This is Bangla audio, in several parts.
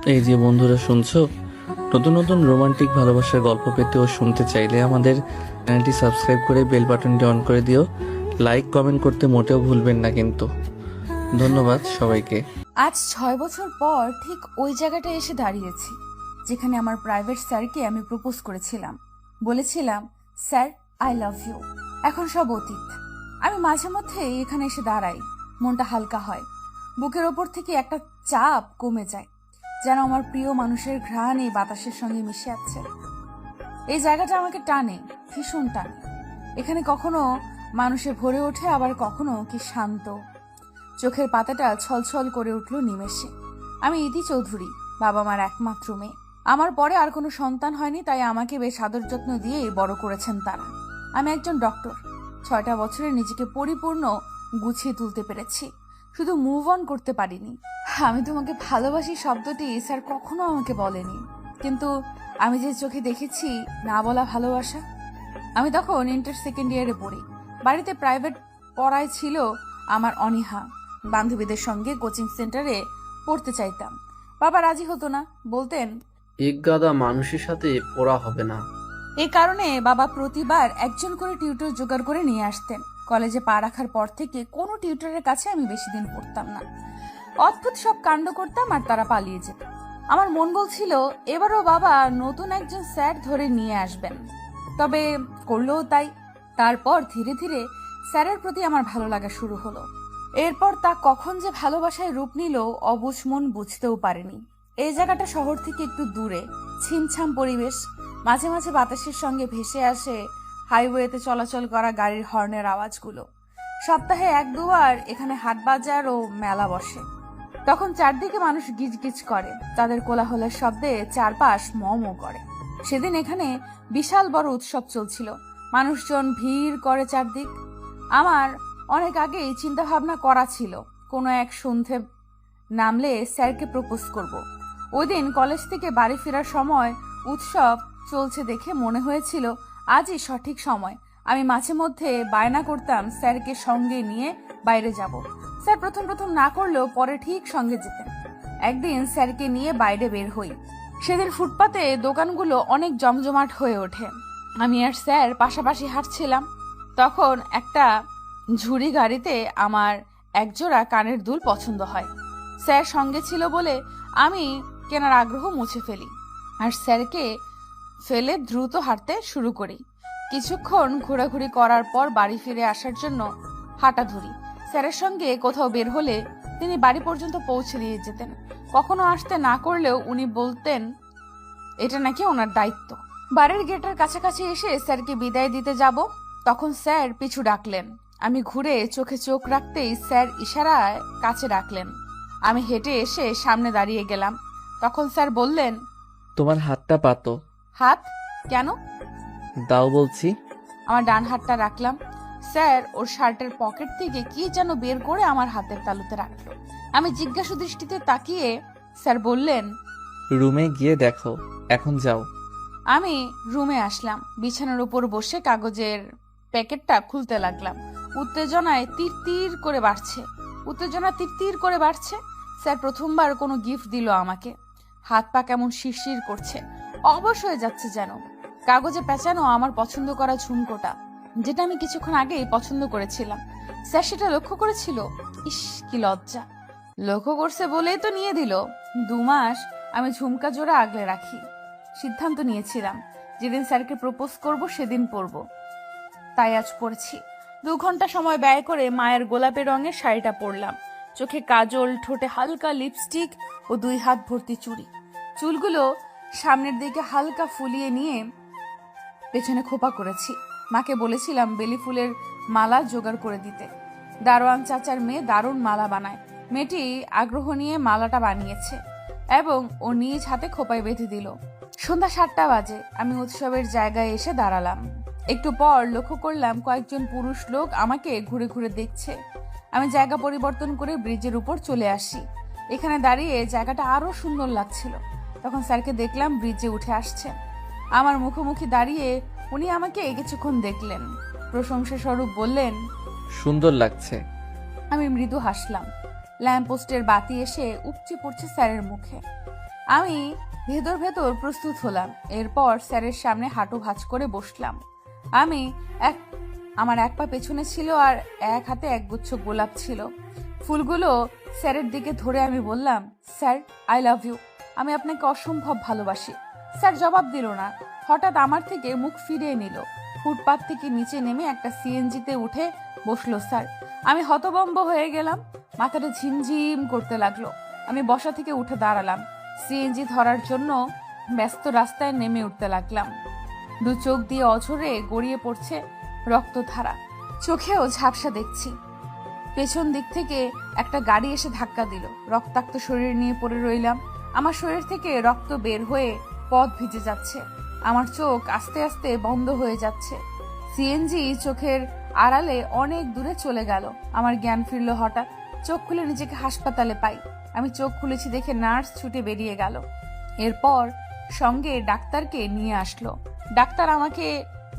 এই যে বন্ধুরা শুনছো, নতুন নতুন রোমান্টিক ভালোবাসার গল্প পেতে ও শুনতে চাইলে আমাদের চ্যানেলটি সাবস্ক্রাইব করে বেল বাটনটি অন করে দিও। লাইক কমেন্ট করতে মোটেও ভুলবেন না কিন্তু। ধন্যবাদ সবাইকে। আজ 6 বছর পর ঠিক ওই জায়গাটায় এসে দাঁড়িয়েছি যেখানে আমার প্রাইভেট স্যারকে আমি প্রপোজ করেছিলাম। বলেছিলাম, স্যার আই লাভ ইউ। এখন সব অতীত। আমি মাঝে মধ্যে এখানে এসে দাঁড়াই, মনটা হালকা হয়, বুকের ওপর থেকে একটা চাপ কমে যায়, যেন আমার প্রিয় মানুষের ঘ্রাণ এই বাতাসের সঙ্গে মিশে আছে। এই জায়গাটা আমাকে টানে, ভীষণ টানে। এখানে কখনো মানুষে ভরে ওঠে, আবার কখনো কি শান্ত। চোখের পাতাটা ছলছল করে উঠল নিমেষে। আমি ইতি চৌধুরী, বাবা মার একমাত্র মেয়ে। আমার পরে আর কোনো সন্তান হয়নি, তাই আমাকে বেশ আদর যত্ন দিয়ে বড় করেছেন তারা। আমি একজন ডক্টর। 6টা বছরে নিজেকে পরিপূর্ণ গুছিয়ে তুলতে পেরেছি, শুধু মুভ অন করতে পারিনি। আমি তোমাকে ভালোবাসি শব্দটি স্যার কখনো আমাকে বলেনি, কিন্তু আমি যে চোখে দেখেছি না বলা ভালোবাসা। আমি তখন ইন্টার সেকেন্ড ইয়ারে পড়ি। বাড়িতে প্রাইভেট পড়ায় ছিল আমার অনীহা। বান্ধবীদের সঙ্গে কোচিং সেন্টারে পড়তে চাইতাম। বাবা রাজি হতো না, বলতেন এক গাদা মানুষের সাথে পড়া হবে না। এই কারণে বাবা প্রতিবার একজন করে টিউটর জোগাড় করে নিয়ে আসতেন। কলেজে পা রাখার পর থেকে কোনো টিউটরের কাছে আমি বেশি দিন পড়তাম না। অদ্ভুত সব কাণ্ড করতাম আর তারা পালিয়ে যেত। আমার মন বলছিল এবারও বাবা নতুন একজন স্যার ধরে নিয়ে আসবেন, তবে করলেও তাই। তারপর ধীরে ধীরে স্যারের প্রতি আমার ভালো লাগা শুরু হলো। এরপর তা কখন যে ভালোবাসায় রূপ নিল অবুঝ মন বুঝতেও পারেনি। এই জায়গাটা শহর থেকে একটু দূরে, ছিমছাম পরিবেশ। মাঝে মাঝে বাতাসের সঙ্গে ভেসে আসে হাইওয়েতে চলাচল করা গাড়ির হর্নের আওয়াজগুলো। সপ্তাহে 1-2বার এখানে হাট বাজার ও মেলা বসে। তখন চারদিকে মানুষ গিজগিজ করে, তাদের কোলাহলের শব্দে চারপাশ মমও করে। সেদিন এখানে বিশাল বড় উৎসব চলছিল, মানুষজন ভিড় করে চারদিক। আমার অনেক আগেই চিন্তা ভাবনা করা ছিল কোনো এক সন্ধে নামলে স্যারকে প্রপোজ করব। ওই দিন কলেজ থেকে বাড়ি ফেরার সময় উৎসব চলছে দেখে মনে হয়েছিল আজই সঠিক সময়। আমি মাঝে মধ্যে বায়না করতাম স্যারকে সঙ্গে নিয়ে বাইরে যাব। স্যার প্রথম প্রথম না করলেও পরে ঠিক সঙ্গে যেতেন। একদিন স্যারকে নিয়ে বাইরে বের হই। সেদিন ফুটপাতে দোকানগুলো অনেক জমজমাট হয়ে ওঠে। আমি আর স্যার পাশাপাশি হাঁটছিলাম। তখন একটা ঝুড়ি গাড়িতে আমার একজোড়া কানের দুল পছন্দ হয়। স্যার সঙ্গে ছিল বলে আমি কেনার আগ্রহ মুছে ফেলি আর স্যারকে ফেলে দ্রুত হাঁটতে শুরু করি। কিছুক্ষণ ঘোরাঘুরি করার পর বাড়ি ফিরে আসার জন্য হাঁটা ধরি। স্যারের সঙ্গে কোথাও বের হলে তিনি বাড়ি পর্যন্ত পৌঁছে দিয়ে যেতেন। কখনো আসতে না করলেও উনি বলতেন এটা নাকি ওনার দায়িত্ব। বাড়ির গেটের কাছাকাছি এসে স্যারকে বিদায় দিতে যাব, তখন স্যার পিছু ডাকলেন। আমি ঘুরে চোখে চোখ রাখতেই স্যার ইশারায় কাছে ডাকলেন। আমি হেঁটে এসে সামনে দাঁড়িয়ে গেলাম। তখন স্যার বললেন, তোমার হাতটা পাতো। হাত কেন? দাও বলছি। আমার ডান হাতটা রাখলাম। স্যার ওর শার্টের পকেট থেকে কি যেন বের করে আমার হাতের তালুতে রাখলো। আমি জিজ্ঞাসু দৃষ্টিতে তাকিয়ে স্যার বললেন, রুমে গিয়ে দেখো, এখন যাও। আমি রুমে আসলাম। বিছানার উপর বসে কাগজের প্যাকেটটা খুলতে লাগলাম। উত্তেজনায় তিরতির করে বাড়ছে। স্যার প্রথমবার কোনো গিফট দিল আমাকে। হাত পা কেমন শিরশির করছে, অবশ হয়ে যাচ্ছে যেন। কাগজে পেঁচানো আমার পছন্দ করা ঝুমকোটা, যেটা আমি কিছুক্ষণ আগেই পছন্দ করেছিলাম। স্যার সেটা লক্ষ্য করেছিল। ইস কি লজ্জা! লক্ষ্য করছে বলেই তো নিয়ে দিল। 2 মাস আমি ঝুমকা জোড়া আগলে রাখি। সিদ্ধান্ত নিয়েছিলাম যেদিন স্যারকে প্রপোজ করব সেদিন পরব, তাই আজ পড়ছি। 2 ঘন্টা সময় ব্যয় করে মায়ের গোলাপি রঙের শাড়িটা পরলাম। চোখে কাজল, ঠোঁটে হালকা লিপস্টিক ও 2 হাত ভর্তি চুড়ি। চুলগুলো সামনের দিকে হালকা ফুলিয়ে নিয়ে পেছনে খোপা করেছি। মাকে বলেছিলাম বেলি ফুলের মালা জোগাড় করে দিতে। দারোয়ান চাচার মেয়ে দারুণ মালা বানায়। মেয়েটি আগ্রহ নিয়ে মালাটা বানিয়েছে এবং ও নিজ হাতে খোপায় বেঁধে দিল। সন্ধ্যা 7টা বাজে। আমি উৎসবের জায়গায় এসে দাঁড়ালাম। একটু পর লক্ষ্য করলাম কয়েকজন পুরুষ লোক আমাকে ঘুরে ঘুরে দেখছে। আমি জায়গা পরিবর্তন করে ব্রিজের উপর চলে আসি। এখানে দাঁড়িয়ে জায়গাটা আরো সুন্দর লাগছিল। তখন স্যারকে দেখলাম ব্রিজে উঠে আসছে। আমার মুখোমুখি দাঁড়িয়ে উনি আমাকে কিছুক্ষণ দেখলেন, প্রশংসা স্বরূপ বললেন, সুন্দর লাগছে। আমি মৃদু হাসলাম। ল্যাম্পপোস্টের বাতি এসে উপচে পড়ছে স্যারের মুখে। আমি ভেতর ভেতর প্রস্তুত হলাম। এরপর স্যারের সামনে হাঁটু ভাঁজ করে বসলাম। আমি আমার এক পা পেছনে ছিল আর এক হাতে একগুচ্ছ গোলাপ ছিল। ফুলগুলো স্যারের দিকে ধরে আমি বললাম, স্যার আই লাভ ইউ, আমি আপনাকে অসম্ভব ভালোবাসি। স্যার জবাব দিল না, হঠাৎ আমার থেকে মুখ ফিরিয়ে নিল। ফুটপাত থেকে নিচে নেমে একটা সিএনজিতে উঠে বসলো স্যার। আমি হতভম্ব হয়ে গেলাম, মাথাটা ঝিমঝিম করতে লাগলো। আমি বসা থেকে উঠে দাঁড়ালাম, সিএনজি ধরার জন্য ব্যস্ত রাস্তায় নেমে উঠতে লাগলাম। দু চোখ দিয়ে অঝরে গড়িয়ে পড়ছে রক্তধারা, চোখেও ঝাপসা দেখছি। পেছন দিক থেকে একটা গাড়ি এসে ধাক্কা দিল। রক্তাক্ত শরীর নিয়ে পড়ে রইলাম। আমার শরীর থেকে রক্ত বের হয়ে পথ ভিজে যাচ্ছে। আমার চোখ আস্তে আস্তে বন্ধ হয়ে যাচ্ছে। সিএনজি চোখের আড়ালে অনেক দূরে চলে গেল। আমার জ্ঞান ফিরল হঠাৎ। চোখ খুলে নিজেকে হাসপাতালে পাই। আমি চোখ খুলেছি দেখে নার্স ছুটে বেরিয়ে গেল। এরপর সঙ্গে ডাক্তারকে নিয়ে আসলো। ডাক্তার আমাকে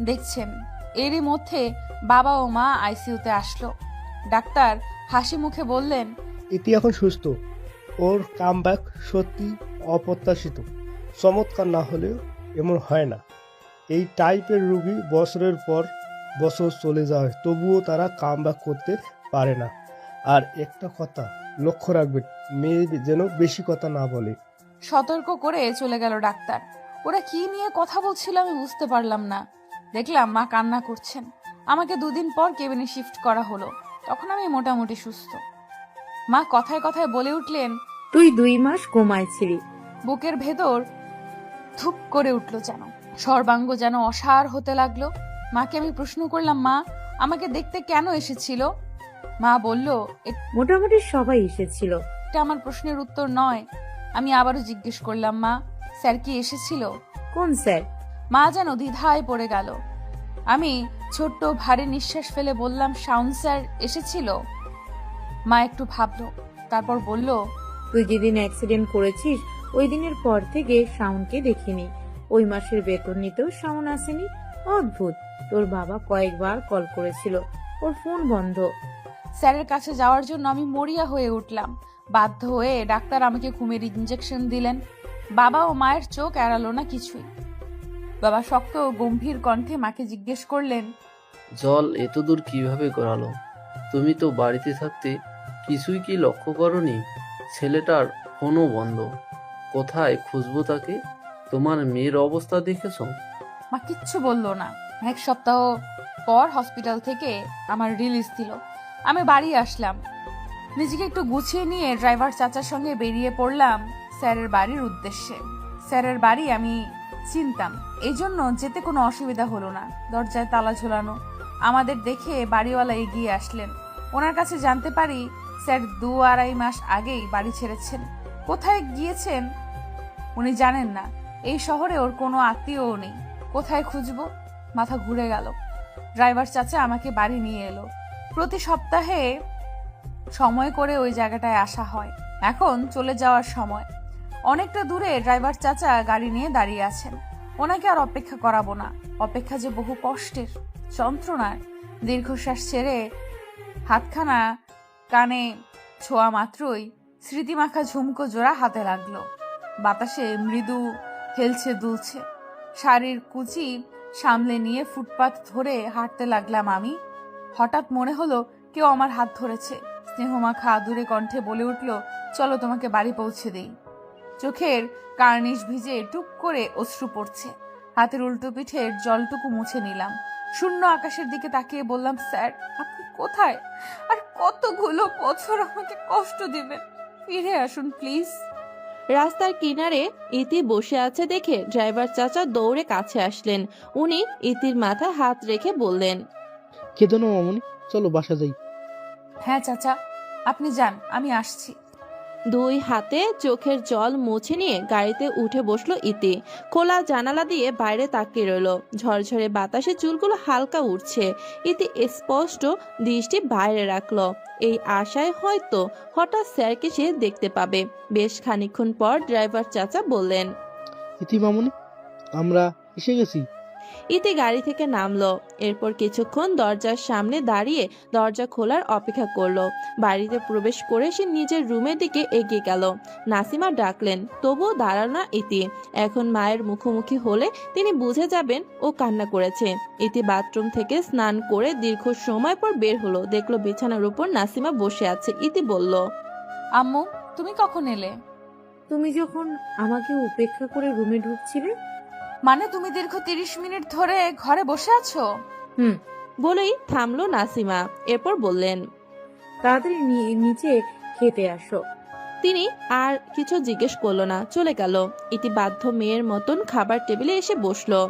দেখছেন। এরই মধ্যে বাবা ও মা আইসিইউতে আসলো। ডাক্তার হাসি মুখে বললেন, ইতি এখন সুস্থ। ওর কামব্যাক সত্যি অপ্রত্যাশিত। চমৎকার না হলেও এমন হয় না। এই টাইপের রোগী বছরের পর বছর চলে যায়, তবুও তারা কামব্যাক করতে পারে না। আর একটা কথা লক্ষ্য রাখবেন, মেয়ে যেন বেশি কথা না বলে। সতর্ক করে চলে গেল ডাক্তার। ওরা কি নিয়ে কথা বলছিল আমি বুঝতে পারলাম না। দেখলাম মা কান্না করছেন। আমাকে 2 দিন পর কেবিনে শিফট করা হলো। তখন আমি মোটামুটি সুস্থ। মা কথায় কথায় বলে উঠলেন, তুই 2 মাস ঘুমাইছিলি। বুকের ভেতর ধুপ করে উঠল যেন, সর্বাঙ্গ যেন অসাড় হতে লাগলো। মাকে আমি প্রশ্ন করলাম, মা আমাকে দেখতে কেন এসেছিল? মা বলল, মোটামুটি সবাই এসেছিল। এটা আমার প্রশ্নের উত্তর নয়। আমি আবারও জিজ্ঞেস করলাম, মা স্যার কি এসেছিল? কোন স্যার? মা যেন দ্বিধায় পড়ে গেল। আমি ছোট্ট ভারী নিঃশ্বাস ফেলে বললাম, শাওন স্যার এসেছিল। মা একটু ভাবলো, তারপর বলল, তুই যেদিন অ্যাক্সিডেন্ট করেছিস ওই দিনের পর থেকে শাওনকে দেখিনি। ওই মাসের বেতন নিতেও শাওন আসেনি। অদ্ভুত, তোর বাবা কয়েকবার কল করেছিল, ওর ফোন বন্ধ। স্যারের কাছে যাওয়ার জন্য আমি মরিয়া হয়ে উঠলাম। বাধ্য হয়ে ডাক্তার আমাকে ঘুমের ইঞ্জেকশন দিলেন। বাবা ও মায়ের চোখ এড়ালো না কিছুই। বাবা শক্ত ও গম্ভীর কণ্ঠে মাকে জিজ্ঞেস করলেন, জল এত দূর কিভাবে করালো? তুমি তো বাড়িতে থাকতে কিছুই কি লক্ষ্য করনি? ছেলেটার ফোনও বন্ধ, কোথায় খুঁজবো তাকে? তোমার মেয়ের অবস্থা দেখেছো? মা কিচ্ছু বলল না। 1 সপ্তাহ পর হসপিটাল থেকে আমার রিলিজ দিল। আমি বাড়ি আসলাম। নিজেকে একটু গুছিয়ে নিয়ে ড্রাইভার চাচার সঙ্গে বেরিয়ে পড়লাম স্যারের বাড়ির উদ্দেশ্যে। স্যারের বাড়ি আমি চিনতাম, এই জন্য যেতে কোনো অসুবিধা হলো না। দরজায় তালা ঝোলানো। আমাদের দেখে বাড়িওয়ালা এগিয়ে আসলেন। ওনার কাছে জানতে পারি স্যার 2-2.5 মাস আগেই বাড়ি ছেড়েছেন। কোথায় গিয়েছেন উনি জানেন না। এই শহরে ওর কোনো আত্মীয়ও নেই। কোথায় খুঁজবো? মাথা ঘুরে গেল। ড্রাইভার চাচা আমাকে বাড়ি নিয়ে এলো। প্রতি সপ্তাহে সময় করে ওই জায়গাটায় আসা হয়। এখন চলে যাওয়ার সময়। অনেকটা দূরে ড্রাইভার চাচা গাড়ি নিয়ে দাঁড়িয়ে আছেন। ওনাকে আর অপেক্ষা করাবো না। অপেক্ষা যে বহু কষ্টের, যন্ত্রণার। দীর্ঘশ্বাস ছেড়ে হাতখানা কানে ছোঁয়া মাত্রই স্মৃতিমাখা ঝুমকো জোড়া হাতে লাগলো। বাতাসে মৃদু হেলছে দুলছে। শাড়ির কুচি সামলে নিয়ে ফুটপাত ধরে হাঁটতে লাগলাম আমি। হঠাৎ মনে হলো কেউ আমার হাত ধরেছে। স্নেহমাখা আদুরে কণ্ঠে বলে উঠল, চলো তোমাকে বাড়ি পৌঁছে দেই। চোখের কার্নিশ ভিজে টুক করে অশ্রু পড়ছে। হাতের উল্টো পিঠের জলটুকু মুছে নিলাম। শূন্য আকাশের দিকে তাকিয়ে বললাম, স্যার আপনি কোথায়? আর কতগুলো বছর আমাকে কষ্ট দিবেন? ফিরে আসুন প্লিজ। রাস্তার কিনারে ইতি বসে আছে দেখে ড্রাইভার চাচা দৌড়ে কাছে আসলেন। উনি ইতির মাথায় হাত রেখে বললেন, কেঁদো না মামনি, চলো বাসা যাই। হ্যাঁ চাচা, আপনি যান, আমি আসছি। 2 হাতে চোখের জল মুছে নিয়ে গাড়িতে উঠে বসলো ইতি। খোলা জানালা দিয়ে বাইরে তাকিয়ে রইলো। ঝরঝরে বাতাসে চুলগুলো হালকা উঠছে। ইতি স্পষ্ট দৃষ্টি বাইরে রাখলো, এই আশায় হয়তো হঠাৎ স্যারকে সে দেখতে পাবে। বেশ খানিকক্ষণ পর ড্রাইভার চাচা বললেন, ইতি মামনি, আমরা এসে গেছি। ইতি গাড়ি থেকে নামলো। এরপর কিছুক্ষণ দরজার সামনে দাঁড়িয়ে দরজা খোলার অপেক্ষা করলো। বাড়িতে প্রবেশ করে সে নিজের রুমের দিকে এগিয়ে গেল। নাসিমা ডাকলেন, তবুও দাঁড়ালো না ইতি। এখন মায়ের মুখোমুখি হলে তিনি বুঝে যাবেন ও কান্না করেছে। ইতি বাথরুম থেকে স্নান করে দীর্ঘ সময় পর বের হলো, দেখলো বিছানার উপর নাসিমা বসে আছে। ইতি বলল, আম্মু তুমি কখন এলে? তুমি যখন আমাকে উপেক্ষা করে রুমে ঢুকছিলে। মানে তুমি দীর্ঘ 30 মিনিট ধরে ঘরে বসে আছো? হুম। বলেই থামলো নাসিমা। এরপর বললেন, তাড়াতাড়ি নিচে খেতে আসো। তিনি আর কিছু জিজ্ঞেস করলো না, চলে গেল। ইতি বাধ্য মেয়ের মতন খাবার টেবিলে এসে বসলো।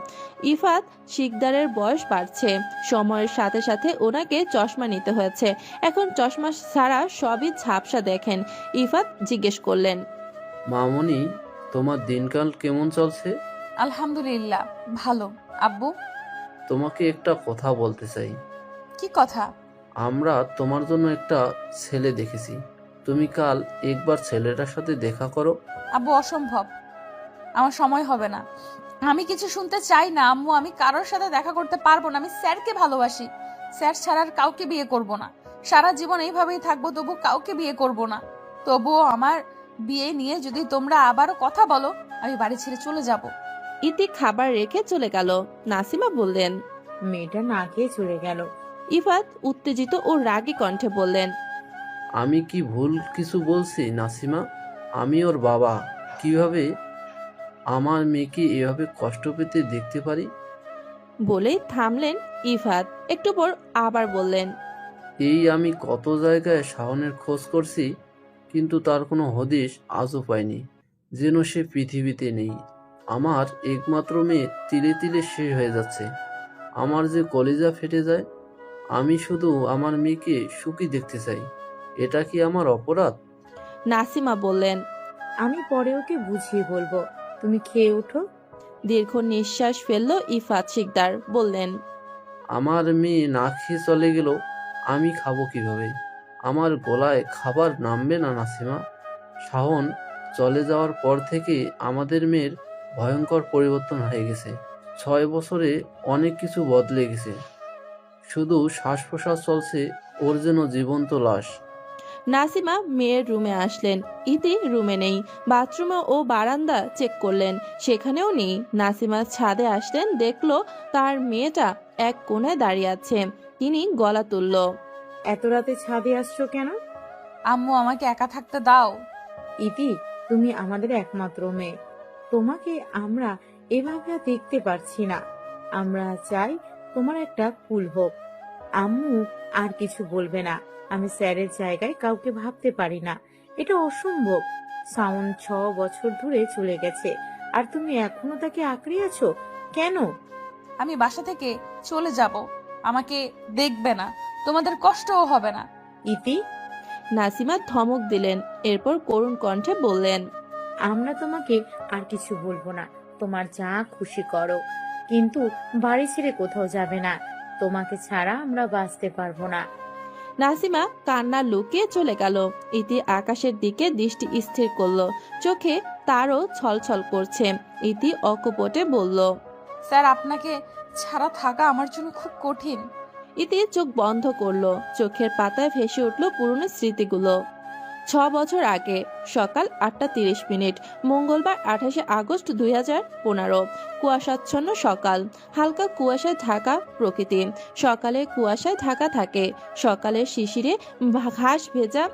ইফাত শিকদারের বয়স বাড়ছে, সময়ের সাথে সাথে ওনাকে চশমা নিতে হয়েছে। এখন চশমা ছাড়া সবই ঝাপসা দেখেন। ইফাত জিজ্ঞেস করলেন, মামনি, তোমার দিনকাল কেমন চলছে? আলহামদুলিল্লাহ ভালো। আব্বু? তোমাকে একটা কথা বলতে চাই। কি কথা? আমরা তোমার জন্য একটা ছেলে দেখেছি। তুমি কাল একবার ছেলেটার সাথে দেখা করো। আব্বু অসম্ভব, আমার সময় হবে না। আমি কিছু শুনতে চাই না আম্মু, আমি কারোর সাথে দেখা করতে পারবো না। আমি স্যারকে ভালোবাসি, স্যার ছাড়া আর কাউকে বিয়ে করব না। সারা জীবন এইভাবেই থাকবো, তবু কাউকে বিয়ে করব না। তবুও আমার বিয়ে নিয়ে যদি তোমরা আবারও কথা বলো, আমি বাড়ি ছেড়ে চলে যাব। ইতি খাবার রেখে চলে গেল। নাসিমা বললেন, মেয়েটা না খেয়ে চলে গেল। ইফাত উত্তেজিত ও রাগী কণ্ঠে বললেন, আমি কি ভুল কিছু বলছি নাসিমা? আমি ওর বাবা, কিভাবে আমার মেয়েকে এভাবে কষ্ট পেতে দেখতে পারি? বলেই থামলেন ইফাত। একটু পর আবার বললেন, এই আমি কত জায়গায় শাওনের খোঁজ করছি, কিন্তু তার কোনো হদিশ আজও পাইনি। যেন সে পৃথিবীতে নেই। আমার একমাত্র মেয়ে তিলে তিলে শেষ হয়ে যাচ্ছে। আমার যে কলিজা ফেটে যায়। আমি শুধু আমার মেয়েকে সুখী দেখতে চাই। এটা কি আমার অপরাধ? নাসিমা বললেন। আমি পরে ওকে বুঝিয়ে বলবো। তুমি খেয়ে ওঠো। দীর্ঘ নিঃশ্বাস ফেললো ইফাত শিকদার। বললেন, আমার মেয়ে না খেয়ে চলে গেল, আমি খাবো কিভাবে? আমার গলায় খাবার নামবে না নাসিমা। শাওন চলে যাওয়ার পর থেকে আমাদের মেয়ের ভয়ঙ্কর পরিবর্তন হয়ে গেছে। 6 বছরে অনেক কিছু বদলে গেছে। শুধু শ্বাস প্রশ্বাস চলছে, ওর যেন জীবন্ত লাশ। নাসিমা মেয়ের রুমে আসলেন। ইতি রুমে নেই। বাথরুমে ও বারান্দা চেক করলেন, সেখানেও নেই। নাসিমা ছাদে আসলেন, দেখলো তার মেয়েটা এক কোণায় দাঁড়িয়ে আছে। তিনি গলা তুলল, এত রাতে ছাদে আসছো কেন? আম্মু আমাকে একা থাকতে দাও। ইতি, তুমি আমাদের একমাত্র মেয়ে। তোমাকে আমরা এভাবে আর দেখতে পারছি না। আমরা চাই তোমার একটা কুল হোক। আম্মু আর কিছু বলবে না। আমি স্যারের জায়গায় কাউকে ভাবতে পারি না। এটা অসম্ভব। সাউন 6 বছর ধরে চলে গেছে, আর তুমি এখনো তাকে আঁকড়ে আছো কেন? আমি বাসা থেকে চলে যাব, আমাকে দেখবে না, তোমাদের কষ্টও হবে না। ইতি, নাসিমা ধমক দিলেন। এরপর করুণ কণ্ঠে বললেন, আমরা তোমাকে আর কিছু বলবো না। তোমার যা খুশি করো, কিন্তু বাড়ি ছেড়ে কোথাও যাবে না। তোমাকে ছাড়া আমরা বাঁচতে পারবো না। নাসিমা কান্না লুকিয়ে চলে গেল। ইতি আকাশের দিকে দৃষ্টি স্থির করলো, চোখে তারও ছলছল করছে। ইতি অকপটে বলল, স্যার আপনাকে ছাড়া থাকা আমার জন্য খুব কঠিন। ইতি চোখ বন্ধ করলো। চোখের পাতায় ভেসে উঠল পুরনো স্মৃতিগুলো। 6 বছর আগে সকাল 8:30, মঙ্গলবার 28শে আগস্ট 2015। কুয়াশাচ্ছন্ন সকাল, হালকা কুয়াশায় ঢাকা প্রকৃতি। সকালে কুয়াশায় ঢাকা থাকে। সকালের শিশিরে ঘাস ভেজা,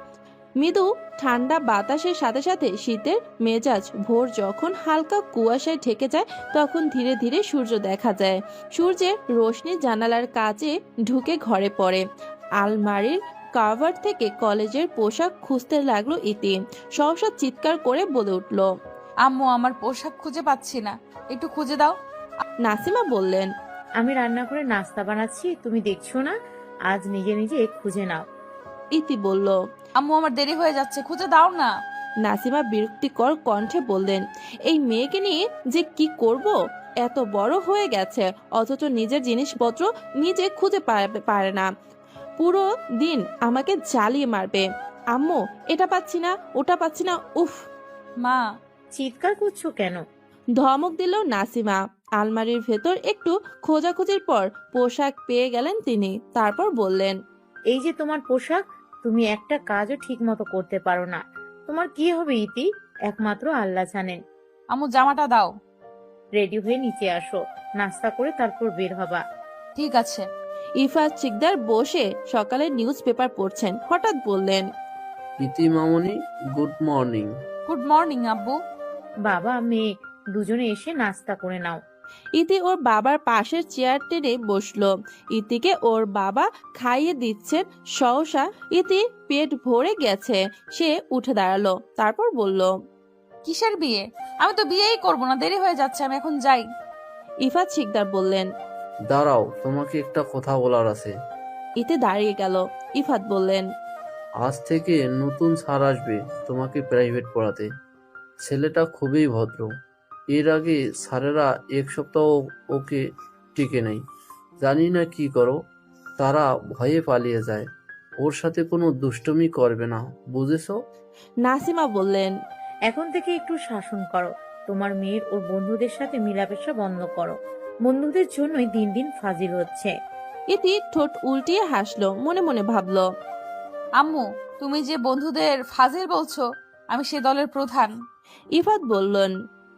মৃদু ঠান্ডা বাতাসের সাথে সাথে শীতের মেজাজ। ভোর যখন হালকা কুয়াশায় ঢেকে যায়, তখন ধীরে ধীরে সূর্য দেখা যায়। সূর্যের রোশনি জানালার কাছে ঢুকে ঘরে পড়ে। আলমারির কাভার থেকে কলেজের পোশাক খুঁজতে লাগলো ইতি। সহসা চিৎকার করে বলে উঠল, আম্মু আমার পোশাক খুঁজে পাচ্ছি না, একটু খুঁজে দাও। নাসিমা বললেন, আমি রান্না করে নাস্তা বানাচ্ছি, তুমি দেখছো না? আজ নিজে নিজে খুঁজে নাও। ইতি বলল। আম্মু আমার দেরি হয়ে যাচ্ছে, খুঁজে দাও না। নাসিমা বিরক্তিকর কণ্ঠে বললেন, এই মেয়েকে নিয়ে যে কি করব? এত বড় হয়ে গেছে, অথচ নিজের জিনিসপত্র নিজে খুঁজে পারে না। পুরো দিন আমাকে জ্বালিয়ে মারবে। আম্মু, এটা পাচ্ছি না, ওটা পাচ্ছি না, উফ। মা, চিৎকার করছো কেন? ধমক দিল নাসিমা। আলমারির ভেতর একটু খোঁজাখুঁজির পর পোশাক পেয়ে গেলেন তিনি। তারপর বললেন, এই যে তোমার পোশাক, তুমি একটা কাজও ঠিক মতো করতে পারো না। তোমার কি হবে ইতি, একমাত্র আল্লাহ জানেন। আম্মু জামাটা দাও। রেডি হয়ে নিচে আসো, নাস্তা করে তারপর বের হবা। ঠিক আছে। ইফাত শিকদার বসে সকালে নিউজ পেপার পড়ছেন। হঠাৎ বললেন, ইতি মামনি, গুড মর্নিং। গুড মর্নিং আব্বু। বাবা মেয়ে দুজনে এসে নাস্তা করে নাও। ইতি ওর বাবার পাশের চেয়ার টেনে বসলো। ইতিকে ওর বাবা খাইয়ে দিচ্ছেন। সহসা ইতি পেট ভরে গেছে, সে উঠে দাঁড়ালো। তারপর বলল, কিসের বিয়ে? আমি তো বিয়েই করবো না, দেরি হয়ে যাচ্ছে, আমি এখন যাই। ইফাত শিকদার বললেন, দাঁড়াও, তোমাকে একটা কথা বলার আছে। ইতি দাঁড়িয়ে গেল। ইফাত বললেন, আজ থেকে নতুন স্যার আসবে তোমাকে প্রাইভেট পড়াতে। ছেলেটা খুবই ভদ্র। এর আগে স্যারেরা এক সপ্তাহ ওকে টিকে নেই, জানি না কি করো, তারা ভয়ে পালিয়ে যায়। ওর সাথে কোনো দুষ্টুমি করবে না, বুঝেছো? নাসিমা বললেন, এখন থেকে একটু শাসন করো। তোমার মেয়ের ওর বন্ধুদের সাথে মিলামেশা বন্ধ করো। বন্ধুদের জন্যই দিন দিন ফাজিল হচ্ছে। ইতি ঠোঁট উল্টিয়ে হাসলো। মনে মনে ভাবলো, আম্মু, তুমি যে বন্ধুদের ফাজিল বলছো, আমি সে দলের প্রধান। ইফাত বললেন,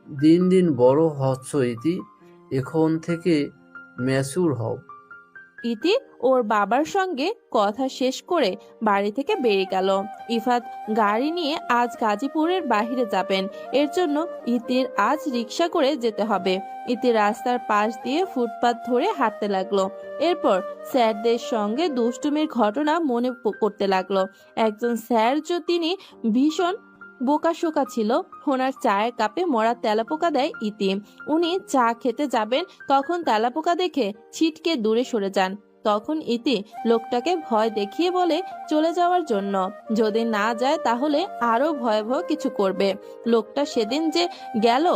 দিন দিন বড় হচ্ছ ইতি, এখন থেকে ম্যাচুর হও। ইতি ওর বাবার সঙ্গে কথা শেষ করে বাড়ি থেকে বেরিয়ে গেল। ইফাত গাড়ি নিয়ে আজ গাজীপুরের বাইরে যাবেন। এর জন্য ইতির আজ রিক্সা করে যেতে হবে। ইতি রাস্তার পাশ দিয়ে ফুটপাত ধরে হাঁটতে লাগলো। এরপর স্যারদের সঙ্গে দুষ্টুমির ঘটনা মনে করতে লাগলো। একজন স্যার তিনি ভীষণ বোকাশোকা ছিল। ওনার চায়ের কাপে মরা তেলাপোকা দেয় ইতি। উনি চা খেতে যাবেন, তখন তেলাপোকা দেখে ছিটকে দূরে সরে যান। তখন ইতি লোকটাকে ভয় দেখিয়ে বলে চলে যাওয়ার জন্য। যদি না যায় তাহলে আরো ভয়াবহ কিছু করবে। লোকটা সেদিন যে গেল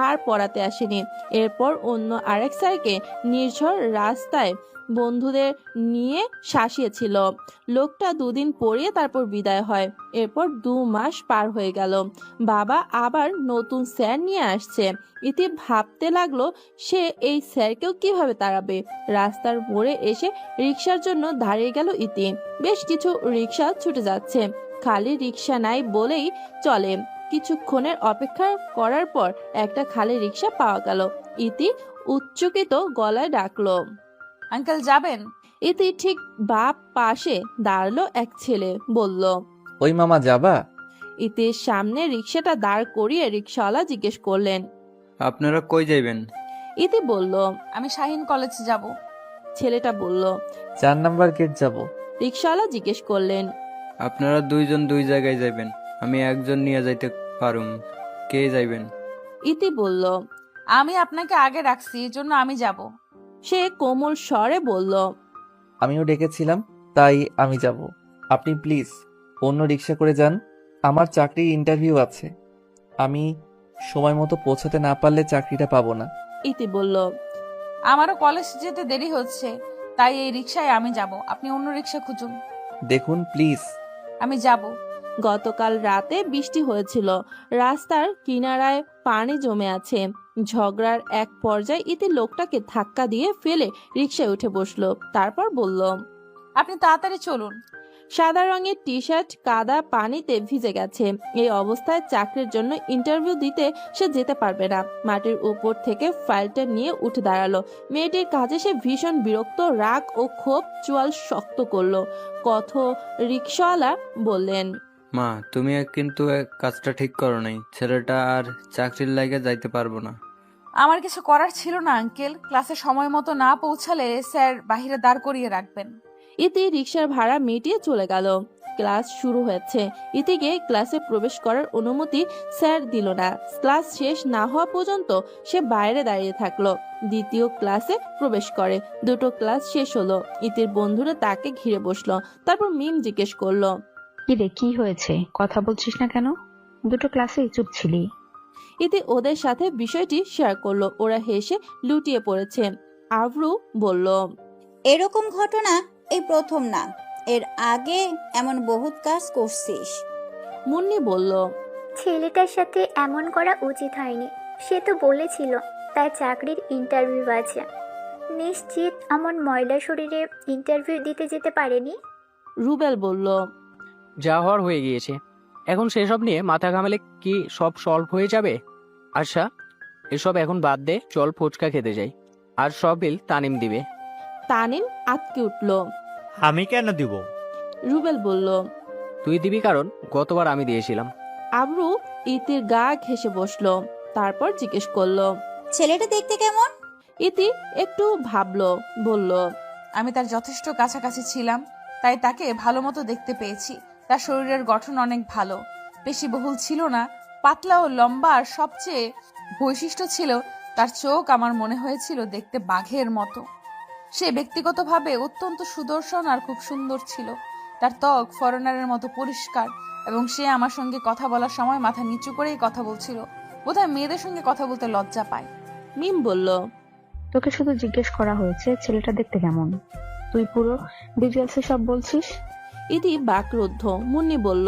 আর পড়াতে আসেনি। এরপর অন্য আরেক স্যারকে নির্ঝর রাস্তায় বন্ধুদের নিয়ে শাসিয়েছিল। লোকটা দুদিন পড়িয়ে তারপর বিদায় হয়। এরপর 2 মাস পার হয়ে গেল। বাবা আবার নতুন স্যার নিয়ে আসছে। ইতি ভাবতে লাগলো সে এই স্যারকেও কিভাবে তাড়াবে। রাস্তার মোড়ে এসে রিক্সার জন্য দাঁড়িয়ে গেল ইতি। বেশ কিছু রিক্সা ছুটে যাচ্ছে, খালি রিক্সা নাই বলেই চলে। কিছুক্ষণের অপেক্ষা করার পর একটা খালি রিক্সা পাওয়া গেল। ইতি উচ্চকিত গলায় ডাকলো, আঙ্কেল যাবেন? ইতি ঠিক বাপ পাশে দাঁড়ালো এক ছেলে, বলল, ওই মামা যাবা? ইতির সামনে রিক্সাটা দাঁড় করিয়ে রিক্সাওয়ালা জিজ্ঞেস করলেন, আপনারা কই যাইবেন? ইতি বলল, আমি শাহিন কলেজে যাব। ছেলেটা বলল, 4 নাম্বার গেট যাব। রিক্সাওয়ালা জিজ্ঞেস করলেন, আপনারা দুইজন দুই জায়গায় যাইবেন, আমি একজন নিয়ে যাইতে পারুম, কে যাইবেন? ইতি বলল, আমি আপনাকে আগে রাখছি, এই জন্য আমি যাব। সে কোমল স্বরে বলল, আমিও ডেকেছিলাম, তাই আমি যাব। আপনি প্লিজ অন্য রিক্সা করে যান, আমার চাকরির ইন্টারভিউ আছে। আমি সময় মতো পৌঁছাতে না পারলে চাকরিটা পাবো না। ইতি বলল, আমারও কলেজ যেতে দেরি হচ্ছে, তাই এই রিক্সায় আমি যাব, আপনি অন্য রিক্সা খুঁজুন। দেখুন প্লিজ। আমি যাব। গতকাল রাতে বৃষ্টি হয়েছিল। রাস্তার কিনারায় পানি জমে আছে। ঝগড়ার এক পর্যায়ে ইতি লোকটাকে ধাক্কা দিয়ে ফেলে রিক্সায় উঠে বসলো। তারপর বলল, আপনি তাড়াতাড়ি চলুন। সাদা রঙের টি শার্ট কাদা পানিতে ভিজে গেছে। এই অবস্থায় চাকরির জন্য ইন্টারভিউ দিতে সে যেতে পারবে না। মাটির উপর থেকে ফাইলটা নিয়ে উঠে দাঁড়ালো। মেয়েটির কাজে সে ভীষণ বিরক্ত, রাগ ও ক্ষোভ চোয়াল শক্ত করলো। রিক্সাওয়ালা বললেন, মা, তুমি কিন্তু কাজটা ঠিক করো নাই, ছেলেটা আর চাকরির লাইগা যাইতে পারবো না। আমার কিছু করার ছিল না আঙ্কেল, ক্লাসে সময় মতো না পৌঁছালে স্যার বাহিরে দাঁড় করিয়ে রাখবেন। ইতি রিক্সার ভাড়া মিটিয়ে চলে গেল। ক্লাস শুরু হয়েছে। ইতিকে ক্লাসে প্রবেশ করার অনুমতি স্যার দিল না। ক্লাস শেষ না হওয়া পর্যন্ত সে বাইরে দাঁড়িয়ে থাকলো। দ্বিতীয় ক্লাসে প্রবেশ করে। 2টো ক্লাস শেষ হলো। ইতির বন্ধুরা তাকে ঘিরে বসলো। তারপর মিম জিজ্ঞেস করলো, কি রে, কি হয়েছে? কথা বলছিস না কেন? 2টো ক্লাসেই চুপ ছিলি। ইতি ওদের সাথে বিষয়টি শেয়ার করলো। ওরা হেসে লুটিয়ে পড়েছে। আভরু বলল, এরকম ঘটনা এই প্রথম না, এর আগে এমন বহুত কাজ করছিস। মুন্নি বলল, ছেলেটার সাথে এমন করা উচিত হয়নি। সে তো বলেছিল তার চাকরির ইন্টারভিউ আছে। নিশ্চিত এমন ময়লা শরীরে ইন্টারভিউ দিতে যেতে পারেনি। রুবেল বলল, যা হওয়ার হয়ে গিয়েছে, এখন সেসব নিয়ে মাথা ঘামালে কি সব সলভ হয়ে যাবে? আচ্ছা, এসব এখন বাদ দে, চল ফুচকা খেতে যাই, আর সব বিল তানিম দিবে। তানিম আটকে উঠল। আমি কেন দিব? রুবেল বলল, তুই দিবি, কারণ গতবার আমি দিয়েছিলাম। আবরু ইতির গা ঘেঁষে বসলো, তারপর জিজ্ঞেস করলো, ছেলেটা দেখতে কেমন? ইতি একটু ভাবলো, বলল, আমি তার যথেষ্ট কাছাকাছি ছিলাম, তাই তাকে ভালো মতো দেখতে পেয়েছি। তার শরীরের গঠন অনেক ভালো, পেশিবহুল ছিল না, পাতলা ও লম্বা। আর সবচেয়ে বৈশিষ্ট্য ছিল তার চোখ আমার মনে হয়েছিল দেখতে বাঘের মতো। সে ব্যক্তিগতভাবে অত্যন্ত সুদর্শন আর খুব সুন্দর ছিল। তার ত্বক ফরেনারের মতো পরিষ্কার, এবং সে আমার সঙ্গে কথা বলার সময় মাথা নিচু করেই কথা বলছিল। বোধহয় মেয়েদের সঙ্গে কথা বলতে লজ্জা পায়। মিম বলল, তোকে শুধু জিজ্ঞেস করা হয়েছে ছেলেটা দেখতে কেমন, তুই পুরো ডিটেলসে সব বলছিস। ইতি বাকরুদ্ধ। মুন্নি বলল,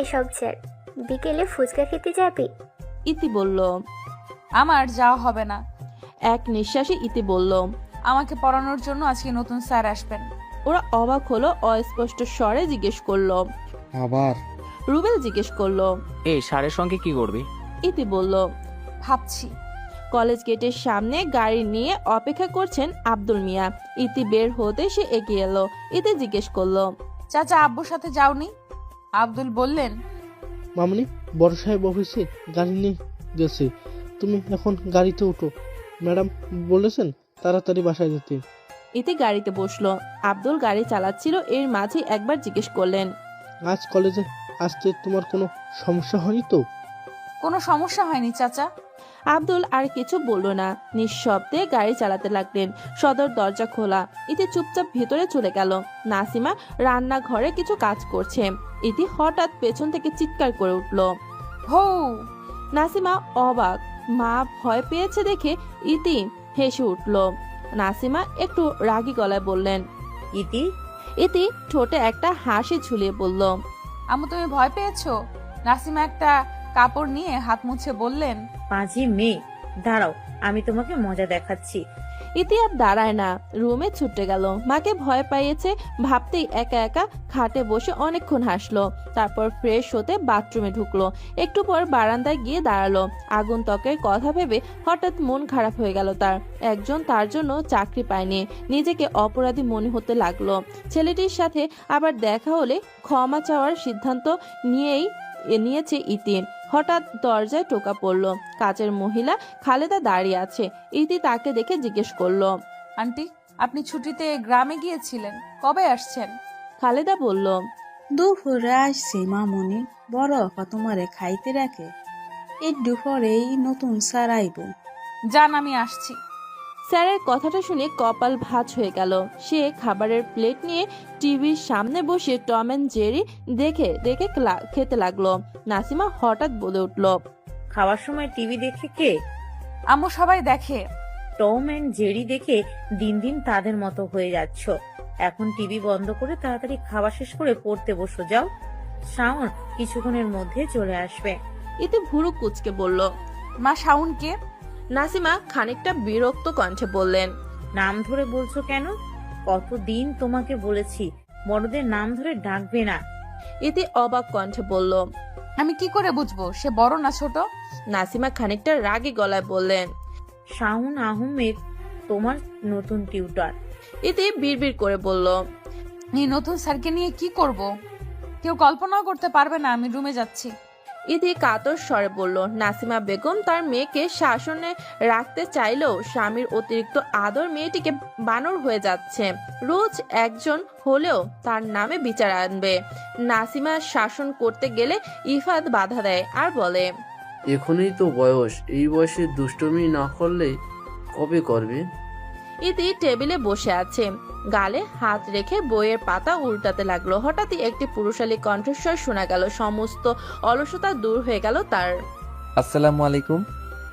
এসব ছেড়, বিকেলে ফুচকা খেতে যাবি? ইতি বলল, আমার যাওয়া হবে না। এক নিঃশ্বাসে ইতি বলল, আমাকে পড়ানোর জন্য আজকে নতুন স্যার আসবেন। ওরা অবাক হলো, অস্পষ্ট স্বরে জিজ্ঞেস করলো। আবার রুবেল জিজ্ঞেস করলো, এই সারের সঙ্গে কি করবি? ইতি বলল, ভাবছি। কলেজ গেটের সামনে গাড়ি নিয়ে অপেক্ষা করছেন আব্দুল মিয়া। ইতি বের হতে সে এগিয়ে এলো। ইতি জিজ্ঞেস করলো, চাচা আব্বুর সাথে যাওনি? আব্দুল বললেন, মামনি বড় সাহেব অফিসে গাড়ি নিয়ে গেছে, তুমি এখন গাড়িতে উঠো, ম্যাডাম বলেছেন তাড়াতাড়ি বাসায় যেতে। ইতি গাড়িতে বসলো। আব্দুল গাড়ি চালাচ্ছিল, এর মাঝে একবার জিজ্ঞেস করলেন, আজ কলেজে আসতে তোমার কোনো সমস্যা হয়নি তো? কোনো সমস্যা হয়নি চাচা। আব্দুল আর কিছু বলল না, নিঃশব্দে গাড়ি চালাতে লাগলেন। সদর দরজা খোলা। ইতি চুপচাপ ভেতরে চলে গেল। নাসিমা রান্নাঘরে কিছু কাজ করছে। ইতি হঠাৎ পেছন থেকে চিৎকার করে উঠল, হৌ! নাসিমা অবাক। মা ভয় পেয়েছে দেখে ইতি হেসে উঠল। নাসিমা একটু রাগী গলায় বললেন, ইতি? ইতি ঠোঁটে একটা হাসি ঝুলিয়ে বলল, আম্মু তুমি ভয় পেয়েছো? নাসিমা একটা কাপড় নিয়ে হাত মুছে বললেন, পাঁজি মেয়ে, দাঁড়াও, আমি তোমাকে মজা দেখাচ্ছি। ইতি আর দাঁড়ায় না, রুমে ছুটে গেল। মাকে ভয় পাইয়েছে ভাবতেই একা একা খাটে বসে অনেকক্ষণ হাসলো। তারপর ফ্রেশ হতে বাথরুমে ঢুকলো। একটু পর বারান্দায় গিয়ে দাঁড়ালো। আগন্তুকের কথা ভেবে হঠাৎ মন খারাপ হয়ে গেল তার। একজন তার জন্য চাকরি পায়নি, নিজেকে অপরাধী মনে হতে লাগলো। ছেলেটির সাথে আবার দেখা হলে ক্ষমা চাওয়ার সিদ্ধান্ত নিয়েছে ইতি। হঠাৎ দরজায় টোকা পড়লো। কাজের মহিলা খালেদা দাঁড়িয়ে আছে। ইতি তাকে দেখে জিজ্ঞেস করলো, আন্টি আপনি ছুটিতে গ্রামে গিয়েছিলেন, কবে আসছেন? খালেদা বলল, দুপুরে আসছি মামনি, বড় আপা তোমারে খাইতে রাখে, একটু পরেই নতুন স্যার আইব। যান, আমি আসছি। স্যারের কথাটা শুনে কপাল ভাঁজ হয়ে গেল। সে খাবারের প্লেট নিয়ে টিভির সামনে বসে টম অ্যান্ড জেরি দেখে দেখে খেতে লাগলো। নাসিমা হঠাৎ বলে উঠল, খাওয়ার সময় টিভি দেখে কে? আম্মু সবাই দেখে। টম অ্যান্ড জেরি দেখে দিন দিন তাদের মতো হয়ে যাচ্ছ। এখন টিভি বন্ধ করে তাড়াতাড়ি খাওয়া শেষ করে পড়তে বসো, যাও। শাওন কিছুক্ষণের মধ্যে চলে আসবে। এতে ভুরু কুচকে বলল, মা শাওন কে? নাসিমা খানিকটা বিরক্ত কণ্ঠে বললেন, নাম ধরে বলছো কেন? কতদিন তোমাকে বলেছি বড়দের নাম ধরে ডাকবে না। এতে অবাক কণ্ঠে বলল, আমি কি করে বুঝবো সে বড় না ছোট? নাসিমা খানিকটা রাগী গলায় বললেন, শাওন আহমেদ তোমার নতুন টিউটর। এতে বিড়বিড় করে বলল, এই নতুন স্যারকে নিয়ে কি করব? কেউ কল্পনাও করতে পারবে না। আমি রুমে যাচ্ছি। ইতি কাতর স্বরে বলল। নাসিমা বেগম তার মেয়েকে শাসনে রাখতে চাইলেও স্বামীর অতিরিক্ত আদর মেয়েটিকে বানর হয়ে যাচ্ছে। রোজ একজন হলেও তার নামে বিচার আনবে। নাসিমা শাসন করতে গেলে ইফাত বাধা দেয় আর বলে, এখনই তো বয়স, এই বয়সে দুষ্টুমি না করলে কবে করবে? ইতি টেবিলে বসে আছে, গালে হাত রেখে বইয়ের পাতা উল্টাতে লাগলো। হঠাৎই একটি পুরুষালী কণ্ঠস্বর শোনা গেল। সমস্ত অলসতা দূর হয়ে গেল তার। আসসালামু আলাইকুম।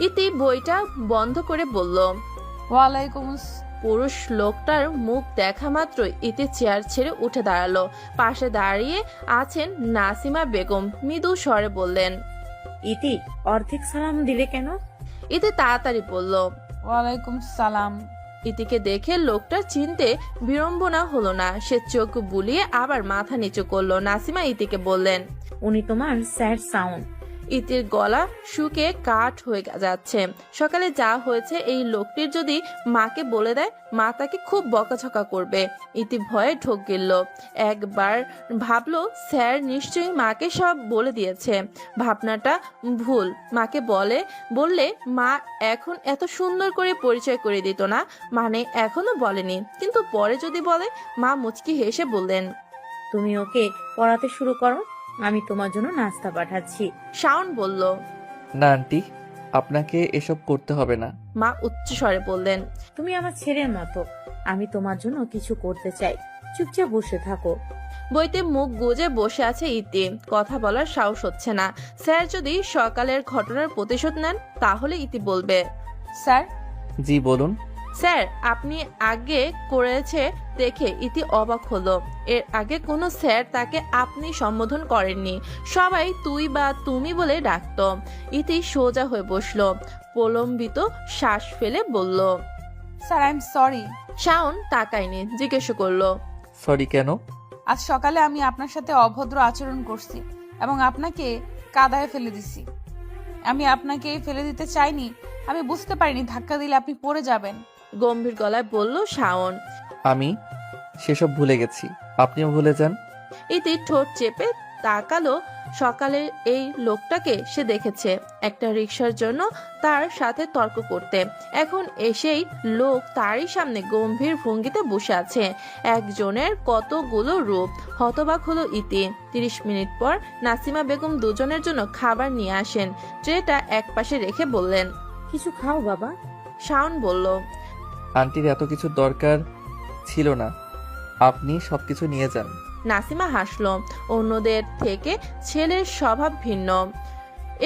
ইতি বইটা বন্ধ করে বলল, ওয়ালাইকুম। পুরুষ লোকটার মুখ দেখা মাত্র ইতি চেয়ার ছেড়ে উঠে দাঁড়ালো। পাশে দাঁড়িয়ে আছেন নাসিমা বেগম। মৃদু স্বরে বললেন, ইতি অর্ধেক সালাম দিলে কেন? ইতি তাড়াতাড়ি বলল, ওয়ালাইকুম সালাম। ইতিকে দেখে লোকটা চিনতে বিড়ম্বনা হলো না। সে চোখ বুলিয়ে আবার মাথা নিচু করলো। নাসিমা ইতিকে বললেন, উনি তোমার স্যার সাউন্ড। ইতির গলা শুকে কাঠ হয়ে যাচ্ছে। সকালে যা হয়েছে এই লোকটির যদি মাকে বলে দেয়, মা তাকে খুব বকাঝকা করবে। ইতি ভয়ে ঢোক গেল। একবার ভাবলো স্যার নিশ্চয়ই মাকে সব বলে দিয়েছে। ভাবনাটা ভুল। মাকে বললে মা এখন এত সুন্দর করে পরিচয় করে দিত না, মানে এখনো বলেনি, কিন্তু পরে যদি বলে। মা মুচকি হেসে বললেন, তুমি ওকে পড়াতে শুরু করো, আমি তোমার জন্য নাস্তা পাঠাচ্ছি। শাওন বলল, না আন্টি, আপনাকে এসব করতে হবে না। মা উচ্চ স্বরে বললেন, তুমি আমার ছেলের মতো, আমি তোমার জন্য কিছু করতে চাই, চুপচাপ বসে থাকো। বইতে মুখ গুজে বসে আছে ইতি। কথা বলার সাহস হচ্ছে না। স্যার যদি সকালের ঘটনার প্রতিশোধ নেন তাহলে ইতি বলবে, স্যার। জি বলুন। স্যার আপনি আগে করেছে দেখে ইতি অবাক হলো। এর আগে কোনো স্যার তাকে আপনি সম্বোধন করেননি, সবাই তুই বা তুমি বলে ডাকতো। ইতি সোজা হয়ে বসলো, প্রলম্বিত শ্বাস ফেলে বলল, sir I am sorry. Shaon তাকায়নি, জিজ্ঞেস করলো, সরি কেন? আজ সকালে আমি আপনার সাথে অভদ্র আচরণ করছি এবং আপনাকে কাদায় ফেলে দিছি। আমি আপনাকে ফেলে দিতে চাইনি, আমি বুঝতে পারিনি ধাক্কা দিলে আপনি পড়ে যাবেন। গম্ভীর গলায় বলল শাওন। আমি সেসব ভুলে গেছি, আপনিও ভুলে যান। ইতি ঠোঁট চেপে তাকালো। সকালের এই লোকটাকে সে দেখেছে একটা রিকশার জন্য তার সাথে তর্ক করতে। এখন এসেই লোক তারই সামনে গম্ভীর ভঙ্গিতে বসে আছে। একজনের কতগুলো রূপ। হতবাক হলো ইতি। 30 মিনিট পর নাসিমা বেগম দুজনের জন্য খাবার নিয়ে আসেন। ট্রেটা এক পাশে রেখে বললেন, কিছু খাও বাবা। শাওন বলল, আন্টির এত কিছু দরকার ছিল না, আপনি সবকিছু নিয়ে যান। নাসিমা হাসলো। অন্যদের থেকে ছেলের স্বভাব ভিন্ন,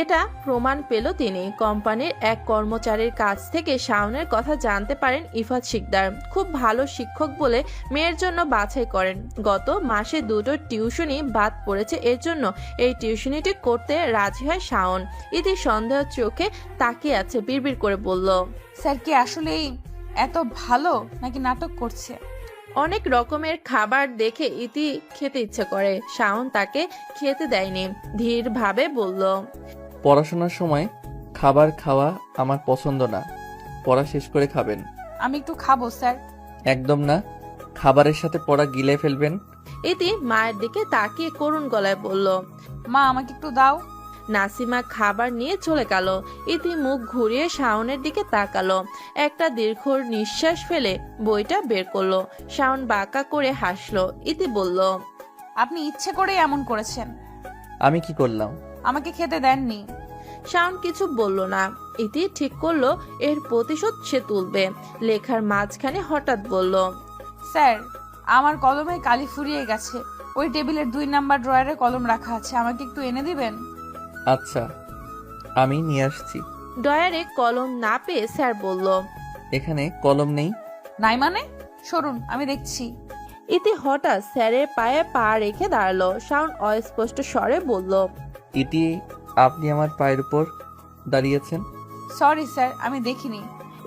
এটা প্রমাণ পেল তিনি। কোম্পানির এক কর্মচারীর কাছ থেকে শাওনের কথা জানতে পারেন ইফাত শিকদার খুব ভালো শিক্ষক বলে মেয়ের জন্য বাছাই করেন। গত মাসে 2টো টিউশনি বাদ পড়েছে, এর জন্য এই টিউশনিটি করতে রাজি হয় শাওন। ইতি সন্দেহ চোখে তাকিয়ে আছে, বিড়বিড় করে বলল, স্যার কি আসলেই এত ভালো নাকি নাটক করছে? অনেক রকমের খাবার দেখে ইতি খেতে ইচ্ছে করে। শাওন তাকে খেতে দেয়নি, ধীর ভাবে বলল, পড়াশোনার সময় খাবার খাওয়া আমার পছন্দ না, পড়া শেষ করে খাবেন। আমি একটু খাবো স্যার। একদম না, খাবারের সাথে পড়া গিলে ফেলবেন। ইতি মায়ের দিকে তাকিয়ে করুণ গলায় বলল, মা আমাকে একটু দাও। নাসিমা খাবার নিয়ে চলে গেল। ইতি মুখ ঘুরিয়ে শাওনের দিকে তাকালো। একটা দীর্ঘ নিঃশ্বাস ফেলে বইটা বের করলো। শাওন বাঁকা করে হাসলো। ইতি বলল, আপনি ইচ্ছে করে এমন করেছেন। আমি কি করলাম? আমাকে খেতে দেননি। শাওন কিছু বলল না। ইতি ঠিক করলো এর প্রতিশোধ সে তুলবে। লেখার মাঝখানে হঠাৎ বলল, স্যার আমার কলমে কালি ফুরিয়ে গেছে, ওই টেবিলের 2 নাম্বার ড্রয়ারে কলম রাখা আছে, আমাকে একটু এনে দিবেন? আচ্ছা, আমি নিয়ে আসছি। ড্রয়ারে কলম না পেয়ে স্যার বলল, এখানে কলম নেই। নাই মানে? সরুন, আমি দেখছি। ইতি হঠাৎ স্যারের পায়ে পা রেখে দাঁড়ালো। শাওন অস্পষ্ট স্বরে বলল, ইতি, আপনি আমার পায়ের উপর দাঁড়িয়েছেন। সরি স্যার, আমি দেখিনি।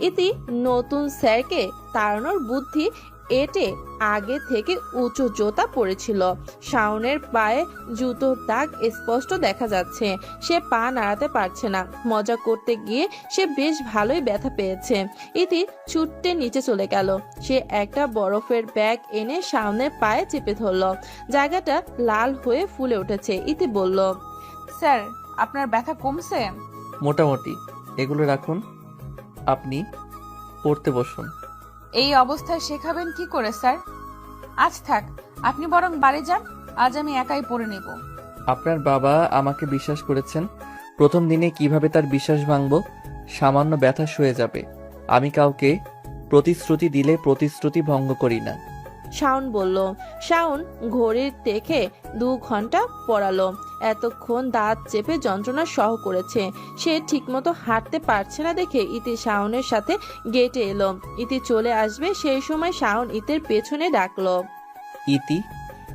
ইতি নতুন স্যারকে তাড়ানোর বুদ্ধি এটে আগে থেকে উঁচু জুতা পরেছিল। শাওনের পায়ে জুতোর দাগ স্পষ্ট দেখা যাচ্ছে। সে পা নাড়াতে পারছে না। মজা করতে গিয়ে সে বেশ ভালোই ব্যথা পেয়েছে। ইতি ছুটতে নিচে চলে গেল। সে একটা বরফের ব্যাগ এনে শাওনের পায়ে চেপে ধরল। জায়গাটা লাল হয়ে ফুলে উঠেছে। ইতি বলল, স্যার আপনার ব্যথা কমছে? মোটামুটি। এগুলো রাখুন, আপনি পড়তে বসুন। এই অবস্থায় শেখাবেন কি করে স্যার? আজ থাক, আপনি বরং বাড়ি যান, আজ আমি একাই পড়ে নেব। আপনার বাবা আমাকে বিশ্বাস করেছেন, প্রথম দিনে কিভাবে তার বিশ্বাস ভাঙব? সামান্য ব্যথা সয়ে যাবে। আমি কাউকে প্রতিশ্রুতি দিলে প্রতিশ্রুতি ভঙ্গ করি না। শাওন বলল। শাওন ঘড়ির দেখে 2 ঘন্টা পড়ালো। এতক্ষণ দাঁত চেপে যন্ত্রণা সহ করেছে। সে ঠিকমতো হাঁটতে পারছে না দেখে ইতি শাওনের সাথে গেটে এলো। ইতি চলে আসবে সেই সময় শাওন ইতির পেছনে ডাকলো, ইতি।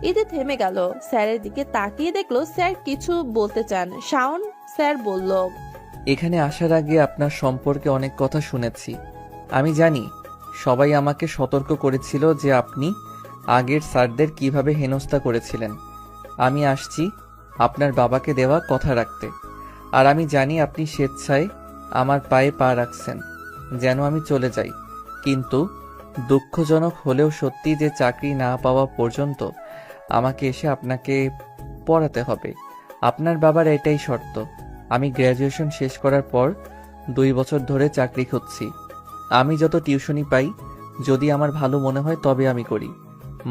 ইতি থেমে গেল। স্যারের দিকে তাকিয়ে দেখলো স্যার কিছু বলতে চান। শাওন স্যার বলল, এখানে আসার আগে আপনার সম্পর্কে অনেক কথা শুনেছি। আমি জানি সবাই আমাকে সতর্ক করেছিল যে আপনি আগের স্যারদের কিভাবে হেনস্থা করেছিলেন। আমি আসছি আপনার বাবাকে দেওয়া কথা রাখতে। আর আমি জানি আপনি স্বেচ্ছায় আমার পায়ে পা রাখছেন যেন আমি চলে যাই, কিন্তু দুঃখজনক হলেও সত্যি যে চাকরি না পাওয়া পর্যন্ত আমাকে এসে আপনাকে পড়াতে হবে। আপনার বাবার এটাই শর্ত। আমি গ্র্যাজুয়েশন শেষ করার পর 2 বছর ধরে চাকরি খুঁজছি। আমি যত টিউশনি পাই, যদি আমার ভালো মনে হয় তবে আমি করি।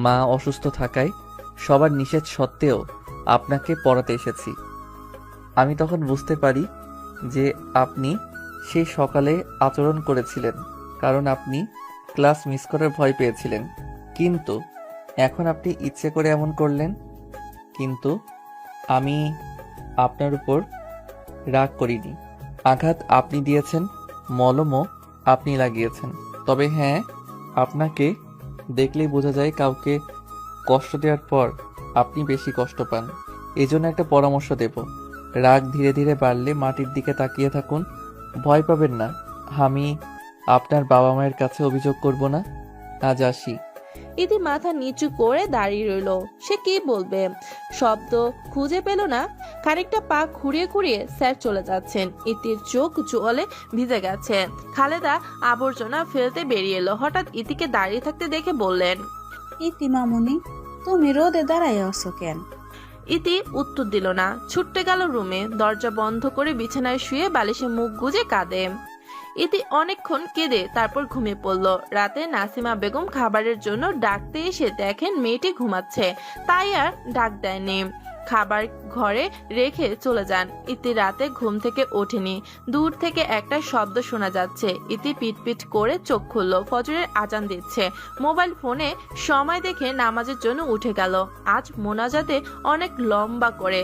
মা অসুস্থ থাকায় সবার নিষেধ সত্ত্বেও আপনাকে পড়াতে এসেছি। আমি তখন বুঝতে পারি যে আপনি সেই সকালে আচরণ করেছিলেন কারণ আপনি ক্লাস মিস করার ভয় পেয়েছিলেন, কিন্তু এখন আপনি ইচ্ছে করে এমন করলেন। কিন্তু আমি আপনার উপর রাগ করিনি। আঘাত আপনি দিয়েছেন, মলমও আপনি লাগিয়েছেন। তবে হ্যাঁ, আপনাকে দেখলেই বোঝা যায় কাউকে কষ্ট দেওয়ার পর আপনি বেশি কষ্ট পান। এজন্য একটা পরামর্শ দেব, রাগ ধীরে ধীরে বাড়লে মাটির দিকে তাকিয়ে থাকুন, ভয় পাবেন না। আমি আপনার বাবা মায়ের কাছে অভিযোগ করব না। আজ আসি। ইতি মাথা নিচু করে দাঁড়িয়ে রইল। সে কি বলবে, শব্দ খুঁজে পেল না। খানিকটা পা খুঁড়িয়ে খুঁড়িয়ে স্যার চলে যাচ্ছেন। ইতির চোখ জলে ভিজে গেছে। খালেদা আবর্জনা ফেলতে বেরিয়ে এলো। হঠাৎ ইতিকে দাঁড়িয়ে থাকতে দেখে বললেন, ইতি মামুনি, তুমি রোদে দাঁড়াই আছো কেন? ইতি উত্তর দিল না, ছুটতে গেল রুমে। দরজা বন্ধ করে বিছানায় শুয়ে বালিশে মুখ গুজে কাঁদে। ইতি অনেকক্ষণ কেঁদে তারপর ঘুমিয়ে পড়ল। রাতে নাসিমা বেগম খাবারের জন্য ডাকতে এসে দেখেন মেয়েটি ঘুমাচ্ছে, তাই আর ডাক দেয়নি। খাবার ঘরে রেখে চলে যান। ইতি রাতে ঘুম থেকে ওঠেনি। দূর থেকে একটা শব্দ শোনা যাচ্ছে। ইতি পিটপিট করে চোখ খুলল। ফজরের আজান দিচ্ছে। মোবাইল ফোনে সময় দেখে নামাজের জন্য উঠে গেল। আজ মোনাজাতে অনেক লম্বা করে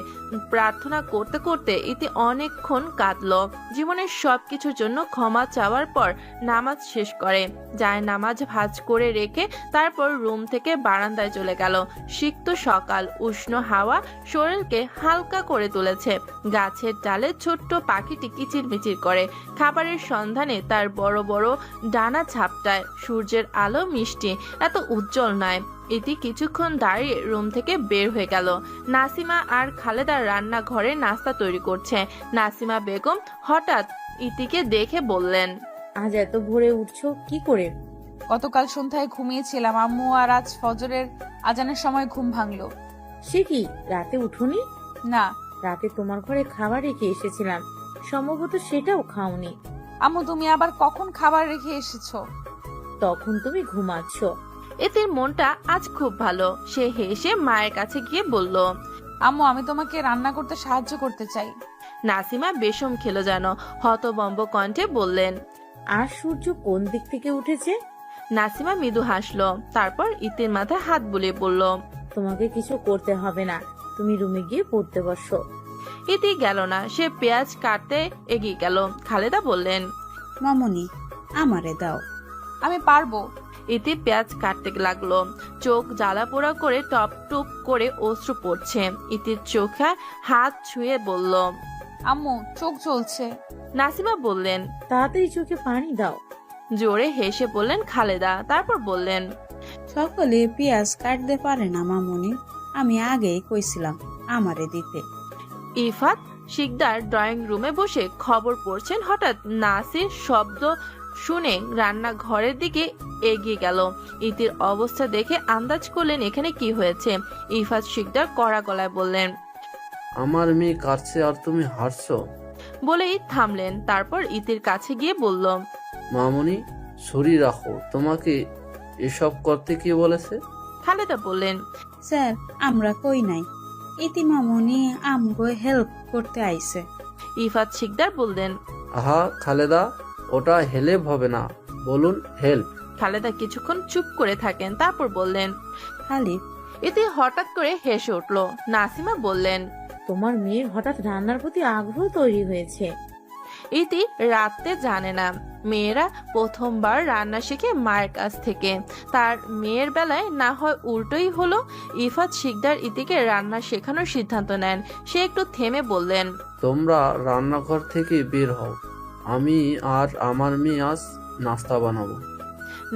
প্রার্থনা করতে করতে ইতি অনেকক্ষণ কাঁদল। জীবনের সবকিছুর জন্য ক্ষমা চাওয়ার পর নামাজ শেষ করে যায় নামাজ ভাঁজ করে রেখে তারপর রুম থেকে বারান্দায় চলে গেল। সিক্ত সকাল, উষ্ণ হাওয়া শরীরকে হালকা করে তুলেছে। গাছের ডালে ছোট্ট পাখিটি কিচিরমিচির করে। খাবারের সন্ধানে তার বড় বড় ডানা ঝাপটায়। সূর্যের আলো মিষ্টি, এত উজ্জ্বল নয়। ইতি কিছুক্ষণ দাঁড়িয়ে রুম থেকে বের হয়ে গেল। নাসিমা আর খালেদা রান্নাঘরে নাস্তা তৈরি করছে। নাসিমা বেগম হঠাৎ ইতিকে দেখে বললেন, আজ এত ভোরে উঠছো কি করে? গতকাল সন্ধ্যায় ঘুমিয়েছিলাম আম্মু, আর আজ ফজরের আজানের সময় ঘুম ভাঙলো। সে কি, রাতে উঠোনি? না। রাতে তোমার ঘরে খাবার রেখে এসেছিলাম, সম্ভবত সেটাও খাওনি। আম্মু, তুমি আবার কখন খাবার রেখে এসেছো? তখন তুমি ঘুমাচ্ছ। ইতির মনটা আজ খুব ভালো। সে হেসে মায়ের কাছে গিয়ে বলল, আম্মু, আমি তোমাকে রান্না করতে সাহায্য করতে চাই। নাসিমা বেশম খেলো যেন, হতবম্ব কণ্ঠে বললেন, আর সূর্য কোন দিক থেকে উঠেছে? নাসিমা মৃদু হাসলো। তারপর ইতির মাথায় হাত বুলিয়ে বলল, তোমাকে কিছু করতে হবে না, তুমি রুমে গিয়ে পড়তে বসো। ইতি গেল না। সে পেঁয়াজ কাটতে এগিয়ে গেল। খালেদা বললেন, মামুনি, আমারে দাও। আমি পারবো। ইতি পেঁয়াজ কাটতে লাগলো। চোখ জ্বালা পোড়া করে টপ টপ করে অশ্রু পড়ছে। ইতির চোখে হাত ছুঁয়ে বলল, আম্মু, চোখ জ্বলছে। নাসিমা বললেন, তাড়াতাড়ি চোখে পানি দাও। জোরে হেসে বললেন খালেদা। তারপর বললেন, সকলে পেঁয়াজ কাটতে পারে না মামুনি, আমি আগেই কইছিলাম আমারে দিতে। ইফাত শিকদার ড্রয়িং রুমে বসে খবর পড়ছেন। হঠাৎ নাসির শব্দ শুনে রান্নাঘরের দিকে এগিয়ে গেল। ইতির অবস্থা দেখে আন্দাজ করলেন এখানে কি হয়েছে। ইফাত শিকদার কড়া গলায় বললেন, আমার মেয়ে কাটছে আর তুমি হাসছো? বলেই থামলেন। তারপর ইতির কাছে গিয়ে বলল, মামুনি, ছুরি রাখো, তোমাকে এসব করতে কে বলেছে? খালেদা বললেন, স্যার, আমরা কই নাই, ইতি মামুনি আমগো হেল্প করতে আইছে। ইফাত শিকদার বললেন, আহা খালেদা, ওটা হেল্প হবে না, বলুন হেল্প। খালেদা কিছুক্ষণ চুপ করে থাকেন। তারপর বললেন, খালি। ইতি হঠাৎ করে হেসে উঠল। নাসিমা বললেন, তোমার মেয়ের হঠাৎ রান্নার প্রতি আগ্রহ তৈরি হয়েছে। ইতি রাতে জানে না মেয়েরা প্রথমবার রান্না শিখে মায়ের কাছ থেকে। তার মেয়ের বেলায় না হয় উল্টোই হলো। ইফাত শিকদার ইতিকে রান্না শেখানোর সিদ্ধান্ত নেন। সে একটু থেমে বললেন, তোমরা রান্নাঘর থেকে বের হও, আমি আর আমার মেয়ে আজ নাস্তা বানাবো।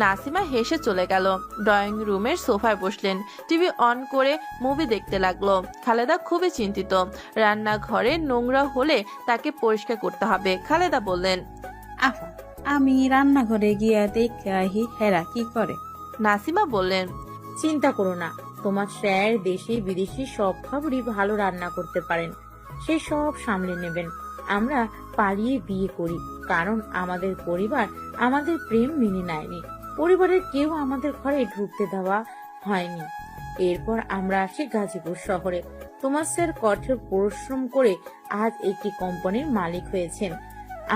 নাসিমা হেসে চলে গেল। ড্রয়িং রুমের সোফায় বসলেন, টিভি অন করে মুভি দেখতে লাগলো। খালেদা খুবই চিন্তিত। রান্নাঘরে নোংরা হলে তাকে পরিষ্কার করতে হবে। খালেদা বললেন, আফা আমি রান্নাঘরে গিয়া দেখে আহি হেরা কি করে। নাসিমা বললেন, চিন্তা করো না, তোমার স্যার দেশি বিদেশি সব খাবারই ভালো রান্না করতে পারেন, সে সব সামলে নেবেন। আমরা পালিয়ে বিয়ে করি কারণ আমাদের পরিবার আমাদের প্রেম মেনে নেয়নি। পরিবারের কেউ আমাদের ঘরে ঢুকতে দেওয়া হয়নি। এরপর আমরা আসি গাজীপুর শহরে। তোমার স্যার কঠোর পরিশ্রম করে আজ একটি কোম্পানির মালিক হয়েছেন।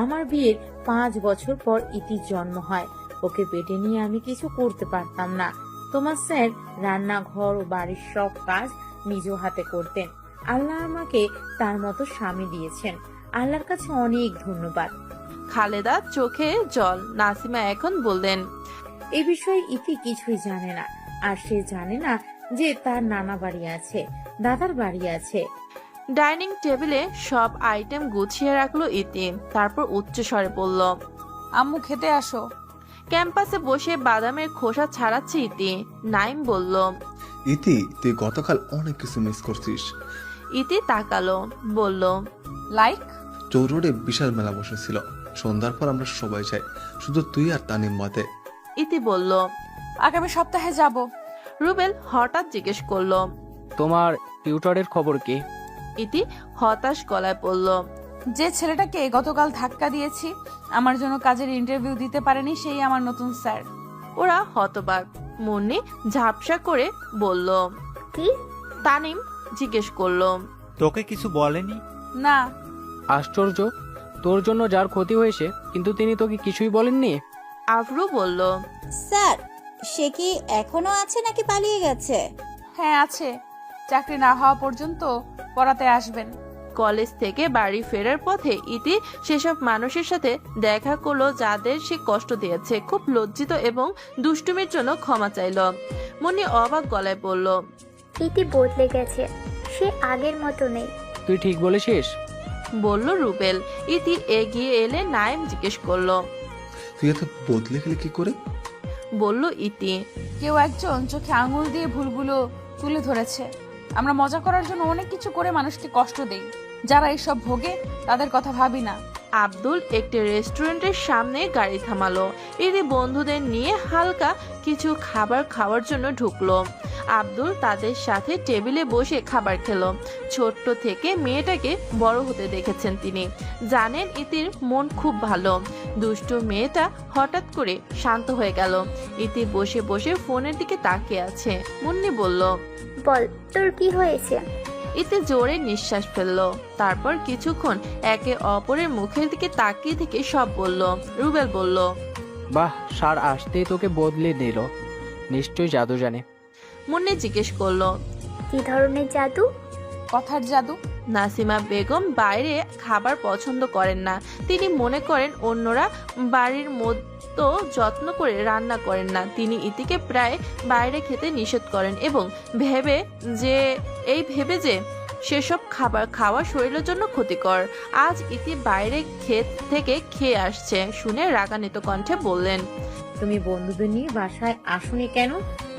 আমার বিয়ের 5 বছর পর ইতির জন্ম হয়। ওকে পেটে নিয়ে আমি কিছু করতে পারতাম না। তোমার স্যার রান্নাঘর ও বাড়ির সব কাজ নিজ হাতে করতেন। আল্লাহ আমাকে তার মতো স্বামী দিয়েছেন। আল্লাহর কাছে অনেক ধন্যবাদ। খালেদা চোখে জল। নাসিমা এখন বললেন, এ বিষয়ে ইতি কিছুই জানে না। আর সে জানে না যে তার নানা বাড়ি আছে, দাদার বাড়ি আছে। ডাইনিং টেবিলে সব আইটেম গুছিয়ে রাখলো ইতি। তারপর উচ্চস্বরে বলল, আম্মু খেতে আসো। ক্যাম্পাসে বসে বাদামের খোসা ছাড়াচ্ছে ইতি। নাইম বলল, ইতি তুই গতকাল অনেক কিছু মিস করছিস। ইতি তাকালো, বলল, লাইক? চৌরোডে বিশাল মেলা বসেছিল, সন্ধ্যার পর আমরা সবাই যাই, শুধু তুই আর তানিম বাদে। ইতি বলল, আগামী সপ্তাহে যাব। রুবেল হঠাৎ জিজ্ঞেস করলো, তোমার টিউটরের খবর কি? ইতি হতাশ গলায় বলল, যে ছেলেটাকে গতকাল ধাক্কা দিয়েছি, আমার জন্য কাজের ইন্টারভিউ দিতে পারেনি, সেই আমার নতুন স্যার। ওরা হতবাক। মুন্নি ঝাপসা করে বলল, কি? তানিম জিজ্ঞেস করলো, তোকে কিছু বলেনি? না। আশ্চর্য, তোর জন্য যার ক্ষতি হয়েছে কিন্তু তিনি তোকে কিছুই বলেননি। আফরু বলল, স্যার সে কি এখনো আছে নাকি পালিয়ে গেছে? হ্যাঁ আছে, চাকরি না হওয়া পর্যন্ত পড়াতে আসবেন। কলেজ থেকে বাড়ি ফেরার পথে ইতি সেসব মানুষের সাথে দেখা করলো যাদের সে কষ্ট দিয়েছে। খুব লজ্জিত এবং দুষ্টুমির জন্য ক্ষমা চাইল। মুন্নি অবাক গলায় বলল, ইতি বদলে গেছে, সে আগের মতো নেই। তুই ঠিক বলেছিস, বলল রুবেল। ইতি এগিয়ে এলে নাইম জিজ্ঞেস করলো, তুই এত বদলে গেলে কি করে? বলল ইতি, কেউ একজন চোখে আঙুল দিয়ে ভুলগুলো তুলে ধরেছে। আমরা মজা করার জন্য অনেক কিছু করে মানুষকে কষ্ট দেই, যারা এইসব ভোগে তাদের কথা ভাবি না। আব্দুল একটি রেস্টুরেন্টের সামনে গাড়ি থামালো। ইতি বন্ধুদের নিয়ে হালকা কিছু খাবার খাওয়ার জন্য ঢুকলো। আব্দুল তাদের সাথে টেবিলে বসে খাবার খেলো। ছোট্ট থেকে মেয়েটাকে বড় হতে দেখেছেন তিনি, জানেন ইতির মন খুব ভালো। দুষ্টু মেয়েটা হঠাৎ করে শান্ত হয়ে গেল। ইতি বসে বসে ফোনের দিকে তাকিয়ে আছে। মুন্নি বলল, বল তোর কি হয়েছে? ইতি জোরে নিঃশ্বাস ফেললো। তারপর কিছুক্ষণ একে অপরের মুখের দিকে তাকিয়ে থেকে সব বলল। রুবেল বলল, বাহ, সার আসতেই তোকে বদলে নিল, নিশ্চয়ই জাদু জানে। মুন্নি জিজ্ঞেস করলো, কি ধরনের জাদু? কথার জাদু। নাসিমা বেগম বাইরে খাবার পছন্দ করেন না। তিনি মনে করেন অন্যরা বাড়ির মতো যত্ন করে রান্না করেন না। তিনি ইতিকে প্রায় বাইরে খেতে নিষেধ করেন এবং ভেবে যে সেসব খাবার খাওয়া শরীরের জন্য ক্ষতিকর। আজ ইতি বাইরে ক্ষেত থেকে খেয়ে আসছে শুনে রাগান্বিত কণ্ঠে বললেন, তুমি বন্ধুদের নিয়ে বাসায় আসোনি কেন?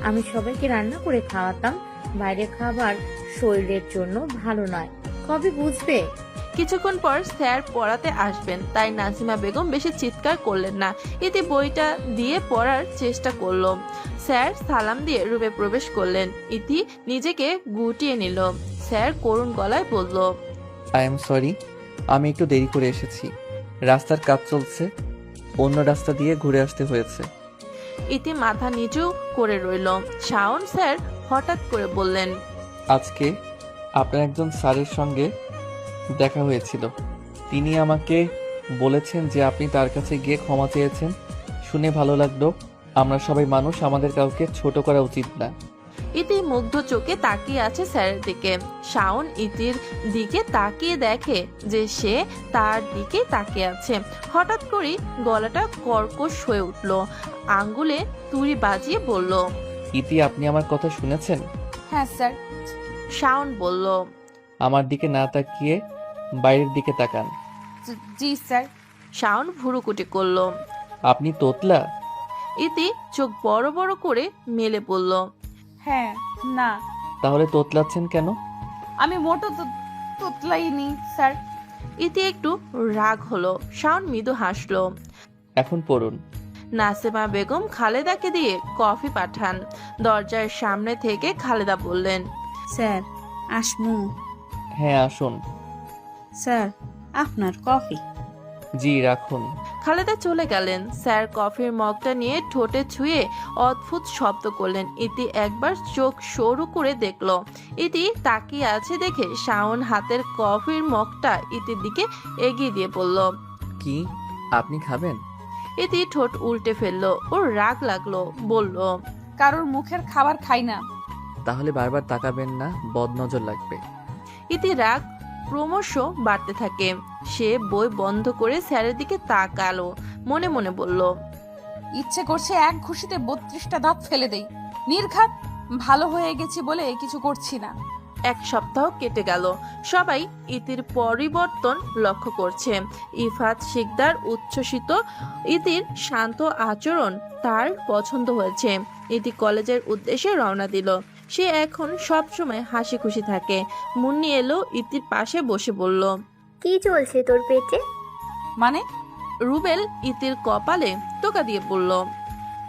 আমি সবাইকে রান্না করে খাওয়াতাম। বাইরে খাবার শরীরের জন্য ভালো নয়, কবে বুঝবে? কিছুক্ষণ পর স্যার পড়াতে আসবেন, তাই নাসিমা বেগম বেশি চিৎকার করলেন না। ইতি বইটা দিয়ে পড়ার চেষ্টা করলো। স্যার সালাম দিয়ে রুমে প্রবেশ করলেন। ইতি নিজেকে গুটিয়ে নিল। স্যার করুণ গলায় বলল, আই এম সরি, আমি একটু দেরি করে এসেছি, রাস্তার কাজ চলছে, অন্য রাস্তা দিয়ে ঘুরে আসতে হয়েছে। ইতি মাথা নিচু করে রইল। শাওন স্যার হঠাৎ করে বললেন, আজকে আপনার একজন স্যারের সঙ্গে দেখা হয়েছিল, তিনি আমাকে বলেছেন যে আপনি তার কাছে গিয়ে ক্ষমা চেয়েছেন। শুনে ভালো লাগলো। আমরা সবাই মানুষ, আমাদের কাউকে ছোট করা উচিত না। ইতি মুগ্ধ চোখে তাকিয়ে আছে স্যারের দিকে। শাওন ইতির দিকে তাকিয়ে দেখে যে সে তার দিকে তাকিয়ে আছে। হঠাৎ করে গলাটা কর্কশ হয়ে উঠল, আঙ্গুলে তুড়ি বাজিয়ে বলল, ইতি, আপনি আমার কথা শুনেছেন? হ্যাঁ স্যার। শাওন বলল, আমার দিকে না তাকিয়ে বাইরের দিকে তাকান। জি স্যার। শাওন ভুরুকুটি করলো। আপনি তোতলা? ইতি চোখ বড় বড় করে মেলে বলল, হ্যাঁ। না, তাহলে তোতলাচ্ছেন কেন? আমি মোটো তোতলাইনি স্যার। ইতি একটু রাগ হলো। শাওন মৃদু হাসলো। এখন পড়ুন। নাসিমা বেগম খালেদাকে দিয়ে কফি পাঠান। দরজার সামনে থেকে খালেদা বললেন, স্যার আসমু? হ্যাঁ, আসুন। স্যার আপনার কফি। জি, রাখুন। খালেদা চলে গেলেন। স্যার কফির মগটা নিয়ে ঠোঁটে ছুঁয়ে অদ্ভুত শব্দ করলেন। ইতি একবার চোখ সরু করে দেখলো। ইতি তাকিয়ে আছে দেখে শাওন হাতের কফির মগটা ইতির দিকে এগিয়ে দিয়ে বলল, কি আপনি খাবেন? ইতি ঠোঁট উল্টে ফেললো। ওর রাগ লাগলো, বলল, কারোর মুখের খাবার খাই না। তাহলে বারবার তাকাবেন না, বদনজর লাগবে। ইতি রাগ ক্রমশ বাড়তে থাকে। সে বই বন্ধ করে স্যারের দিকে তাকালো। মনে মনে বলল, ইচ্ছে করছে এক ঘুষিতে 32টা দাঁত ফেলে দেই। নির্ঘাত ভালো হয়ে গেছি বলে কিছু করছি না। এক সপ্তাহ কেটে গেল। সবাই ইতির পরিবর্তন লক্ষ্য করছে। ইফাত শিকদার উচ্ছ্বসিত, ইতির শান্ত আচরণ তার পছন্দ হয়েছে। ইতি কলেজের উদ্দেশ্যে রওনা দিল। সে এখন সব সময় হাসি খুশি থাকে। মুন্নি এলো ইতির পাশে বসে বলল, কি চলছে তোর পেটে? মানে? রুবেল ইতির কপালে টোকা দিয়ে বলল,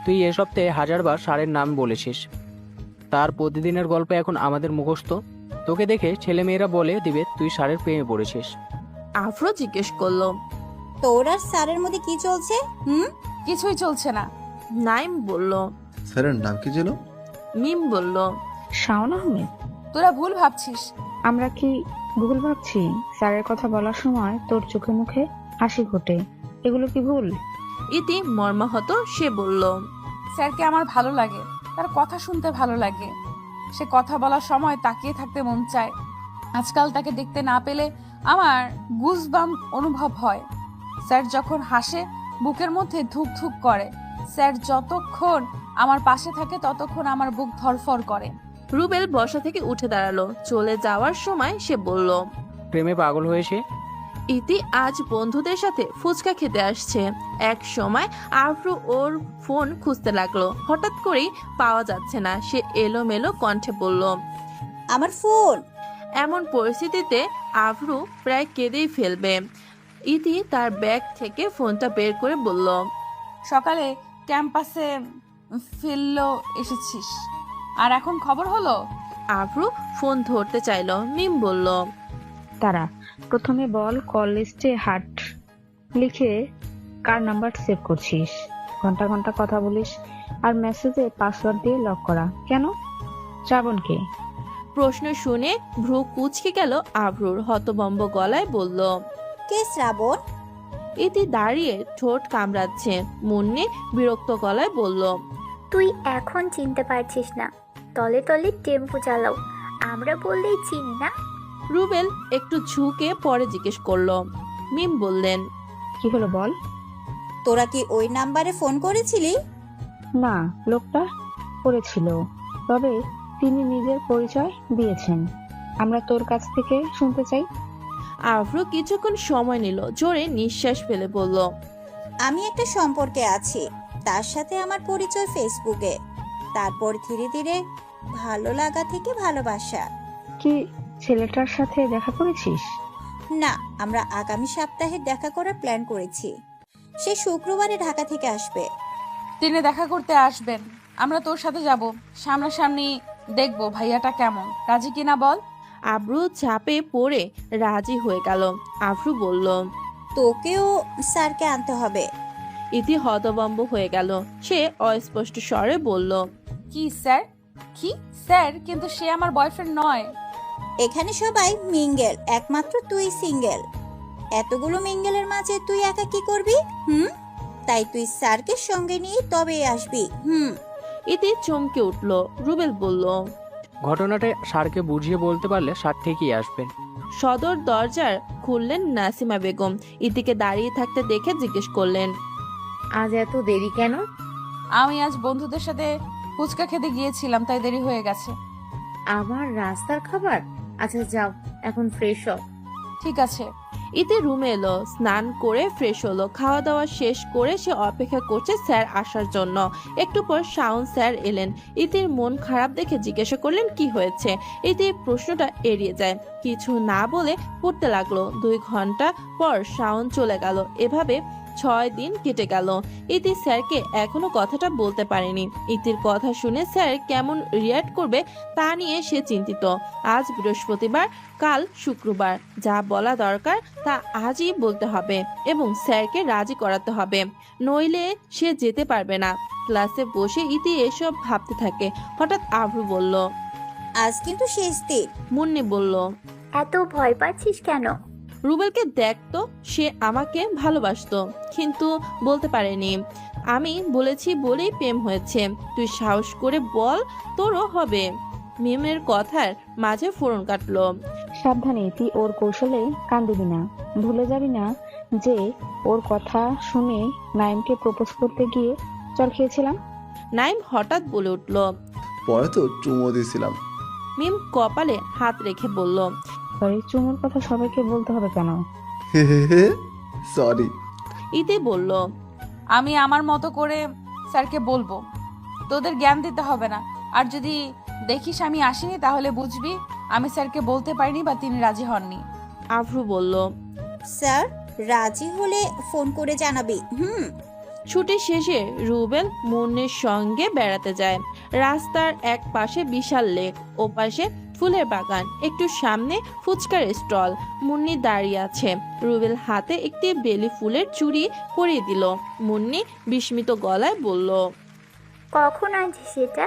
তুই এ সপ্তাহে 1000বার স্যারের নাম বলেছিস। তার প্রতিদিনের গল্প এখন আমাদের মুখস্থ। তোকে দেখে ছেলেমেয়েরা বলে দিবে তুই স্যারের প্রেমে পড়েছিস। আফরো জিজ্ঞেস করলো, তোর আর স্যারের মধ্যে কি চলছে? কিছুই চলছে না। নাইম বলল। স্যারের নাম কি ছিল? মিম বলল, শাওন আহমেদ। তোরা ভুল ভাবছিস। আমরা কি ভুল ভাবছি? স্যারের কথা বলার সময় তোর চোখে মুখে হাসি ফোটে, এগুলো কি ভুল? ইতি মর্মাহত, সে বলল, স্যারকে আমার ভালো লাগে, তার কথা শুনতে ভালো লাগে। সে কথা বলার সময় তাকিয়ে থাকতে মন চায়। আজকাল তাকে দেখতে না পেলে আমার গুজবাম্প অনুভব হয়। স্যার যখন হাসে বুকের মধ্যে ধুক ধুক করে। স্যার যতক্ষণ আমার পাশে থাকে ততক্ষণ আমার বুক ধরফর করে। রুবেল বসা থেকে উঠে দাঁড়ালো। চলে যাওয়ার সময় সে বলল, প্রেমে পাগল হয়েছে। ইতি আজ বন্ধুদের সাথে ফুচকা খেতে আসছে। এক সময় আফরু ওর ফোন খুঁজতে লাগলো। হঠাৎ করেই পাওয়া যাচ্ছে না। সে এলোমেলো কণ্ঠে বলল, আমার ফোন। এমন পরিস্থিতিতে আফরু প্রায় কেঁদেই ফেলবে। ইতি তার ব্যাগ থেকে ফোনটা বের করে বলল, সকালে ক্যাম্পাসে ফেললো এসেছিস, আর এখন খবর হলো? আফরু ফোন ধরতে চাইলো। মিম বলল, তারা প্রথমে বল কল লিস্টে হাট লিখে কার নাম্বার সেভ করছিস, ঘন্টা ঘন্টা কথা বলিস, আর মেসেজে পাসওয়ার্ড দিয়ে লক করা কেন? শ্রাবণকে? প্রশ্ন শুনে ভ্রু কুঁচকে গেল আফরুর। হতভম্ব গলায় বলল, কে শ্রাবণ? ইতি দাঁড়িয়ে ঠোঁট কামড়াচ্ছে। মুন্নি বিরক্ত গলায় বলল, তুই এখন চিনতে পারছিস না? তলে তলে টেম্পো চালাও, আমরা বললেই চিনি না। রুবেল একটু ঝুঁকে পরে জিজ্ঞেস করলো। মিম বললেন, কি হলো বল। তোরা কি ওই নাম্বারে ফোন করেছিলি? না, লোকটা করেছিল, তবে তিনি নিজের পরিচয় দিয়েছেন। আমরা তোর কাছ থেকে শুনতে চাই। আফরু কিছুক্ষণ সময় নিল, জোরে নিঃশ্বাস ফেলে বলল, আমি একটা সম্পর্কে আছি, তার সাথে আমার পরিচয় ফেসবুকে, তারপর ধীরে ধীরে ভালো লাগা থেকে ভালোবাসা। কি ছেলেটার সাথে দেখা করেছিস? না, আমরা আগামী সপ্তাহে দেখা করার প্ল্যান করেছি। সে শুক্রবারে ঢাকা থেকে আসবে। তিনি দেখা করতে আসবেন, আমরা তোর সাথে যাব, সামনাসামনি দেখবো ভাইয়াটা কেমন, রাজি কিনা বল। আফরু চাপে পড়ে রাজি হয়ে গেল। আফরু বলল, তোকেও স্যারকে আনতে হবে। ইতি হতভম্ব হয়ে গেল। সে অস্পষ্ট স্বরে বলল, কি স্যার? কি স্যার? কিন্তু সে আমার বয়ফ্রেন্ড নয়। এখানে সবাই মিঙ্গেল, একমাত্র তুই সিঙ্গেল। এতগুলো মিঙ্গেলের মাঝে তুই একা কি করবি? তাই তুই স্যারকে সঙ্গে নিয়ে তবে আসবি। ইতি চমকে উঠল। রুবেল বলল, ঘটনাটা স্যারকে বুঝিয়ে বলতে পারলে স্যার ঠিকই আসবেন। সদর দরজার খুললেন নাসিমা বেগম। ইতিকে দাঁড়িয়ে থাকতে দেখে জিজ্ঞেস করলেন, আজ এত দেরি কেন? আমি আজ বন্ধুদের সাথে ফুচকা খেতে গিয়েছিলাম, তাই দেরি হয়ে গেছে। আবার রাস্তার খাবার? আচ্ছা যাও, এখন ফ্রেশ হও। ঠিক আছে। ইতি রুমে এলো, স্নান করে ফ্রেশ হলো। খাওয়া দাওয়া শেষ করে সে অপেক্ষা করছে স্যার আসার জন্য। একটু পর শাওন স্যার এলেন। ইতির মন খারাপ দেখে জিজ্ঞাসা করলেন কি হয়েছে। ইতি প্রশ্নটা এড়িয়ে যায়, কিছু না বলে পড়তে লাগলো। 2 ঘন্টা পর শাওন চলে গেল। এভাবে 6 দিন কেটে গেল। ইতি স্যারকে এখনো কথাটা বলতে পারেনি। ইতির কথা শুনে স্যার কেমন রিয়াক্ট করবে তা নিয়ে সে চিন্তিত। আজ বৃহস্পতিবার, কাল শুক্রবার। যা বলা দরকার তা আজই বলতে হবে এবং স্যারকে রাজি করাতে হবে, নইলে সে যেতে পারবে না। ক্লাসে বসে ইতি এসব ভাবতে থাকে। হঠাৎ আভ্রু বলল, আজ কিন্তু শেষ দিন। মুন্নি বলল, এত ভয় পাচ্ছিস কেন? রুবেলকে দেখতো, সে আমাকে ভালোবাসতো কিন্তু বলতে পারেনি। আমি বলেছি বলেই প্রেম হয়েছে। তুই সাহস করে বল, তোরও হবে। মিমের কথার মাঝে ফোড়ন কাটলো। সাবধানে, তুই ওর কৌশলে কান দিবি না। ভুলে যাবি না যে ওর কথা শুনে নাইমকে প্রপোজ করতে গিয়ে চল খেয়েছিলাম। নাইম হঠাৎ বলে উঠল। পরে তো চুমো দিয়েছিলাম। মিম কপালে হাত রেখে বলল, সরি, চুমুর কথা সবাইকে বলতে হবে কেন? সরি। ইতি বলল, আমি আমার মতো করে স্যারকে বলবো, তোদের জ্ঞান দিতে হবে না। আর যদি দেখিস আমি আসিনি তাহলে বুঝবি আমি স্যারকে বলতে পারিনি বা তিনি রাজি হননি। আভ্রু বলল, স্যার রাজি হলে ফোন করে জানাবি। ছুটি শেষে রুবেল মুন্নির সঙ্গে বেড়াতে যায়। রাস্তার এক পাশে বিশাল লেক, ও পাশে ফুলের বাগান, একটু সামনে ফুচকার স্টল। মুন্নি দাঁড়িয়ে আছে। রুবেল হাতে একটি বেলি ফুলের চুড়ি পরিয়ে দিল। মুন্নি বিস্মিত গলায় বলল, কখন আনছিস সেটা?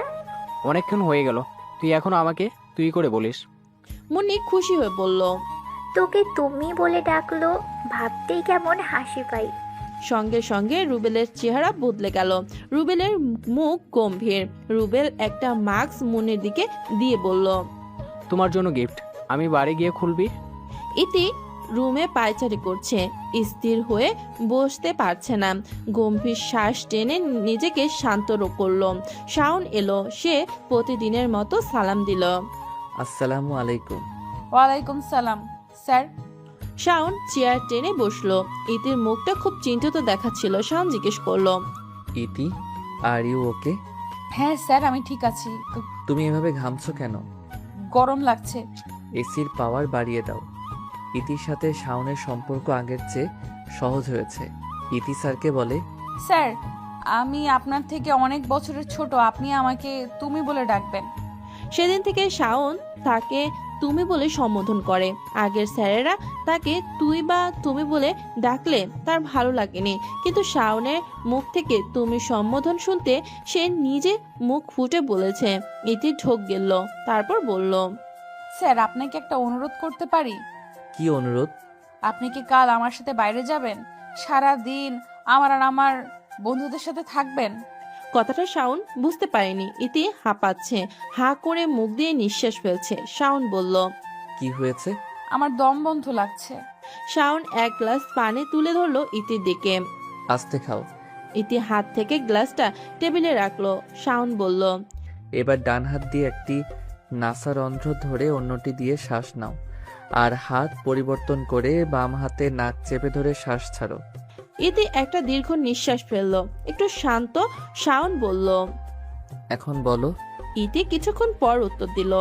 অনেকক্ষণ হয়ে গেল, তুই এখন আমাকে তুই করে বলিস। মুন্নি খুশি হয়ে বলল, তোকে তুমি বলে ডাকলো, ভাবতেই কেমন হাসি পাই। সঙ্গে সঙ্গে রুবেলের চেহারা বদলে গেল। রুবেলের মুখ গম্ভীর। রুবেল একটা মাস্ক মুন্নির দিকে দিয়ে বলল, তোমার জন্য গিফট, আমি বাড়ি গিয়ে খুলবি। ইতি রুমে পায়চারি করছে, স্থির হয়ে বসতে পারছে না। গম্ভীর শ্বাস টেনে নিজেকে শান্ত করলো। শাওন এলো, সে প্রতিদিনের মতো সালাম দিল। আসসালামু আলাইকুম। ওয়ালাইকুম সালাম স্যার। শাওন চেয়ার টেনে বসলো। ইতির মুখটা খুব চিন্তিত দেখাচ্ছিল। শাওন জিজ্ঞেস করলো, ইতি, আর ইউ ওকে? হ্যাঁ স্যার, আমি ঠিক আছি। তুমি এভাবে ঘামছো কেন? গরম লাগছে। এসির পাওয়ার বাড়িয়ে দাও। ইতির সাথে শাওনের সম্পর্ক আগের চেয়ে সহজ হয়েছে। ইতি স্যারকে বলে, স্যার আমি আপনার থেকে অনেক বছরের ছোট, আপনি আমাকে তুমি বলে ডাকবেন। সেদিন থেকে শাওন তাকে তুমি বলে সম্বোধন করে। আগের স্যারেরা তাকে তুই বা তুমি বলে ডাকলে তার ভালো লাগেনি, কিন্তু শাওনের মুখ থেকে তুমি সম্বোধন শুনতে সে নিজে মুখ ফুটে বলেছে। ইতি ঢোক গেল, তারপর বলল, স্যার আপনাকে একটা অনুরোধ করতে পারি? কি অনুরোধ? আপনি কি কাল আমার সাথে বাইরে যাবেন? সারা দিন আমার আর আমার বন্ধুদের সাথে থাকবেন। কথাটা শাওন বুঝতে পারেনি। ইতি হাঁপাচ্ছে, হা করে মুখ দিয়ে নিঃশ্বাস ফেলছে। শাওন বলল, কি হয়েছে? আমার দম বন্ধ লাগছে। শাওন এক গ্লাস পানি তুলে ধরলো ইতির দিকে। আস্তে খাও। ইতি হাত থেকে গ্লাসটা টেবিলে রাখলো। শাওন বলল, এবার ডান হাত দিয়ে একটি নাসারন্ধ্র ধরে অন্যটি দিয়ে শ্বাস নাও, আর হাত পরিবর্তন করে বাম হাতে নাক চেপে ধরে শ্বাস ছাড়ো। ইতি একটা দীর্ঘ নিঃশ্বাস ফেললো। একটু শান্ত শাওন বলল, এখন বলো। ইতি কিছুক্ষণ পর উত্তর দিল,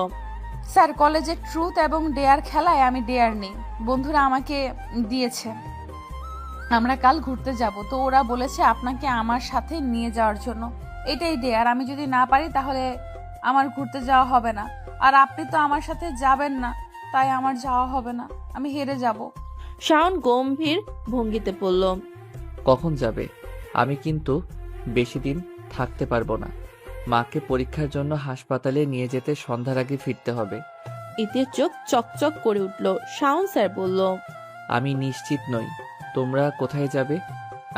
স্যার কলেজে ট্রুথ এবং ডেয়ার খেলায় আমি ডেয়ার নেই, বন্ধুরা আমাকে দিয়েছে। আমরা কাল ঘুরতে যাব, তো ওরা বলেছে আপনাকে আমার সাথে নিয়ে যাওয়ার জন্য। এটাই ডেয়ার, আমি যদি না পারি তাহলে আমার ঘুরতে যাওয়া হবে না। আর আপনি তো আমার সাথে যাবেন না, তাই আমার যাওয়া হবে না, আমি হেরে যাব। শাওন গম্ভীর ভঙ্গিতে বলল, কখন যাবে? আমি কিন্তু বেশি দিন থাকতে পারবো না। মাকে পরীক্ষার জন্য হাসপাতালে নিয়ে যেতে সন্ধ্যার আগে ফিরতে হবে। ইতির চোখ চকচক করে উঠল। শাওন স্যার বলল, আমি নিশ্চিত নই তোমরা কোথায় যাবে।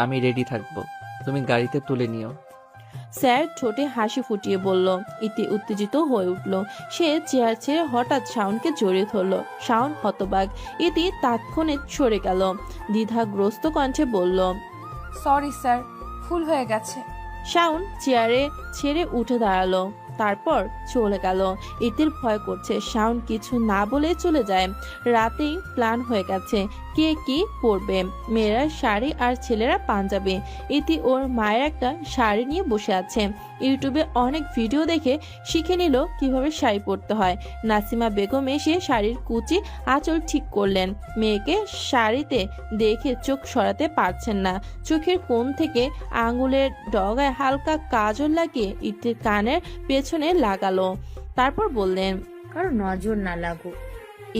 আমি রেডি থাকবো, তুমি গাড়িতে তুলে নিও। স্যার ঠোঁটে হাসি ফুটিয়ে বলল। ইতি উত্তেজিত হয়ে উঠল। সে চেয়ার ছেড়ে হঠাৎ শাওনকে জড়িয়ে ধরল। শাওন হতবাক। ইতি তাৎক্ষণিক সরে গেল। দ্বিধাগ্রস্ত কণ্ঠে বলল, সরি স্যার, ভুল হয়ে গেছে। শাওন চেয়ারে ছেড়ে উঠে দাঁড়ালো, তারপর চলে গেল। ইতির ভয় করছে শাওন কিছু না বলে চলে যায়। রাতেই প্ল্যান হয়ে গেছে কে কি পরবে। মেয়েরা শাড়ি আর ছেলেরা পাঞ্জাবি। ইতি ওর মায়ের একটা শাড়ি নিয়ে বসে আছে। ইউটিউবে অনেক ভিডিও দেখে শিখে নিল কিভাবে শাড়ি পরতে হয়। নাসিমা বেগম এসে শাড়ির কুচি আঁচল ঠিক করলেন। মেয়েকে শাড়িতে দেখে চোখ সরাতে পারছেন না। চোখের কোণ থেকে আঙুলের ডগায় হালকা কাজল লাগিয়ে ইতির কানের পেছনে লাগালো। তারপর বললেন, কারো নজর না লাগুক।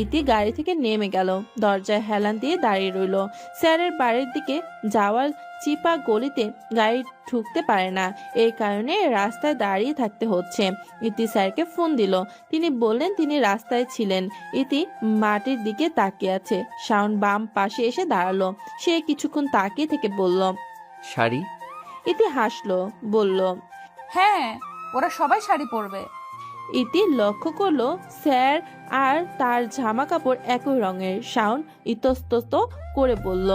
ইতি গাড়ি থেকে নেমে গেল। দরজায় হেলান দিয়ে দাঁড়িয়ে রইল। স্যারের বাড়ির দিকে যাওয়ার চিপা গলিতে গাড়ি ঢুকতে পারে না, এই কারণে রাস্তায় দাঁড়িয়ে থাকতে হচ্ছে। ইতি স্যারকে ফোন দিল। তিনি বললেন তিনি রাস্তায় ছিলেন। ইতি মাটির দিকে তাকিয়ে আছে। শাওন বাম পাশে এসে দাঁড়ালো। সে কিছুক্ষণ তাকিয়ে থেকে বলল, শাড়ি? ইতি হাসলো, বলল, হ্যাঁ, ওরা সবাই শাড়ি পরবে। ইতি লক্ষ্য করলো স্যার আর তার জামা কাপড় একই রঙের। শাওন ইতস্তত করে বলল,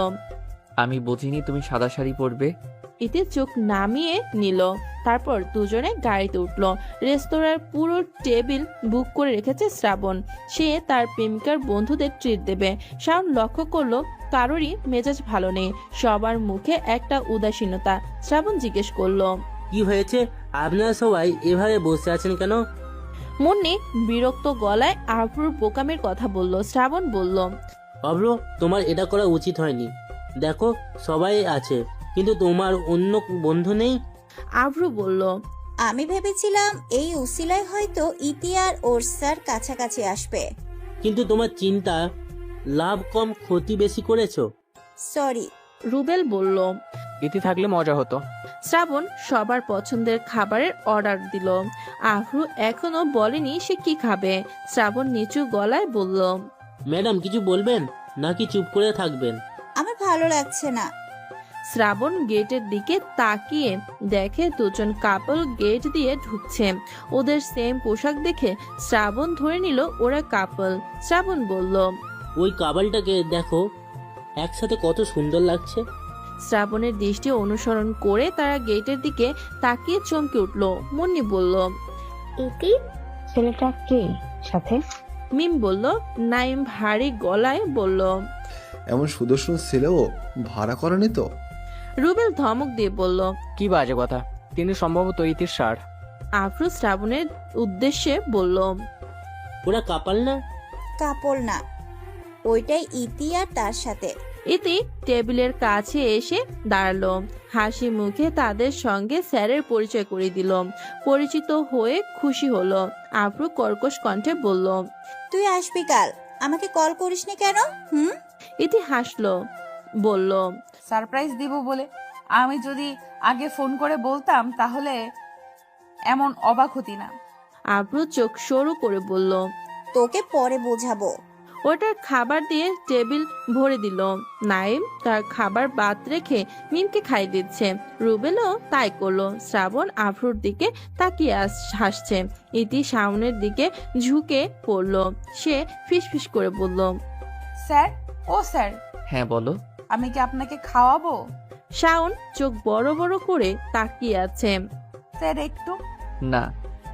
আমি বুঝিনি তুমি সাদা শাড়ি পরবে। ইতি চোখ নামিয়ে নিল। তারপর দুজনে গাড়িতে উঠল। রেস্তোরাঁর পুরো টেবিল বুক করে রেখেছে শ্রাবণ। সে তার প্রেমিকার বন্ধুদের ট্রিট দেবে। শাওন লক্ষ্য করলো কারোরই মেজাজ ভালো নেই, সবার মুখে একটা উদাসীনতা। শ্রাবণ জিজ্ঞেস করলো, কি হয়েছে? আপনারা সবাই এভাবে বসে আছেন কেন? মুন্নি বিরক্ত গলায় আভ্রুর বোকামের কথা বলল। শ্রাবণ বলল, অব্র, তোমার এটা করা উচিত হয়নি। দেখো সবাই আছে, কিন্তু তোমার অন্য বন্ধু নেই। আভ্রু বলল, আমি ভেবেছিলাম এই উসিলায় হয়তো ইতি আর ওর স্যার কাছাকাছি আসবে। কিন্তু তোমার চিন্তা লাভ কম ক্ষতি বেশি করেছো। সরি। রুবেল বলল, ইতি থাকলে মজা হতো। শ্রাবণ সবার পছন্দের খাবারের অর্ডার দিল। আভ্রু এখনো বলেনি সে কি খাবে। শ্রাবণ নিচু গলায় বলল, ম্যাডাম কিছু বলবেন নাকি চুপ করে থাকবেন? আমার ভালো লাগছে না। শ্রাবণ গেটের দিকে তাকিয়ে দেখে দুজন কাপল গেট দিয়ে ঢুকছে। ওদের সেম পোশাক দেখে শ্রাবণ ধরে নিল ওরা কাপল। শ্রাবণ বলল, ওই কাবালটাকে দেখো, একসাথে কত সুন্দর লাগছে। শ্রাবণের দৃষ্টি অনুসরণ করে তারা গেটের দিকে তাকিয়ে চমকে উঠল। মুন্নি বলল, ইতি? ছেলেটা কে সাথে? মিম বলল। নাইম ভারী গলায় বলল, এমন সুদর্শন ছেলেও ভাড়া করেনি তো? রুবেল ধমক দিয়ে বলল, কি বাজে কথা, তিনি সম্ভবত ইতির সার। আফরু শ্রাবণের উদ্দেশ্যে বলল, ওরা কাপাল না? কাপল না, ওইটাই ইতি আর তার সাথে। ইতি টেবিলের কাছে এসে দাঁড়ালো। হাসি মুখে তাদের সঙ্গে স্যারের পরিচয় করে দিল। পরিচিত হয়ে খুশি হলো। আফরু কর্কশ কণ্ঠে বলল, তুই আসবি কাল, আমাকে কল করিসনি কেন? ইতি হাসলো, বলল, সারপ্রাইজ দিব বলে। আমি যদি আগে ফোন করে বলতাম তাহলে এমন অবাক হতি না। আফরু চোখ সরু করে বলল, তোকে পরে বোঝাবো। ওটার খাবার দিয়ে টেবিল ভরে দিল। নাইম তার খাবার বাদ রেখে মিমকে খাই দিচ্ছে। রুবেলও তাই করলো। শ্রাবণ আফরুর দিকে তাকিয়ে হাসছে। ইতি শাওনের দিকে ঝুঁকে পড়ল। সে ফিসফিস করে বলল, স্যার, ও স্যার। হ্যাঁ বলো। আমি কি আপনাকে খাওয়াবো? শাওন চোখ বড় বড় করে তাকিয়ে আছে। স্যার একটু। না।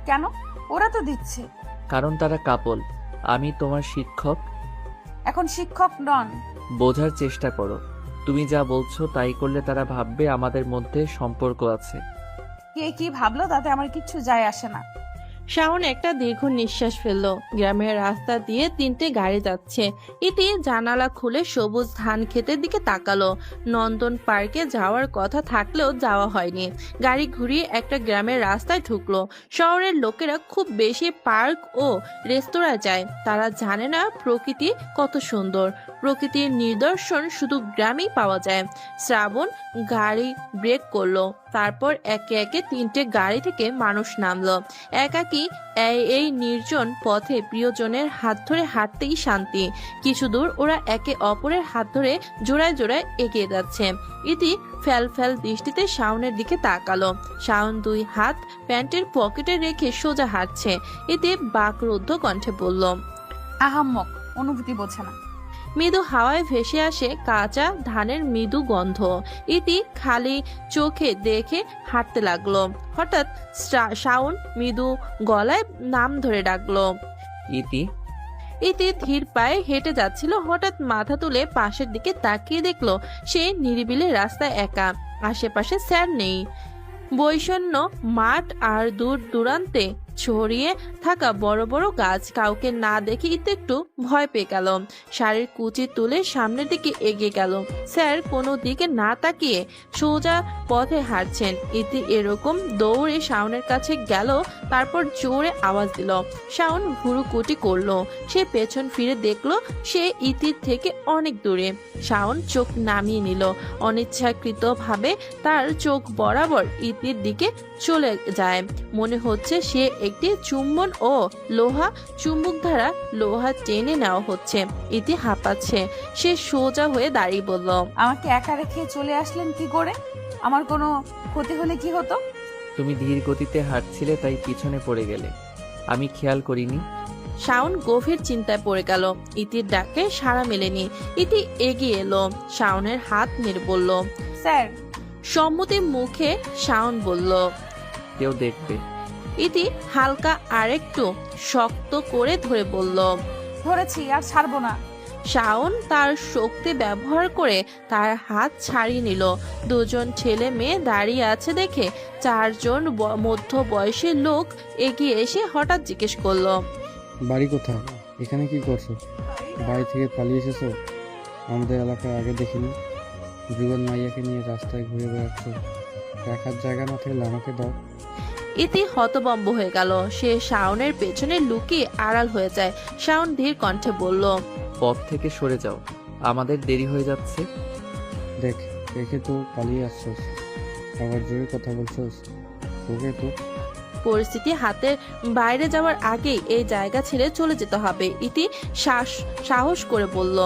কেন? ওরা তো দিচ্ছে। কারণ তারা কাপল। আমি তোমার শিক্ষক। এখন শিক্ষক নন। বোঝার চেষ্টা করো। তুমি যা বলছো তাই করলে তারা ভাববে আমাদের মধ্যে সম্পর্ক আছে। কে কি ভাবলো তাতে আমার কিচ্ছু যায় আসে না। শাওন একটা দীর্ঘ নিঃশ্বাস ফেললো। গ্রামের রাস্তা দিয়ে 3টে গাড়ি যাচ্ছে। ইতি জানালা খুলে সবুজ ধান ক্ষেতের দিকে তাকালো। নন্দন পার্কে যাওয়ার কথা থাকলেও যাওয়া হয়নি। গাড়ি ঘুরিয়ে একটা গ্রামের রাস্তায় ঢুকলো। শহরের লোকেরা খুব বেশি পার্ক ও রেস্তোরাঁ যায়। তারা জানে না প্রকৃতি কত সুন্দর। প্রকৃতির নিদর্শন শুধু গ্রামেই পাওয়া যায়। শ্রাবণ গাড়ি ব্রেক করলো, তারপর একে একে 3টে গাড়ি থেকে মানুষ নামলো। একাকী এই নির্জন পথে প্রিয়জনের হাত ধরে হাঁটতেই শান্তি। কিছু দূর ওরা একে অপরের হাত ধরে জোড়ায় জোড়ায় এগিয়ে যাচ্ছে। ইতি ফ্যাল ফ্যাল দৃষ্টিতে শাওনের দিকে তাকালো। শাওন 2 হাত প্যান্টের পকেটে রেখে সোজা হাঁটছে। এতে বাকরুদ্ধ কণ্ঠে বলল, আহাম্মক, অনুভূতি বোঝে না। মৃদু হাওয়ায় ভেসে আসে কাঁচা ধানের মৃদু গন্ধ। ইতি খালি চোখে দেখে হাঁটতে লাগলো। হঠাৎ শাওন মৃদু গলায় নাম ধরে ডাকলো, ইতি। ইতি ধীর পায়ে হেঁটে যাচ্ছিল। হঠাৎ মাথা তুলে পাশের দিকে তাকিয়ে দেখলো সে নিরিবিলি রাস্তায় একা। আশেপাশে স্যার নেই। বৈষণ্য মাঠ আর দূর দূরান্তে ছড়িয়ে থাকা বড় বড় গাছ। কাউকে না দেখে ইতি একটু ভয় পেয়ে গেল। শাড়ির কুচি তুলে সামনের দিকে এগিয়ে গেল। স্যার কোনো দিকে না তাকিয়ে সোজা পথে হাঁটছেন। ইতি এরকম দৌড়ে শাওনের কাছে গেল, তারপর জোরে আওয়াজ দিল। শাওন ভুরুকুটি করলো। সে পেছন ফিরে দেখলো সে ইতির থেকে অনেক দূরে। শাওন চোখ নামিয়ে নিল। অনিচ্ছাকৃতভাবে তার চোখ বরাবর ইতির দিকে চলে যায়। মনে হচ্ছে সে একটি চুম্বন ও লোহা চুম্বক দ্বারা লোহা টেনে নেওয়া হচ্ছে। ইতি হাঁপাচ্ছে। সে সোজা হয়ে দাঁড়িয়ে বলল, আমাকে একা রেখে চলে আসলেন কি করে? আমার কোনো ক্ষতি হলে কি হতো? তুমি ধীর গতিতে হাঁটছিলে তাই পিছনে পড়ে গেলে, আমি খেয়াল করিনি। শাওন গভীর চিন্তায় পড়ে গেল। ইতির ডাকে সাড়া মেলেনি। ইতি এগিয়ে এলো, শাওনের হাত নেড়ে বলল, স্যার। সম্মতি মুখে শাওন বলল, কেউ দেখবে। ইতি হালকা আরেকটু শক্ত করে ধরে বলল, ধরেছি, আর ছাড়বো না। শাওন তার শক্তি ব্যবহার করে তার হাত ছাড়িয়ে নিল। 2জন ছেলে মেয়ে দাঁড়িয়ে আছে দেখে 4জন মধ্য বয়সী লোক এগিয়ে এসে হঠাৎ জিজ্ঞেস করলো, বাড়ি কোথায়? এখানে কি করছো? বাড়ি থেকে পালিয়ে এসেছো? আমাদের এলাকায় আগে দেখিনি। যুগল মাইয়াকে নিয়ে রাস্তায় ঘুরে বেড়াচ্ছ। দেখার জায়গা না থাকলে আমাকে দাও। ইতি হতবম্ব হয়ে গেল। সে শাওনের পেছনে লুকিয়ে আড়াল হয়ে যায়। শাওন ধীর কণ্ঠে বলল, পথ থেকে সরে যাও, আমাদের দেরি হয়ে যাচ্ছে। দেখ, দেখে তো পালিয়ে আসছস, আবার জোরে কথা বলছস। তোকে তো পরিস্থিতি হাতের বাইরে যাওয়ার আগেই এই জায়গা ছেড়ে চলে যেতে হবে। ইতি সাহস করে বলল,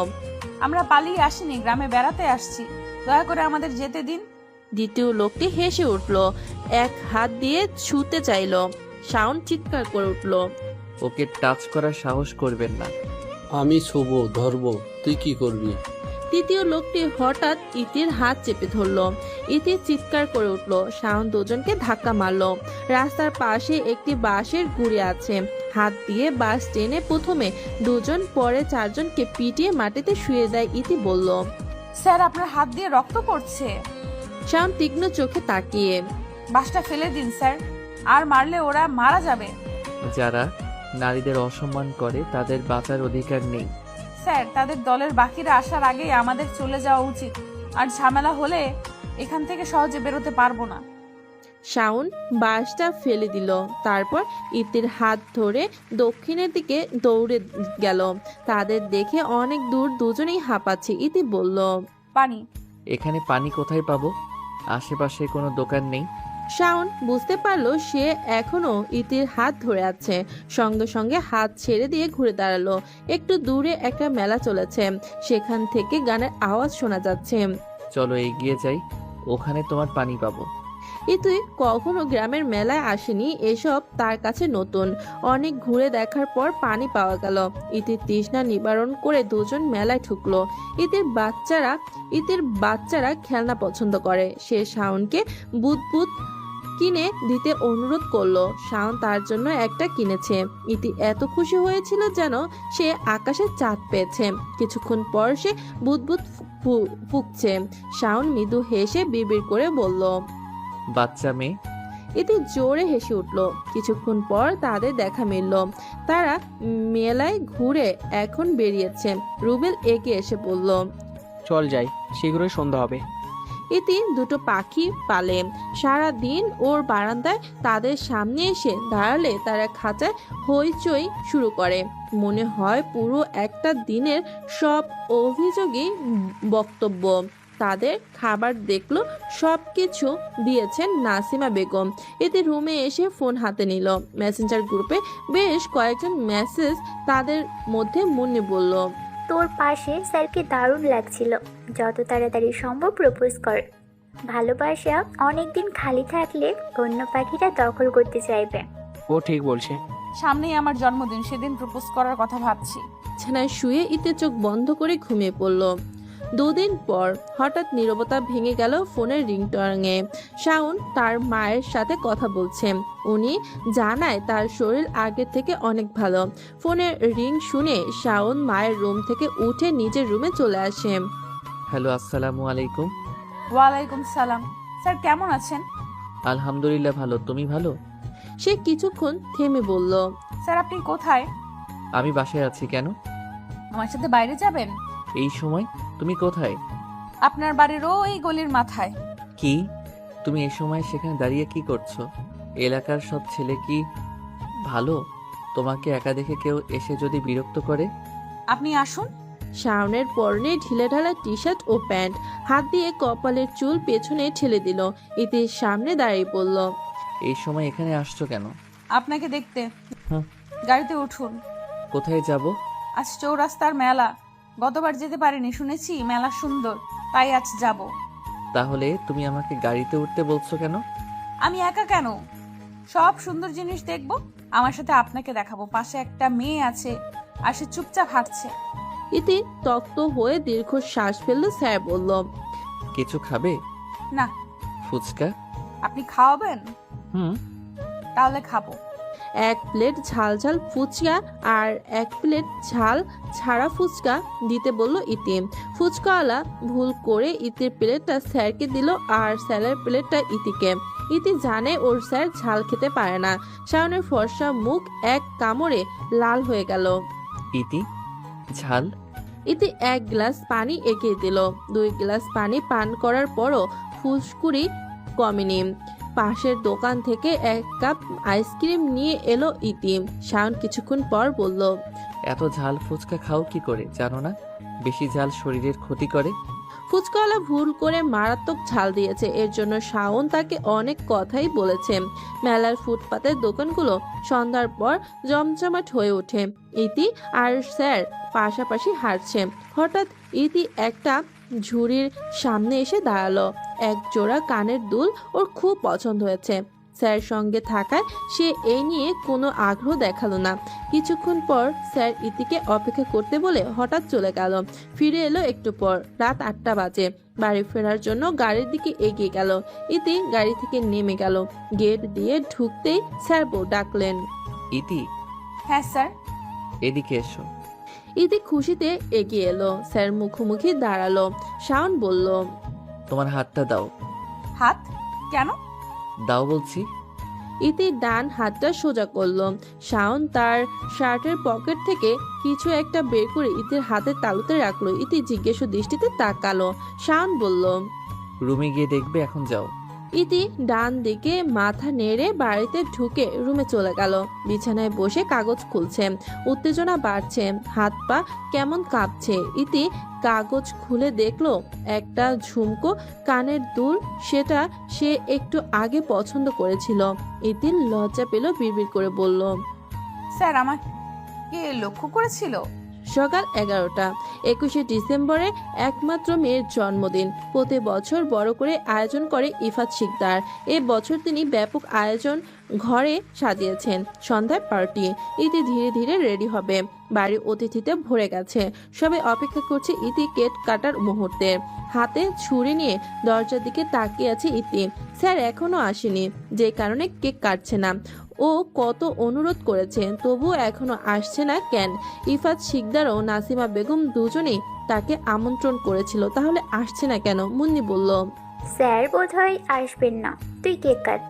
আমরা পালিয়ে আসিনি, গ্রামে বেড়াতে আসছি, দয়া করে আমাদের যেতে দিন। দ্বিতীয় লোকটি হেসে উঠল, এক হাত দিয়ে ছুঁতে চাইল। শাওন চিৎকার করে উঠল, ওকে টাচ করার সাহস করবেন না। আমি ছুবো, ধরবো, তুই কি করবি? তৃতীয় লোকটি হঠাৎ ইতির হাত চেপে ধরলো। ইতি চিৎকার করে উঠল। শাওন 2জনকে ধাক্কা মারলো। রাস্তার পাশে একটি বাঁশের গুঁড়ি আছে। হাত দিয়ে বাঁশ টেনে প্রথমে 2জন, পরে 4জনকে পিটিয়ে মাটিতে শুয়ে দেয়। ইতি বলল, স্যার, আপনার হাত দিয়ে রক্ত পড়ছে। শাওন তীক্ষ্ণ চোখে তাকিয়ে, বাঁশটা ফেলে দিন স্যার, আর মারলে ওরা মারা যাবে। যারা নারীদের অসম্মান করে তাদের বাঁচার অধিকার নেই। স্যার, তাদের দলের বাকিরা আসার আগেই আমাদের চলে যাওয়া উচিত, আর ঝামেলা হলে এখান থেকে সহজে বেরোতে পারবো না। শাওন বাঁশটা ফেলে দিল, তারপর ইতির হাত ধরে দক্ষিণের দিকে দৌড়ে গেল। তাদের দেখে অনেক দূর 2জনেই হাঁপাচ্ছে। ইতি বলল, পানি। এখানে পানি কোথায় পাবো? আশেপাশে কোনো দোকান নেই। শাওন বুঝতে পারলো সে এখনো ইতির হাত ধরে আছে। সঙ্গে সঙ্গে হাত ছেড়ে দিয়ে ঘুরে দাঁড়ালো। একটু দূরে একটা মেলা চলেছে, সেখান থেকে গানের আওয়াজ শোনা যাচ্ছে। চলো এগিয়ে যাই, ওখানে তোমার পানি পাবো। ইতি কখনো গ্রামের মেলায় আসেনি, এসব তার কাছে নতুন। অনেক ঘুরে দেখার পর পানি পাওয়া গেল। ইতির তৃষ্ণা নিবারণ করে 2জন মেলায় ঢুকলো। ইতির বাচ্চারা খেলনা পছন্দ করে। সে শাওনকে বুদবুদ কিনে দিতে অনুরোধ করলো। শাওন তার জন্য একটা কিনেছে। ইতি এত খুশি হয়েছিল যেন সে আকাশে চাঁদ পেয়েছে। কিছুক্ষণ পর সে বুদবুদ ফুঁকছে। শাওন মৃদু হেসে বিড়বিড় করে বলল, বাচ্চা মেয়ে। ইতি জোরে হেসে উঠল। কিছুক্ষণ পর তাদের দেখা মিলল। তারা মেলায় ঘুরে এখন বেরিয়েছে। রুবেল এগিয়ে এসে বলল, চল যাই, শীঘ্রই সন্ধ্যা হবে। ইতি দুটো পাখি পালে। সারা দিন ওর বারান্দায় তাদের সামনে এসে দাঁড়ালে তারা খাঁচায় হইচই শুরু করে। মনে হয় পুরো একটা দিনের সব অভিযোগই বক্তব্য। তাদের খাবার দেখলো, সবকিছু দিয়েছেন নাসিমা বেগম। এতে রুমে এসে ফোন হাতে নিল। মেসেঞ্জার গ্রুপে বেশ কয়েকজন মেসেজ, তাদের মধ্যে মুন্নি বলল, তোর পাশে স্যারকে দারুণ লাগছিল, যত তাড়াতাড়ি সম্ভব প্রপোজ কর। ভালোবাসা অনেকদিন খালি থাকলে অন্য পাখিরা দখল করতে চাইবে। ও ঠিক বলছে। সামনেই আমার জন্মদিন, সেদিন প্রপোজ করার কথা ভাবছি। বিছানায় শুয়ে ইতে চোখ বন্ধ করে ঘুমিয়ে পড়ল। দুদিন পর হঠাৎ নীরবতা ভেঙে গেল ফোনের রিংটনে। শাওন তার মায়ের সাথে কথা বলছে। উনি জানায় তার শরীর আগের থেকে অনেক ভালো। ফোনের রিং শুনে শাওন মায়ের রুম থেকে উঠে নিজের রুমে চলে আসে। হ্যালো, আসসালামু আলাইকুম। ওয়ালাইকুম সালাম। স্যার কেমন আছেন? আলহামদুলিল্লাহ ভালো, তুমি ভালো? সে কিছুক্ষণ থেমে বলল, স্যার আপনি কোথায়? আমি বাসায় আছি। কেন? আমার সাথে বাইরে যাবেন? এই সময়? তুমি কোথায়? আপনার বাড়ির ওই গলির মাথায়। কি? তুমি এই সময় সেখানে দাঁড়িয়ে কি করছো? এলাকার সব ছেলে কি ভালো? তোমাকে একা দেখে কেউ এসে যদি বিরক্ত করে? আপনি আসুন। শাওনের পরনে ঢিলেঢালা টি শার্ট ও প্যান্ট, হাত দিয়ে কপালের চুল পেছনে ঠেলে দিল। এতে সামনে দাঁড়িয়ে পড়ল। এই সময় এখানে আসছো কেন? আপনাকে দেখতে। হুম। গাড়িতে উঠুন। কোথায় যাব? আজ চৌরাস্তার মেলা, গতবার যেতে পারিনি, শুনেছি মেলা সুন্দর, তাই আজ যাব। তাহলে তুমি আমাকে গাড়িতে উঠতে বলছো কেন? আমি একা কেন? সব সুন্দর জিনিস দেখবো, আমার সাথে আপনাকে দেখাবো। পাশে একটা মেয়ে আছে আর সে চুপচাপ হাঁটছে। ইতি তক্ত হয়ে দীর্ঘ শ্বাস ফেলল। স্যার বলল, কিছু খাবে? না। ফুচকা? আপনি খাওয়াবেন? হুম। তাহলে খাবো। এক প্লেট ঝাল ঝাল ফুচকা আর এক প্লেট ঝাল ছাড়া ফুচকা দিতে বলল ইতি। ফুচকাওয়ালা ভুল করে ইতির প্লেটটা স্যারকে দিল আর স্যারের প্লেটটা ইতিকে। ইতি জানে ওর স্যার ঝাল খেতে পারে না। শাওনের ফর্সা মুখ এক কামড়ে লাল হয়ে গেল। ইতি, ঝাল? ইতি এক গ্লাস পানি এগিয়ে দিল। 2 গ্লাস পানি পান করার পরও ফুসকুড়ি কমেনি। পাশের দোকান থেকে 1 কাপ আইসক্রিম নিয়ে এলো ইতি। শাওন কিছুক্ষণ পর বলল, এত ঝাল ফুচকা খাও কি করে? জানো না বেশি ঝাল শরীরের ক্ষতি করে? ফুচকাওয়ালা ভুল করে মারাত্মক ঝাল দিয়েছে, এর জন্য শাওন তাকে অনেক কথাই বলেছে। মেলার ফুটপাতের দোকানগুলো সন্ধ্যার পর জমজমাট হয়ে ওঠে। ইতি আর স্যার পাশাপাশি হাঁটছে। হঠাৎ ইতি একটা ঝুড়ির সামনে এসে দাঁড়ালো। এক জোড়া কানের দুল ওর খুব পছন্দ হয়েছে। স্যার সঙ্গে থাকায় সে এই নিয়ে কোনো আগ্রহ দেখালো না। কিছুক্ষণ পর স্যার ইতিকে অপেক্ষা করতে বলে হঠাৎ চলে গেল। ফিরে এলো একটু পর। রাত 8টা বাজে। বাড়ি ফেরার জন্য গাড়ির দিকে এগিয়ে গেল। ইতি গাড়ি থেকে নেমে গেল। গেট দিয়ে ঢুকতেই স্যার বউ ডাকলেন, ইতি। হ্যাঁ স্যার। এদিকে এসো। ইতি খুশিতে এগিয়ে এলো। স্যার মুখোমুখি দাঁড়ালো। শাওন বলল, তোমার হাতটা দাও। হাত? কেন? দাও বলছি। ইতি ডান হাতটা সোজা করলো। শাওন তার শার্টের পকেট থেকে কিছু একটা বের করে ইতির হাতের তালুতে রাখলো। ইতি জিজ্ঞেস দৃষ্টিতে তাকালো। শাওন বলল, রুমে গিয়ে দেখবে, এখন যাও। ইতি ডান দিকে মাথা নেড়ে বাড়িতে ঢুকে রুমে চলে গেল। বিছানায় বসে কাগজ খুলছে। উত্তেজনা বাড়ছে, হাত পা কেমন কাঁপছে। ইতি কাগজ খুলে দেখলো একটা ঝুমকো কানের দুল, সেটা সে একটু আগে পছন্দ করেছিল। ইতির লজ্জা পেল, বিড়বিড় করে বলল, স্যার আমাকে লক্ষ্য করেছিল? সকাল 11টা। 21শে ডিসেম্বরে একমাত্র মেয়ের জন্মদিন। প্রতি বছর বড় করে আয়োজন করে ইফাত শিকদার। এ বছর তিনি ব্যাপক আয়োজন ঘরে সাজিয়েছেন। সন্ধ্যায় পার্টি। ইতি ধীরে ধীরে রেডি হবে। বাড়ি অতিথিতে ভরে গেছে। সবাই অপেক্ষা করছে ইতি কেক কাটার মুহূর্তে। হাতে ছুরি নিয়ে দরজার দিকে তাকিয়ে আছে ইতি। স্যার এখনো আসেনি, যে কারণে কেক কাটছে না। ও কত অনুরোধ করেছে, তবুও এখনো আসছে না কেন? ইফাত শিকদার ও নাসিমা বেগম দুজনেই তাকে আমন্ত্রণ করেছিল, তাহলে আসছে না কেন? মুন্নি বলল, স্যার বোধহয় আসবেন না, তুই কেক কাট।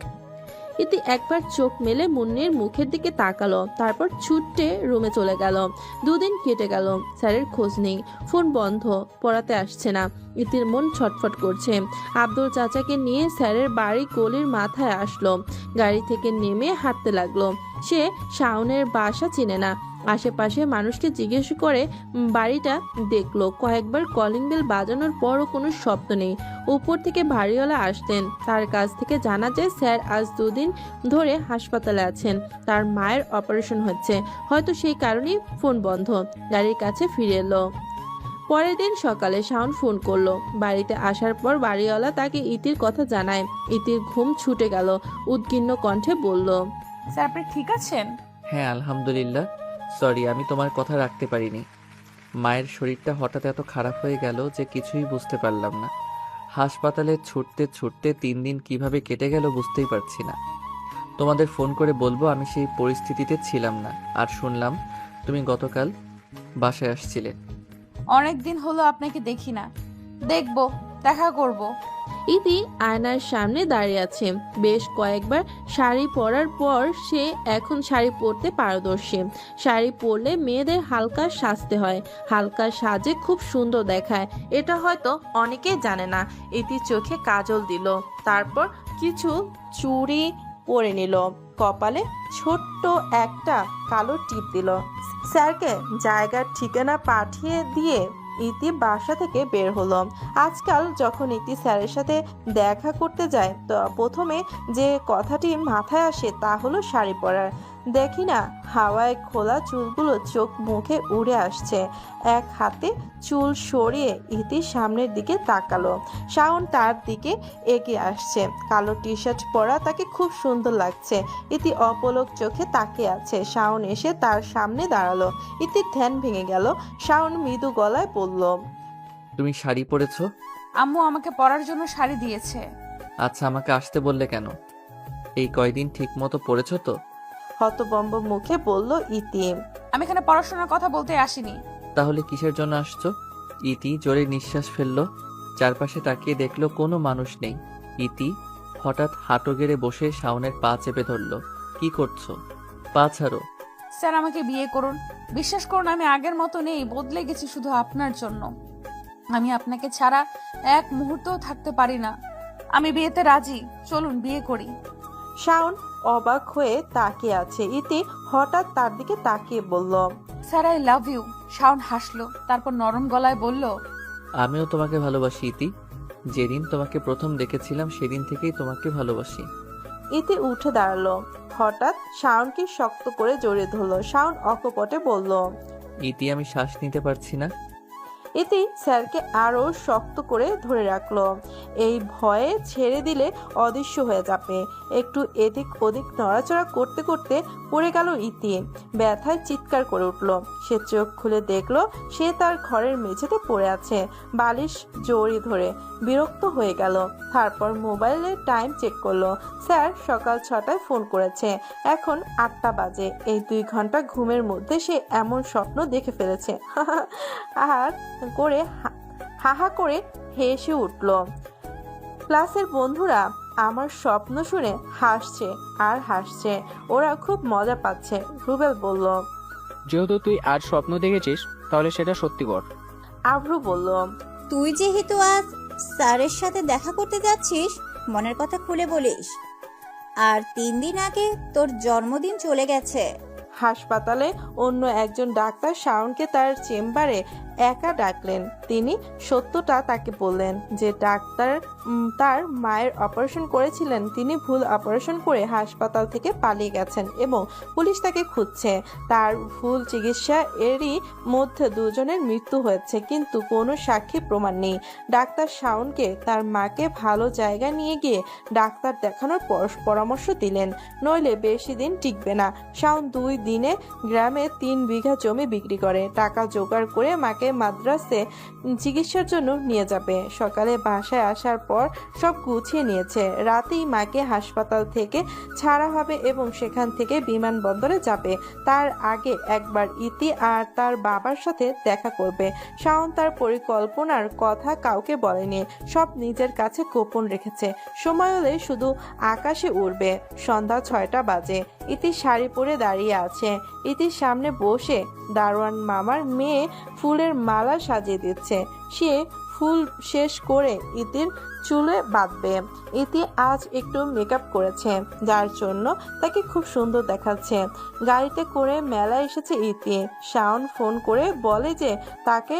ইতি একবার চোখ মেলে মুন্নির মুখের দিকে তাকালো, তারপর ছুটে রুমে চলে গেল। দুদিন কেটে গেল, স্যারের খোঁজ নেই, ফোন বন্ধ, পড়াতে আসছে না। ইতির মন ছটফট করছে। আব্দুল চাচাকে নিয়ে স্যারের বাড়ি গলির মাথায় আসলো। গাড়ি থেকে নেমে হাঁটতে লাগলো। সে শাওনের বাসা চিনে না। আশেপাশে মানুষকে জিজ্ঞেস করে বাড়িটা দেখলো। কয়েকবার কলিং বেল বাজানোর পরও কোনো শব্দ নেই। উপর থেকে বাড়িওয়ালা আসতেন। তার কাছ থেকে জানা যায় স্যার আজ 2 দিন ধরে হাসপাতালে আছেন। তার মায়ের অপারেশন হচ্ছে, হয়তো সেই কারণেই ফোন বন্ধ। গাড়ির কাছে ফিরে এলো। পরের দিন সকালে শাওন ফোন করলো। বাড়িতে আসার পর বাড়িওয়ালা তাকে ইতির কথা জানায়। ইতির ঘুম ছুটে গেল, উদ্গিন্ন কণ্ঠে বলল, স্যার আপনি ঠিক আছেন? হ্যাঁ আলহামদুলিল্লাহ। সরি, আমি তোমার কথা রাখতে পারিনি। মায়ের শরীরটা হঠাৎ এত খারাপ হয়ে গেল যে কিছুই বুঝতে পারলাম না। হাসপাতালে ছুটতে ছুটতে 3 দিন কিভাবে কেটে গেল বুঝতেই পারছি না। তোমাদের ফোন করে বলবো আমি সেই পরিস্থিতিতে ছিলাম না। আর শুনলাম তুমি গতকাল বাসায় আসছিলে। অনেক দিন হলো আপনাকে দেখি না, দেখবো, দেখা করব। ইতি আয়নার সামনে দাঁড়িয়ে আছে। বেশ কয়েকবার শাড়ি পরার পর সে এখন শাড়ি পরতে পারদর্শী। শাড়ি পরলে মেয়েদের হালকা সাজতে হয়, হালকা সাজে খুব সুন্দর দেখায়। এটা হয়তো অনেকেই জানে না। ইতি চোখে কাজল দিল, তারপর কিছু চুড়ি পরে নিল, কপালে ছোট্ট একটা কালো টিপ দিল। স্যারকে জায়গার ঠিকানা পাঠিয়ে দিয়ে ইতি বাসা থেকে বের হলো। আজকাল যখন ইতি স্যারের সাথে দেখা করতে যায় তো প্রথমে যে কথাটি মাথায় আসে তা হলো শাড়ি পরার। দেখি না হাওয়ায় খোলা চুলগুলো চোখ মুখে উড়ে আসছে। এক হাতে চুল সরিয়ে ইতি সামনের দিকে তাকালো। শাওন তার দিকে এগিয়ে আসছে। কালো টি শার্ট পরা তাকে খুব সুন্দর লাগছে। ইতি অপলক চোখে তাকিয়ে আছে। শাওন এসে তার সামনে দাঁড়ালো। ইতির ধ্যান ভেঙে গেল। শাওন মৃদু গলায় বলল, তুমি শাড়ি পরেছো? আম্মু আমাকে পরার জন্য শাড়ি দিয়েছে। আচ্ছা, আমাকে আসতে বললে কেন? এই কয়দিন ঠিক মতো পড়েছো তো? হতবম্ব মুখে বলল ইতি। আমি এখানে পড়াশোনার কথা বলতে আসিনি। তাহলে কিসের জন্য আসছো? ইতি জোরে নিঃশ্বাস ফেললো। চারপাশে তাকিয়ে দেখলো কোনো মানুষ নেই। ইতি হঠাৎ হাঁটু গেড়ে বসে শাওনের পা চেপে ধরলো। কি করছো? পা ছাড়ো। স্যার আমাকে বিয়ে করুন। বিশ্বাস করুন আমি আগের মতো নেই, বদলে গেছি শুধু আপনার জন্য। আমি আপনাকে ছাড়া এক মুহূর্তও থাকতে পারি না। আমি বিয়েতে রাজি, চলুন বিয়ে করি। শাওন অবাক হয়ে তাকিয়ে আছে। ইতি হঠাৎ তার দিকে তাকিয়ে বলল, sir I love you. Shaon হাসলো, তারপর নরম গলায় বলল, আমিও তোমাকে ভালোবাসি ইতি। যেদিন তোমাকে প্রথম দেখেছিলাম সেদিন থেকেই তোমাকে ভালোবাসি। ইতি উঠে দাঁড়ালো। হঠাৎ শাওনকে শক্ত করে জড়িয়ে ধরলো। শাওন অকপটে বলল, ইতি আমি শ্বাস নিতে পারছি না। ইতি স্যারকে আরো শক্ত করে ধরে রাখলো। এই ভয়ে ছেড়ে দিলে অদৃশ্য হয়ে যাবে। একটু এদিক ওদিক নড়াচড়া করতে করতে পড়ে গেল ইতি। ব্যথায় চিৎকার করে উঠলো। সে চোখ খুলে দেখলো সে তার ঘরের মেঝেতে পড়ে আছে, বালিশ জড়িয়ে ধরে। বিরক্ত হয়ে গেল। তারপর মোবাইলে টাইম চেক করলো। স্যার সকাল 6টায় ফোন করেছে, এখন 8টা বাজে। এই 2 ঘন্টা ঘুমের মধ্যে সে এমন স্বপ্ন দেখে ফেলেছে। আর করে হাহা করে হেসে উঠল। ক্লাসের বন্ধুরা আমার স্বপ্ন শুনে হাসছে আর হাসছে, ওরা খুব মজা পাচ্ছে। রুবেল বলল, যেহেতু তুই আজ স্বপ্ন দেখেছিস তাহলে সেটা সত্যি কর। আভ্রু বলল, তুই যেহেতু আজ স্যারের সাথে দেখা করতে যাচ্ছিস, মনের কথা খুলে বলিস। আর 3 দিন আগে তোর জন্মদিন চলে গেছে। হাসপাতালে অন্য একজন ডাক্তার শাওনকে তার চেম্বারে একা ডাকলেন। তিনি সত্যটা তাকে বললেন যে ডাক্তার তার মায়ের অপারেশন করেছিলেন, তিনি ভুল অপারেশন করে হাসপাতাল থেকে পালিয়ে গেছেন এবং পুলিশ তাকে খুঁজছে। তার ভুল চিকিৎসা এরই মধ্যে 2 জনের মৃত্যু হয়েছে, কিন্তু কোনো সাক্ষী প্রমাণ নেই। ডাক্তার শাওনকে তার মাকে ভালো জায়গায় নিয়ে গিয়ে ডাক্তার দেখানোর পরামর্শ দিলেন, নইলে বেশি দিন টিকবে না। শাওন 2 দিনে গ্রামে 3 বিঘা জমি বিক্রি করে টাকা জোগাড় করে মাকে মাদ্রাসে চিকিৎসার জন্য নিয়ে যাবে। সকালে বাসায় আসার পর সব গুছিয়ে নিয়েছে। রাতেই মাকে হাসপাতাল থেকে ছাড়া হবে এবং সেখান থেকে বিমানবন্দরে যাবে। তার আগে একবার ইতি আর তার বাবার সাথে দেখা করবে। শাওন তার পরিকল্পনার কথা কাউকে বলেনি, সব নিজের কাছে গোপন রেখেছে। সময় হলে শুধু আকাশে উড়বে। সন্ধ্যা 6টা বাজে। ইতি শাড়ি পরে দাঁড়িয়ে আছে। ইতির সামনে বসে দারোয়ান মামার মেয়ে ফুলের মালা সাজিয়ে দিচ্ছে। সে ফুল শেষ করে ইতির চুলে বাঁধবে। ইতি আজ একটু মেকআপ করেছে, যার জন্য তাকে খুব সুন্দর দেখাচ্ছে। গাড়িতে করে মেলায় এসেছে ইতি। শাওন ফোন করে বলে যে তাকে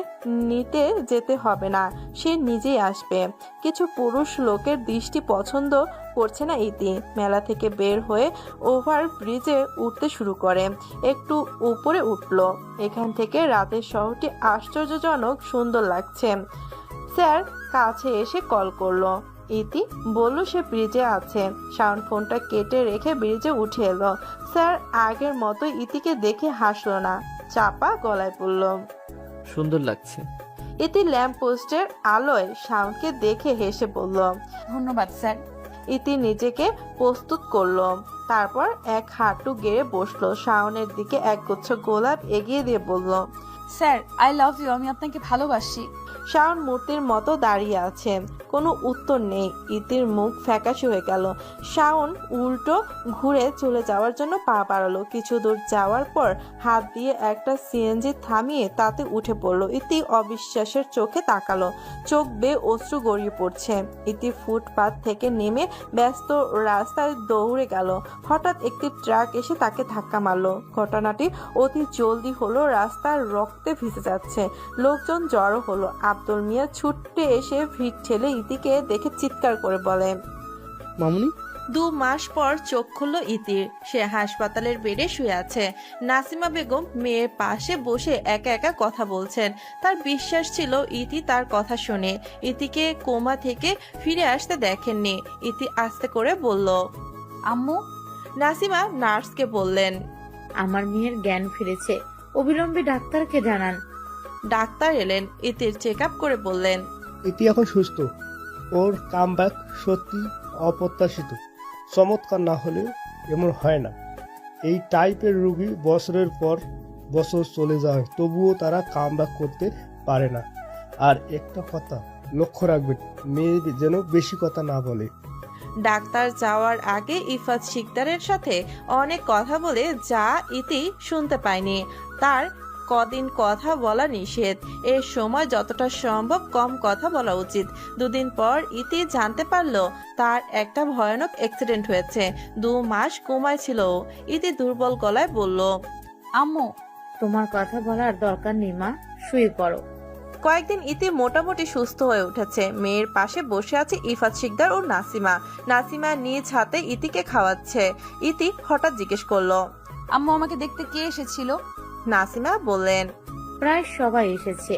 নিতে যেতে হবে না, সে নিজেই আসবে। কিছু পুরুষ লোকের দৃষ্টি পছন্দ করছে না ইতি। মেলা থেকে বের হয়ে ওভার ব্রিজে উঠতে শুরু করে। একটু উপরে উঠল। এখান থেকে রাতের শহরটি আশ্চর্যজনক সুন্দর লাগছে। স্যার কাছে এসে কল করলো। ইতি বলল সে ব্রিজে আছে। শাওন ফোনটা কেটে রেখে ব্রিজে উঠে এলো। স্যার আগের মতো ইতিকে দেখে হাসলো না, চাপা গলায় বলল, সুন্দর লাগছে। ইতি ল্যাম্প পোস্টের আলোয় শাওনকে দেখে হেসে বলল, ধন্যবাদ স্যার। ইতি নিজেকে প্রস্তুত করলো। তারপর এক হাঁটু গেড়ে বসলো। শাওনের দিকে একগুচ্ছ গোলাপ এগিয়ে দিয়ে বলল, স্যার আই লাভ ইউ, আমি আপনাকে ভালোবাসি। শাওন মূর্তির মতো দাঁড়িয়ে আছে, কোনো উত্তর নেই। ইতির মুখ ফ্যাকাশে হয়ে গেল। শাওন উল্টো ঘুরে চলে যাওয়ার জন্য পা বাড়ালো। কিছু দূর যাওয়ার পর হাত দিয়ে একটা সিএনজি থামিয়ে তাতে উঠে পড়লো। ইতি অবিশ্বাসের চোখে তাকালো। চোখ বেয়ে অশ্রু গড়িয়ে পড়ছে। ইতি ফুটপাত থেকে নেমে ব্যস্ত রাস্তায় দৌড়ে গেল। হঠাৎ একটি ট্রাক এসে তাকে ধাক্কা মারলো। ঘটনাটি অতি জলদি হলো। রাস্তার রক্তে ভিজে যাচ্ছে। লোকজন জড়ো হলো। আব্দুল মিয়া ছুটে এসে ভিড় ঠেলে ইতিকে দেখে চিৎকার করে বলে, মামুনি। 2 মাস পর চোখ খুলল ইতির। সে হাসপাতালের বেডে শুয়ে আছে। নাসিমা বেগম মেয়ের পাশে বসে একা একা কথা বলছেন। তার বিশ্বাস ছিল ইতি তার কথা শুনে। ইতিকে কোমা থেকে ফিরে আসতে দেখেননি। ইতি আস্তে করে বলল, আম্মু। নাসিমা নার্সকে বললেন, আমার মেয়ের জ্ঞান ফিরেছে, অবিলম্বে ডাক্তারকে জানান। ডাক্তার এলেন। ইতির চেক আপ করে বললেন, ইতি এখন সুস্থ। ওর কামব্যাক সত্যি অপ্রত্যাশিত। চমৎকার না হলেও এমন হয় না। এই টাইপের রুগী বছরের পর বছর চলে যায়, তবুও তারা কামব্যাক করতে পারে না। আর একটা কথা লক্ষ্য রাখবেন, মেয়ে যেন বেশি কথা না বলে। ডাক্তার যাওয়ার আগে ইফাত শিকদারের সাথে অনেক কথা বলে যা ইতি শুনতে পায়নি। তার কদিন কথা বলা নিষেধ। এর সময় যতটা সম্ভব কম কথা বলা উচিত। 2 দিন পর ইতি জানতে পারলো তার একটা ভয়ানক অ্যাক্সিডেন্ট হয়েছে। 2 মাস কোমায় ছিল। ইতি দুর্বল গলায় বলল, আম্মু। তোমার কথা বলার দরকার নেই মা, শুয়ে পড়ো। কয়েকদিন ইতি মোটামুটি সুস্থ হয়ে উঠেছে। মেয়ের পাশে বসে আছে ইফাত শিকদার ও নাসিমা। নাসিমা নিজ হাতে ইতিকে খাওয়াচ্ছে। ইতি হঠাৎ জিজ্ঞেস করলো, আম্মু আমাকে দেখতে কে এসেছিল? নাসিমা বললেন, প্রায় সবাই এসেছে।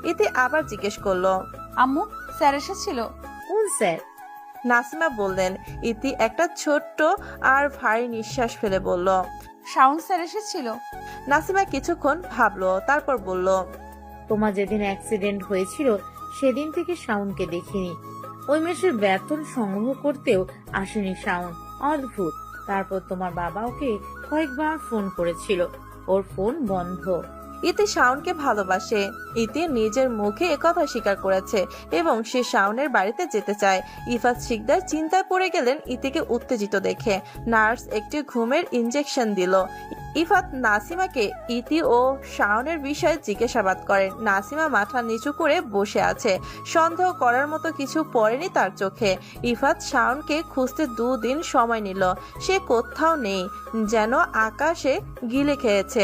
ইতি আবার জিজ্ঞেস করলো, আম্মু স্যার এসেছিল? কোন স্যার? নাসিমা বললেন। ইতি একটা ছোট্ট আর ভারী নিঃশ্বাস ফেলে বলল, শাওন স্যার এসেছিল? নাসিমা কিছুক্ষণ ভাবলো, তারপর বলল, তোমার যেদিন অ্যাক্সিডেন্ট হয়েছিল সেদিন থেকে শাওনকে দেখিনি। ওই মাসের বেতন সংগ্রহ করতেও আসেনি শাওন। অদ্ভুত। তারপর তোমার বাবা ওকে কয়েকবার ফোন করেছিল, ওর ফোন বন্ধ। ইতি শাওনকে ভালোবাসে। ইতি নিজের মুখে একথা স্বীকার করেছে এবং সে শাওনের বাড়িতে যেতে চায়। ইফাত শিকদার চিন্তায় পড়ে গেলেন ইতিকে উত্তেজিত দেখে। নার্স একটি ঘুমের ইনজেকশন দিল। ইফাত নাসিমাকে ইতি ও শাওনের বিষয়ে জিজ্ঞাসাবাদ করেন। নাসিমা মাথা নিচু করে বসে আছে। সন্দেহ করার মতো কিছু পড়েনি তার চোখে। ইফাত শাওনকে খুঁজতে 2 দিন সময় নিল। সে কোথাও নেই, যেন আকাশে গিলে খেয়েছে।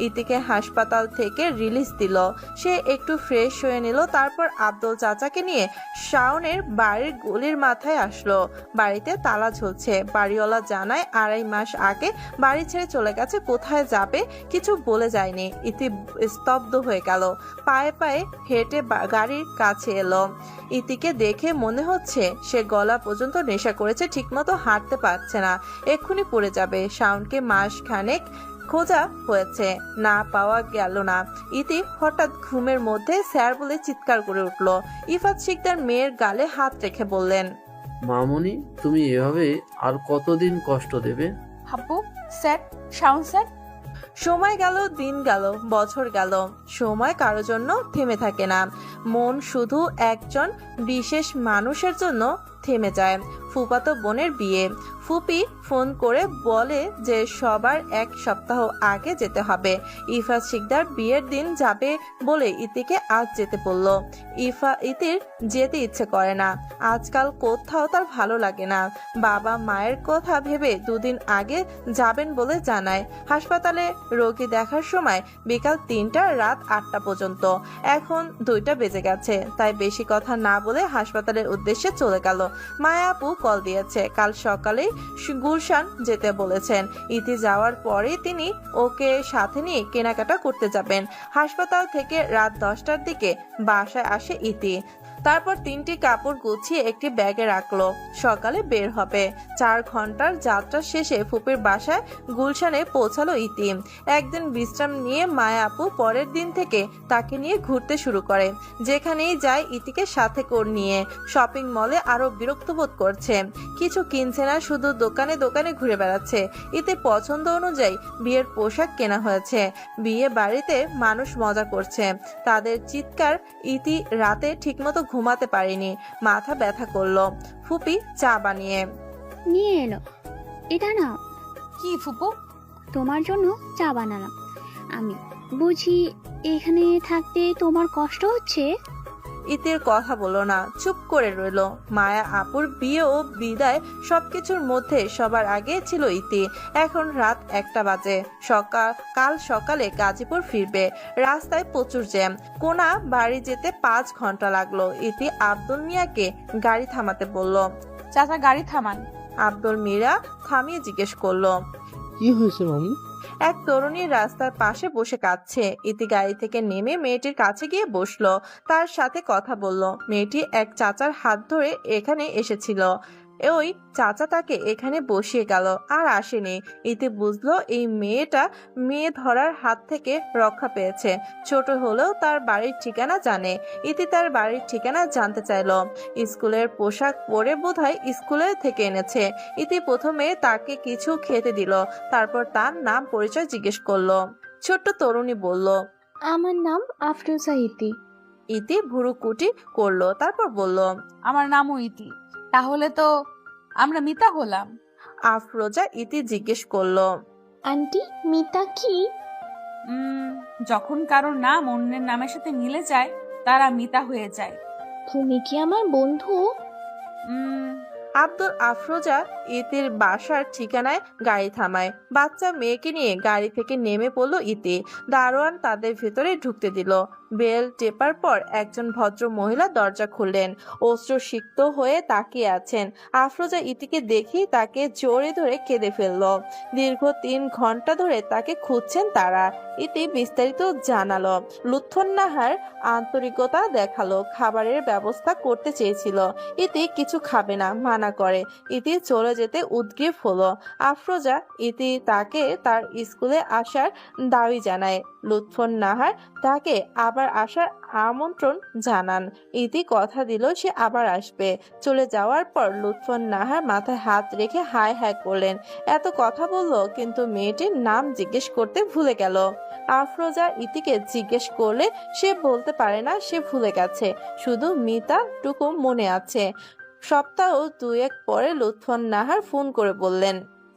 ইতিকে হাসপাতাল থেকে রিলিজ দিল। সে একটু ফ্রেশ হয়ে নিল। তারপর আব্দুল চাচাকে নিয়ে শাওনের বাড়ির গলির মাথায় আসলো। বাড়িতে তালা ঝুলছে। বাড়িওয়ালা জানায় 2.5 মাস আগে বাড়ি ছেড়ে চলে গেছে। কোথায় যাবে কিছু বলে যায়নি। ইতি স্তব্ধ হয়ে গেল। পায়ে পায়ে হেঁটে গাড়ির কাছে এলো। ইতিকে দেখে মনে হচ্ছে সে গলা পর্যন্ত নেশা করেছে, ঠিকমতো হাঁটতে পারছে না, এক্ষুনি পড়ে যাবে। শাওনকে মাস খানেক খোঁজা হয়েছে, না পাওয়া গেল না। ইতি হঠাৎ ঘুমের মধ্যে স্যার বলে চিৎকার করে উঠল। ইফাত শিকদার মেয়ের গালে হাত রেখে বললেন, মামুনি, তুমি এভাবে আর কতদিন কষ্ট দেবে? হাব্বু, স্যার, শাওন স্যার। সময় গেল, দিন গেল, বছর গেল, সময় কারোর জন্য থেমে থাকে না। মন শুধু একজন বিশেষ মানুষের জন্য থেমে যায়। ফুফাতো বোনের বিয়ে। ফুপি ফোন করে বলে যে সবার 1 সপ্তাহ আগে যেতে হবে। ইফাত শিকদার বিয়ের দিন যাবে বলে ইতিকে আজ যেতে বলল। ইতির যেতে ইচ্ছে করে না। আজকাল কোথাও তার ভালো লাগে না। বাবা মায়ের কথা ভেবে 2 দিন আগে যাবেন বলে জানায়। হাসপাতালে রোগী দেখার সময় বিকাল 3টা, রাত 8টা পর্যন্ত। এখন 2টা বেজে গেছে, তাই বেশি কথা না বলে হাসপাতালের উদ্দেশ্যে চলে গেল। মায়া আপু কল দিয়েছে, কাল সকালে গুলশান যেতে বলেছেন। ইতি যাওয়ার পরে তিনি ওকে সাথে নিয়ে কেনাকাটা করতে যাবেন। হাসপাতাল থেকে রাত 10টার দিকে বাসায় আসে ইতি। তারপর 3টি কাপড় গুছিয়ে একটি ব্যাগে রাখলো। সকালে বের হবে। 4 ঘন্টার যাত্রা শেষে ফুপির বাসায় গুলশানে পৌঁছালো ইতি। একদিন বিশ্রাম নিয়ে মায়া আপু পরের দিন থেকে তাকে নিয়ে ঘুরতে শুরু করে। যেখানেই যায় ইতিকে সাথে করে নিয়ে। শপিং মলে আরো বিরক্ত বোধ করছে। কিছু কিনছে না, শুধু দোকানে দোকানে ঘুরে বেড়াচ্ছে। ইতি পছন্দ অনুযায়ী বিয়ের পোশাক কেনা হয়েছে। বিয়ে বাড়িতে মানুষ মজা করছে। তাদের চিৎকার ইতি রাতে ঠিকমতো ঘুমাতে পারেনি, মাথা ব্যথা করলো। ফুপি চা বানিয়ে নিয়ে এলো। এটা না। কি ফুপু? তোমার জন্য চা বানালাম। আমি বুঝি এখানে থাকতে তোমার কষ্ট হচ্ছে? ইতির কথা বলো না, চুপ করে রইল। মায়া আপুর বিয়ে ও বিদায় সবকিছুর মধ্যে সবার আগে ছিল ইতি। এখন রাত 1টা বাজে। কাল সকালে গাজীপুর ফিরবে। রাস্তায় প্রচুর জ্যাম। কোনা বাড়ি যেতে 5 ঘন্টা লাগলো। ইতি আব্দুল মিয়াকে গাড়ি থামাতে বলল। চাচা, গাড়ি থামান। আব্দুল মিয়া থামিয়ে জিজ্ঞেস করলো, কি হয়েছে মামুনি? এক তরুণী রাস্তার পাশে বসে কাঁদছে। ইতি গাড়ি থেকে নেমে মেয়েটির কাছে গিয়ে বসলো, তার সাথে কথা বলল। মেয়েটি এক চাচার হাত ধরে এখানে এসেছিল। ওই চাচা তাকে এখানে বসিয়ে গেল, আর আসেনি। ইতি বুঝলো এই মেয়েটা মেয়ে ধরার হাত থেকে রক্ষা পেয়েছে। ছোট হলেও তার বাড়ির ঠিকানা জানে। ইতি তার বাড়ির ঠিকানা জানতে চাইলো। স্কুলের পোশাক পরে বোধহয় স্কুলে থেকে এনেছে। ইতি প্রথমে তাকে কিছু খেতে দিল, তারপর তার নাম পরিচয় জিজ্ঞেস করলো। ছোট্ট তরুণী বলল, আমার নাম আফরোজা ইতি। ইতি ভুরুকুটি করলো, তারপর বলল, আমার নামও ইতি। তাহলে তো আমরা মিতা হলাম। আফরোজা ইতি জিজ্ঞেস করলো, আন্টি, মিতা কি? যখন কারোর নাম অন্যের নামের সাথে মিলে যায়, তারা মিতা হয়ে যায়। তুমি কি আমার বন্ধু? আব্দুল আফরোজা ইতির বাসার ঠিকানায় গাড়ি থামায়। বাচ্চা মেয়েকে নিয়ে গাড়ি থেকে নেমে পড়লো ইতি। দারোয়ান তাদের ভেতরে ঢুকতে দিল। বেল টেপার পর একজন ভদ্র মহিলা দরজা খুললেন। অশ্রুসিক্ত হয়ে তাকিয়ে আছেন। আফরোজা ইতিকে দেখেই তাকে জোরে ধরে কেঁদে ফেলল। দীর্ঘ 3 ঘন্টা ধরে তাকে খুঁজছেন তারা। ইতি বিস্তারিত জানালো। লুৎফুন্নাহার আন্তরিকতা দেখালো, খাবারের ব্যবস্থা করতে চেয়েছিল। ইতি কিছু খাবে না, মানা করে। ইতি চলে যেতে উদ্গ্রীব হলো। আফরোজা ইতি তাকে তার স্কুলে আসার দাবি জানায়। লুৎফুন্নাহার তাকে আবার আসার আমন্ত্রণ জানান। ইতি কথা দিল সে আবার আসবে। চলে যাওয়ার পর লুৎফুন্নাহার মাথায় হাত রেখে হায় হায় করলেন। এত কথা বলল, কিন্তু মেয়েটির নাম জিজ্ঞেস করতে ভুলে গেল। আফরোজা ইতিকে জিজ্ঞেস করলে সে বলতে পারে না, সে ভুলে গেছে। শুধু মিতা টুকু মনে আছে। সপ্তাহ 2-1 পরে লুৎফুন্নাহার ফোন করে বললেন,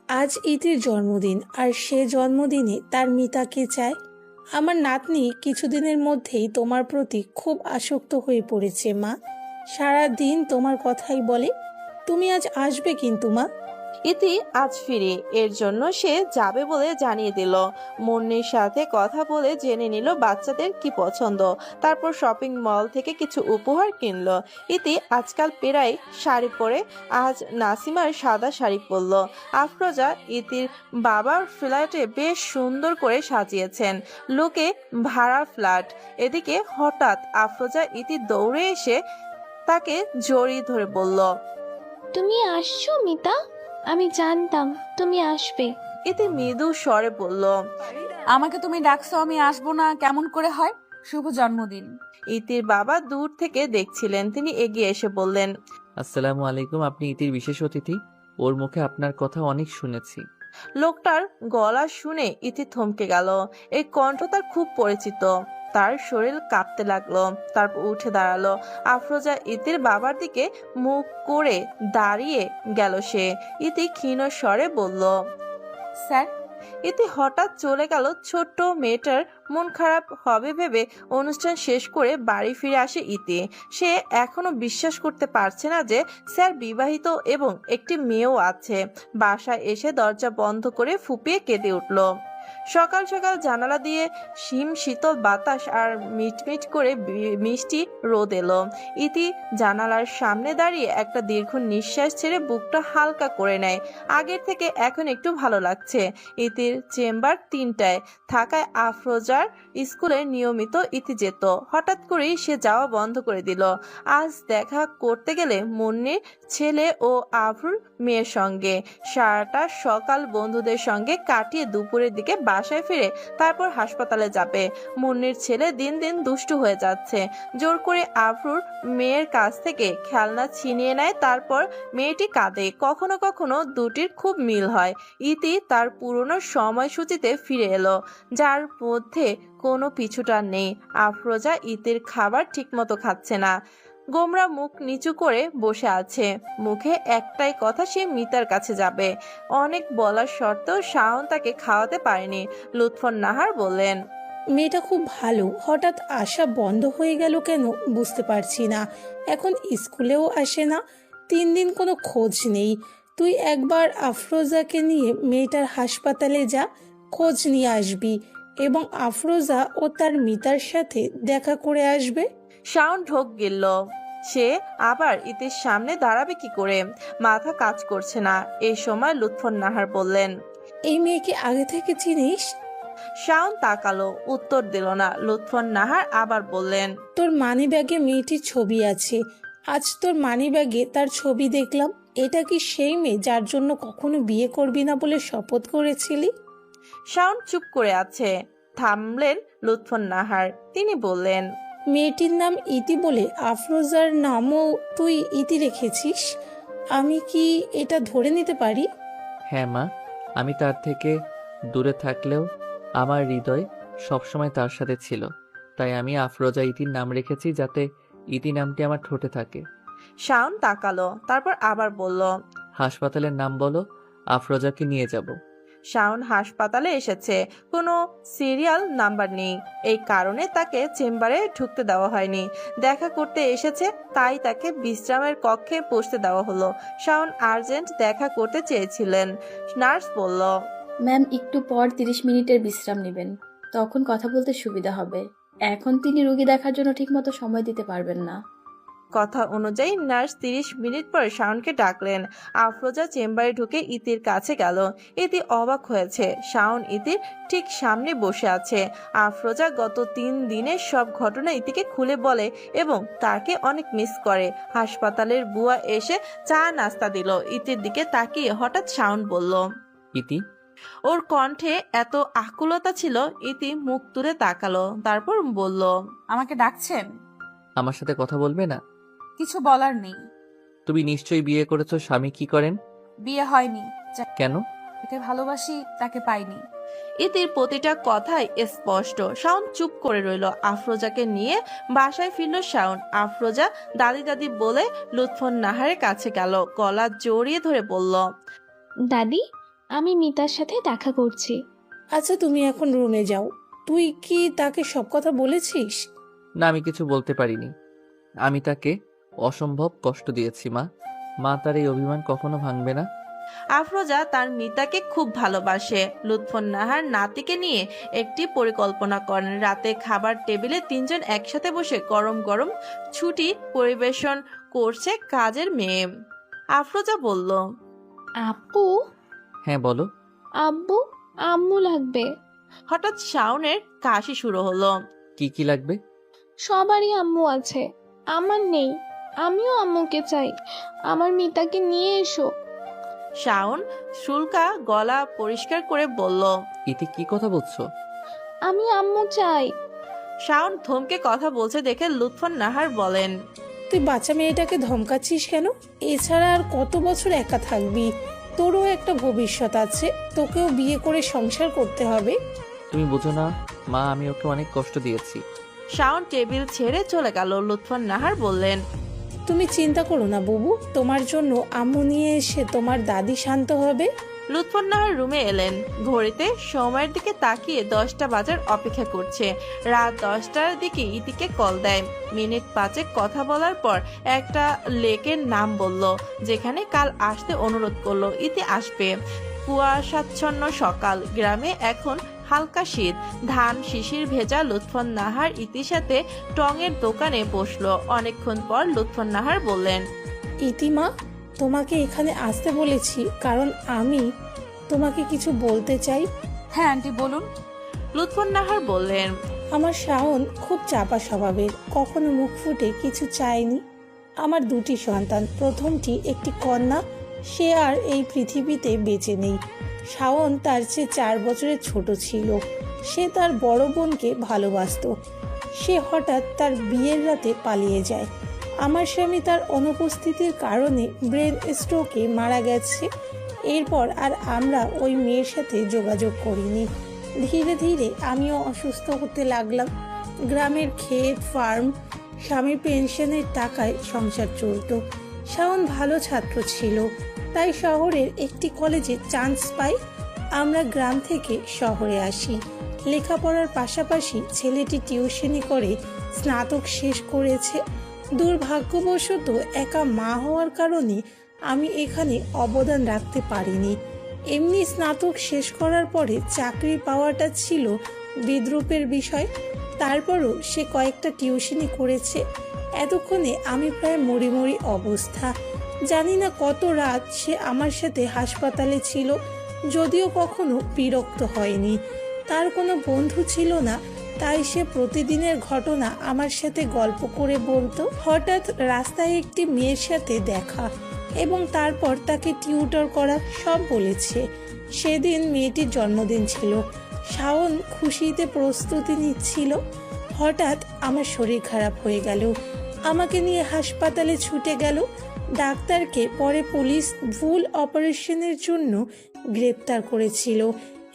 আজ ইতির জন্মদিন, আর সে জন্মদিনে তার মিতাকে চায়। আমার নাতনি কিছুদিনের মধ্যেই তোমার প্রতি খুব আসক্ত হয়ে পড়েছে মা। সারা দিন তোমার কথাই বলে। তুমি আজ আসবে কিন্তু মা। ইতি আজ ফিরি, এর জন্য সে যাবে বলে জানিয়ে দিল। মুন্নির সাথে কথা বলে জেনে নিল বাচ্চাদের কি পছন্দ। তারপর শপিং মল থেকে কিছু উপহার কিনলো। ইতি আজকাল প্রায় শাড়ি পরে, আজ নাসিমার সাদা শাড়ি পরল। আফরোজা ইতির বাবার ফ্ল্যাটে বেশ সুন্দর করে সাজিয়েছেন। লোকে ভাড়া ফ্ল্যাট। এদিকে হঠাৎ আফরোজা ইতি দৌড়ে এসে তাকে জড়িয়ে ধরে বলল, তুমি আসছো মিতা? আমি জানতাম তুমি আসবে। ইতি মৃদু স্বরে বলল, আমাকে তুমি ডাকছো, আমি আসবো না কেমন করে হয়? শুভ জন্মদিন। ইতির বাবা দূর থেকে দেখছিলেন, তিনি এগিয়ে এসে বললেন, আসসালামু আলাইকুম, আপনি ইতির বিশেষ অতিথি। ওর মুখে আপনার কথা অনেক শুনেছি। লোকটার গলা শুনে ইতি থমকে গেল। এই কণ্ঠ তার খুব পরিচিত। তার শরীর কাঁপতে লাগলো। তারপর উঠে দাঁড়ালো। আফরোজা ইতির বাবার দিকে মুখ করে দাঁড়িয়ে গেল সে। ইতি ক্ষীণ স্বরে বলল, স্যার। ইতি হঠাৎ চলে গেল। ছোট্ট মেয়েটার মন খারাপ হবে ভেবে অনুষ্ঠান শেষ করে বাড়ি ফিরে আসে ইতি। সে এখনো বিশ্বাস করতে পারছে না যে স্যার বিবাহিত এবং একটি মেয়েও আছে। বাসায় এসে দরজা বন্ধ করে ফুপিয়ে কেঁদে উঠল। সকাল সকাল জানালা দিয়ে শীতল বাতাস আর মিটমিট করে মিষ্টি রোদ এলো। ইতি জানালার সামনে দাঁড়িয়ে একটা দীর্ঘ নিঃশ্বাস ছেড়ে বুকটা হালকা করে নেয়। আগের থেকে এখন একটু ভালো লাগছে। ইতির চেম্বার 3টায় থাকায় আফরোজার স্কুলে নিয়মিত ইতি যেত। হঠাৎ করেই সে যাওয়া বন্ধ করে দিল। আজ দেখা করতে গেলে মুন্নির ছেলে ও আফরুর মেয়ের সঙ্গে। সারাটা সকাল বন্ধুদের সঙ্গে কাটিয়ে দুপুরের দিকে বাসায় ফিরে তারপর হাসপাতালে যাবে। মুন্নির ছেলে দিন দিন দুষ্টু হয়ে যাচ্ছে। জোর করে আফরুর মেয়ের কাছ থেকে খেলনা ছিনিয়ে নেয়। তারপর মেয়েটি কাঁদে। কখনো কখনো দুটির খুব মিল হয়। ইতি তার পুরনো সময়সূচিতে ফিরে এলো, যার মধ্যে কোনো পিছুটান নেই। আফরোজা ইতির খাবার ঠিকমতো খাচ্ছে না। গোমরা মুখ নিচু করে বসে আছে। মুখে একটাই কথা, সে মিতার কাছে যাবে। অনেক বলার সত্ত্বেও শাওন তাকে খাওয়াতে পারেনি। লুৎফর নাহার বললেন, মেয়েটা খুব ভালো, হঠাৎ আসা বন্ধ হয়ে গেল কেন বুঝতে পারছি না। এখন স্কুলেও আসে না, 3 দিন কোনো খোঁজ নেই। তুই একবার আফরোজাকে নিয়ে মেয়েটার হাসপাতালে যা, খোঁজ নিয়ে আসবি এবং আফরোজা ও তার মিতার সাথে দেখা করে আসবে। শাওন ঢোক গিলল। সে আবার ইতির সামনে দাঁড়াবে কি করে? মাথা কাজ করছে না। এই সময় লুৎফর নাহার বললেন, এই মেয়েকে আগে থেকে চিনিস? শাওন তাকালো, উত্তর দিল না। লুৎফর নাহার আবার বললেন, তোর মানি ব্যাগে মেয়েটির ছবি আছে। আজ তোর মানি ব্যাগে তার ছবি দেখলাম। এটা কি সেই মেয়ে যার জন্য কখনো বিয়ে করবি না বলে শপথ করেছিলি? শাওন চুপ করে আছে। থামলেন লুৎফর নাহার। তিনি বললেন, মেয়েটির নাম ইতি বলে আফরোজার নামও তুই ইতি রেখেছিস। আমি কি এটা ধরে নিতে পারি? হ্যাঁ মা, আমি তার থেকে দূরে থাকলেও আমার হৃদয় সবসময় তার সাথে ছিল। তাই আমি আফরোজা ইতির নাম রেখেছি, যাতে ইতি নামটি আমার ঠোঁটে থাকে। শাওন তাকালো, তারপর আবার বলল, হাসপাতালের নাম বলো, আফরোজাকে নিয়ে যাব। শাওন হাসপাতালে এসেছে, কোনো সিরিয়াল নাম্বার নেই। এই কারণে তাকে চেম্বারে ঢুকতে দেওয়া হয়নি। দেখা করতে এসেছে, তাই তাকে বিশ্রামের কক্ষে বসতে দেওয়া হলো। শাওন আর্জেন্ট দেখা করতে চেয়েছিলেন। নার্স বলল, ম্যাম একটু পর 30 মিনিটের বিশ্রাম নেবেন, তখন কথা বলতে সুবিধা হবে। এখন তিনি রোগী দেখার জন্য ঠিকমতো সময় দিতে পারবেন না। কথা অনুযায়ী নার্স 30 মিনিট পর শাওনকে ডাকলেন। আফরোজা চেম্বারে ঢুকে ইতির কাছে গেল। ইতি অবাক হয়েছে। শাওন ইতির ঠিক সামনে বসে আছে। আফরোজা গত 3 দিনের সব ঘটনা ইতিকে খুলে বলে এবং তাকে অনেক মিস করে। হাসপাতালের বুয়া এসে চা নাস্তা দিল। ইতির দিকে তাকিয়ে হঠাৎ শাওন বলল, ইতি। ওর কণ্ঠে এত আকুলতা ছিল, ইতি মুখ তুলে তাকালো। তারপর বলল, আমাকে ডাকছেন? আমার সাথে কথা বলবে না? কিছু বলার নেই। তুমি নিশ্চয়ই বিয়ে করেছো। স্বামী কি করেন? বিয়ে হয়নি। কেন? যাকে ভালোবাসি তাকে পাইনি। ইতির প্রতিটা কথাই স্পষ্ট। শাওন চুপ করে রইল। আফরোজাকে নিয়ে বাসায় ফিরল শাওন। আফরোজা দাদি দাদি বলে লুৎফর নাহারের কাছে গেল। গলা জড়িয়ে ধরে বলল, দাদি, আমি মিতার সাথে দেখা করছি। আচ্ছা, তুমি এখন রুমে যাও। তুই কি তাকে সব কথা বলেছিস? না, আমি কিছু বলতে পারিনি। আমি তাকে অসম্ভব কষ্ট দিয়েছি মা। মা তার এই অভিমান কখনো ভাঙবে না। আফরোজা তার মিতাকে খুব ভালোবাসে। লুৎফর নাহার নাতিকে নিয়ে একটি পরিকল্পনা করেন। রাতে খাবার টেবিলে 3 জন একসাথে বসে গরম গরম ছুটি পরিবেশন করছে কাজের মেয়ে। আফরোজা বলল, আপু। হ্যাঁ বলো। আব্বু, আম্মু লাগবে। হঠাৎ শাওনের কাশি শুরু হলো। কি কি লাগবে? সবারই আম্মু আছে, আমার নেই। আমিও আম্মুকে চাই। আমার মিতাকে নিয়ে এসো। শাওন শুল্কা গলা পরিষ্কার করে বলল, ইতি কি কথা বলছো? আমি আম্মু চাই। শাওন থমকে কথা বলছে দেখে লুৎফর নাহার বলেন, তুই বাচ্চা মেয়েটাকে ধমকাচ্ছিস কেন? এছাড়া আর কত বছর একা থাকবি? তোরও একটা ভবিষ্যৎ আছে, তোকেও বিয়ে করে সংসার করতে হবে। তুমি বুঝো না মা, আমি ওকে অনেক কষ্ট দিয়েছি। শাওন টেবিল ছেড়ে চলে গেল। লুৎফর নাহার বললেন, তুমি চিন্তা করো না বুবু, তোমার জন্য আম্মু নিয়ে এসে তোমার দাদি শান্ত হবে। লুৎফর নাহার রুমে এলেন। ঘড়িতে সময়ের দিকে তাকিয়ে 10টা বাজার অপেক্ষা করছে। রাত 10টার দিকে ইতিকে কল দেয়। মিনিট 5 কথা বলার পর একটা লেকের নাম বলল, যেখানে কাল আসতে অনুরোধ করলো। ইতি আসবে। কুয়াশাচ্ছন্ন সকাল, গ্রামে এখন হালকা শীত, ধান শিশির ভেজা। লুৎফর নাহার ইতির সাথে টঙের দোকানে বসলো। অনেকক্ষণ পর লুৎফর নাহার বললেন, ইতিমা, তোমাকে এখানে আসতে বলেছি কারণ আমি তোমাকে কিছু বলতে চাই। হ্যাঁ আন্টি বলুন। লুৎফর নাহার বললেন, আমার শাওন খুব চাপা স্বভাবের, কখনো মুখ ফুটে কিছু চায়নি। আমার 2টি সন্তান, প্রথমটি একটি কন্যা, সে আর এই পৃথিবীতে বেঁচে নেই। শাওন তার চেয়ে 4 বছরের ছোট ছিল। সে তার বড় বোনকে ভালোবাসতো। সে হঠাৎ তার বিয়ের রাতে পালিয়ে যায়। আমার স্বামী তার অনুপস্থিতির কারণে ব্রেন স্ট্রোকে মারা গেছে। এরপর আর আমরা ওই মেয়ের সাথে যোগাযোগ করিনি। ধীরে ধীরে আমিও অসুস্থ হতে লাগলাম। গ্রামের ক্ষেত, ফার্ম, স্বামীর পেনশনের টাকায় সংসার চলত। শাওন ভালো ছাত্র ছিল, তাই শহরের একটি কলেজে চান্স পাই। আমরা গ্রাম থেকে শহরে আসি। লেখাপড়ার পাশাপাশি ছেলেটি টিউশনি করে স্নাতক শেষ করেছে। দুর্ভাগ্যবশত একা মা হওয়ার কারণে আমি এখানে অবদান রাখতে পারিনি। এমনি স্নাতক শেষ করার পরে চাকরি পাওয়াটা ছিল বিদ্রূপের বিষয়। তারপরও সে কয়েকটা টিউশনি করেছে। এতক্ষণে আমি প্রায় মরি অবস্থা। জানি না কত রাত সে আমার সাথে হাসপাতালে ছিল, যদিও কখনো বিরক্ত হয়নি। তার কোনো বন্ধু ছিল না, তাই সে প্রতিদিনের ঘটনা আমার সাথে গল্প করে বলতো। হঠাৎ রাস্তায় একটি মেয়ের সাথে দেখা এবং তারপর তাকে টিউটর করা সব বলেছে। সেদিন মেয়েটির জন্মদিন ছিল। শাওন খুশিতে প্রস্তুতি নিচ্ছিল। হঠাৎ আমার শরীর খারাপ হয়ে গেল। আমাকে নিয়ে হাসপাতালে ছুটে গেল। ডাক্তারকে পরে পুলিশ ভুল অপারেশনের জন্য গ্রেপ্তার করেছিল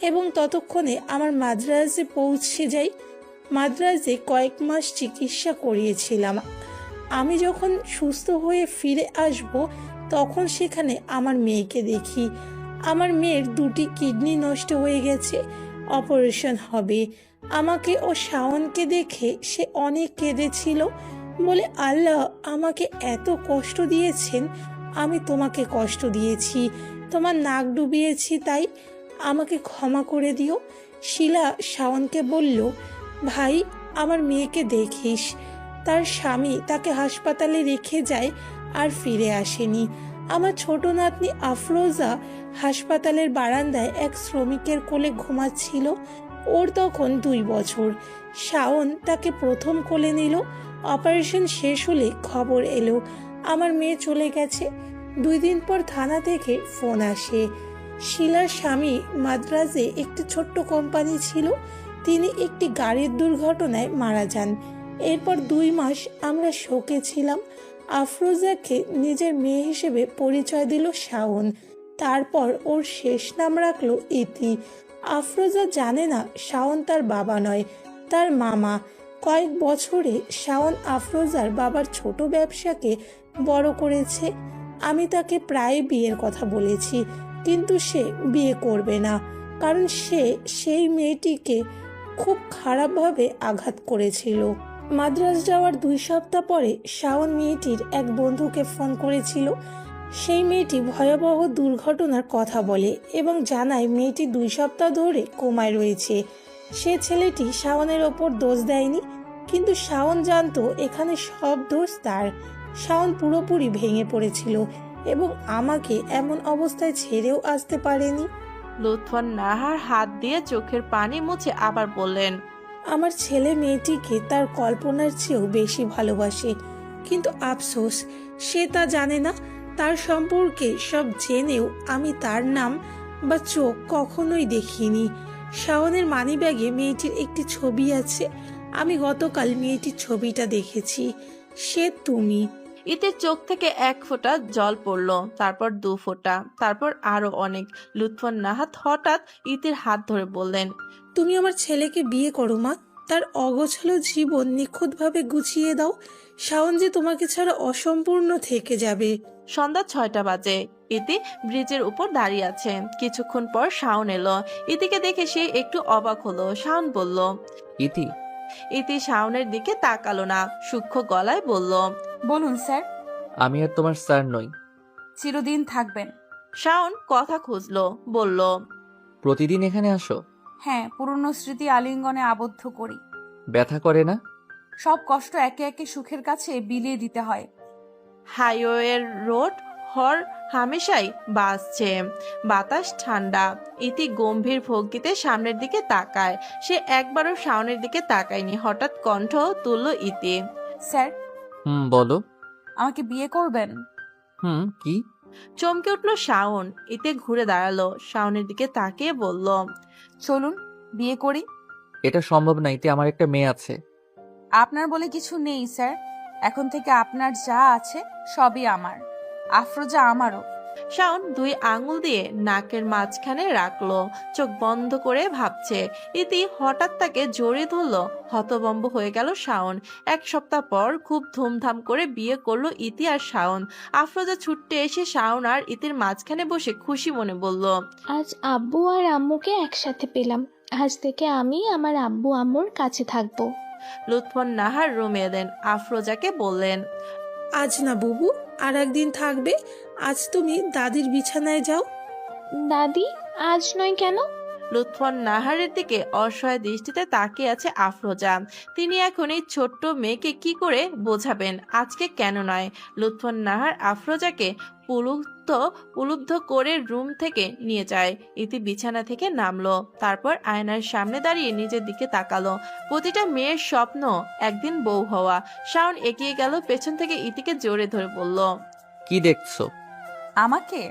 এবং ততক্ষণে আমার মাদ্রাজে পৌঁছে যাই। মাদ্রাজে কয়েক মাস চিকিৎসা করিয়েছিলাম। আমি যখন সুস্থ হয়ে ফিরে আসব তখন সেখানে আমার মেয়েকে দেখি। আমার মেয়ের 2টি কিডনি নষ্ট হয়ে গেছে, অপারেশন হবে। আমাকে ও শাওনকে দেখে সে অনেক কেঁদেছিল, বলে, আল্লাহ আমাকে এত কষ্ট দিয়েছেন, আমি তোমাকে কষ্ট দিয়েছি, তোমার নাক ডুবিয়েছি, তাই আমাকে ক্ষমা করে দিও। শিলা শাওনকে বলল, ভাই আমার মেয়েকে দেখিস। তার স্বামী তাকে হাসপাতালে রেখে যায় আর ফিরে আসেনি। আমার ছোট নাতনি আফরোজা হাসপাতালের বারান্দায় এক শ্রমিকের কোলে ঘুমাচ্ছিল। ওর তখন 2 বছর। শাওন তাকে প্রথম কোলে নিল। অপারেশন শেষ হলে খবর এলো আমার মেয়ে চলে গেছে। 2 দিন পর থানা থেকে ফোন আসে। শিলার স্বামী মাদ্রাজে একটি ছোট্ট কোম্পানি ছিল, তিনি একটি গাড়ির দুর্ঘটনায় মারা যান। এরপর 2 মাস আমরা শোকে ছিলাম। আফরোজাকে নিজের মেয়ে হিসেবে পরিচয় দিল শাওন। তারপর ওর শেষ নাম রাখলো ইতি। আফরোজা জানে না শাওন তার বাবা নয়, তার মামা। কয়েক বছরে শাওন আফরোজার বাবার ছোট ব্যবসাকে বড় করেছে। আমি তাকে প্রায় বিয়ের কথা বলেছি, কিন্তু সে বিয়ে করবে না, কারণ সে সেই মেয়েটিকে খুব খারাপভাবে আঘাত করেছিল। মাদ্রাজ যাওয়ার 2 সপ্তাহ পরে শাওন মেয়েটির এক বন্ধুকে ফোন করেছিল। সেই মেয়েটি ভয়াবহ দুর্ঘটনার কথা বলে এবং জানায় মেয়েটি 2 সপ্তাহ ধরে কোমায় রয়েছে। সে ছেলেটি শাওনের ওপর দোষ দেয়নি, কিন্তু শাওন জানতো এখানে সব দোষ তার। শাওন পুরোপুরি ভেঙে পড়েছিল এবং আমাকে এমন অবস্থায় ছেড়েও আসতে পারেনি। লুৎফর নাহার হাত দিয়ে চোখের পানি মুছে আবার বললেন, আমার ছেলে মেয়েটিকে তার কল্পনার চেয়েও বেশি ভালোবাসে, কিন্তু আফসোস সে তা জানে না। তার সম্পর্কে সব জেনেও আমি তার নাম বা চোখ কখনোই দেখিনি। শাওনের মানিব্যাগে মেয়েটির একটি ছবি আছে। আমি গতকাল মেয়েটির ছবিটা দেখেছি, সে তুমি। ইতির চোখ থেকে 1 ফোঁটা জল পড়লো, তারপর 2 ফোঁটা, তারপর আরো অনেক। লুৎফর নাহার হঠাৎ ইতির হাত ধরে বললেন, তুমি আমার ছেলেকে বিয়ে করো মা, তার অগোছালো জীবন নিখুঁতভাবে গুছিয়ে দাও। শাওন যে তোমাকে ছাড়া অসম্পূর্ণ থেকে যাবে। সন্ধ্যা 6টা বাজে। ইতি ব্রিজের উপর দাঁড়িয়ে আছে। কিছুক্ষণ পর শাওন এলো। ইতিকে দেখে সে একটু অবাক হলো। শাওন বলল, ইতি। ইতি শাওনের দিকে তাকালো না, সূক্ষ্ম গলায় বলল, বলুন স্যার। আমি আর তোমার স্যার নই। চিরদিন থাকবেন। শাওন কথা খুঁজলো, বলল, প্রতিদিন এখানে আসো? হ্যাঁ, পুরনো স্মৃতি আলিঙ্গনে আবদ্ধ করি। ব্যথা করে না? সব কষ্ট একে একে সুখের কাছে বিলিয়ে দিতে হয়। হাইওয়ের রোড হর হামেশাই বাসছে, বাতাস ঠান্ডা। ইতি গম্ভীর ভঙ্গিতে সামনের দিকে তাকায়। সে একবারও শাওনের দিকে তাকায়নি। হঠাৎ কণ্ঠ তুলল ইতি, স্যার। বলো। আমাকে বিয়ে করবেন? কি? চমকে উঠল শাওন। ইতি ঘুরে দাঁড়ালো, শাওনের দিকে তাকিয়ে বলল, চলুন বিয়ে করি। এটা সম্ভব না ইতি, আমার একটা মেয়ে আছে। আপনার বলে কিছু নেই স্যার। এখন থেকে আপনার যা আছে সবই আমার। আফরোজা আমারও। শাওন 2 আঙুল দিয়ে নাকের মাঝখানে রাখলো, চোখ বন্ধ করে ভাবছে। ইতি হঠাৎ তাকে জড়িয়ে ধরলো। হতভম্ব হয়ে গেল শাওন। 1 সপ্তাহ পর খুব ধুমধাম করে বিয়ে করলো ইতি আর শাওন। আফরোজা ছুটতে এসে শাওন আর ইতির মাঝখানে বসে খুশি মনে বলল, আজ আব্বু আর আম্মুকে একসাথে পেলাম। আজ থেকে আমি আমার আব্বু আম্মুর কাছে থাকবো। লুৎফর নাহার রুমে এলেন। আফরোজাকে বললেন, আজ না বুবু, আর একদিন থাকবে। আজ তুমি দাদির বিছানায় যাও। দাদি, আজ নয় কেন? লুৎফর নাহারের দিকে অসহায় দৃষ্টিতে তাকিয়ে আছে আফরোজা। তিনি এখন এই ছোট্ট মেয়েকে কি করে বোঝাবেন আজকে কেন নয়। লুৎফর নাহার আফরোজাকে উলুব্ধ করে রুম থেকে নিয়ে যায়। ইতি বিছানা থেকে নামলো, তারপর আয়নার সামনে দাঁড়িয়ে নিজের দিকে তাকালো। প্রতিটা মেয়ের স্বপ্ন একদিন বউ হওয়া। শাওন এগিয়ে গেল, পেছন থেকে ইতিকে জোরে ধরে বলল, কি দেখছো? আমাকে?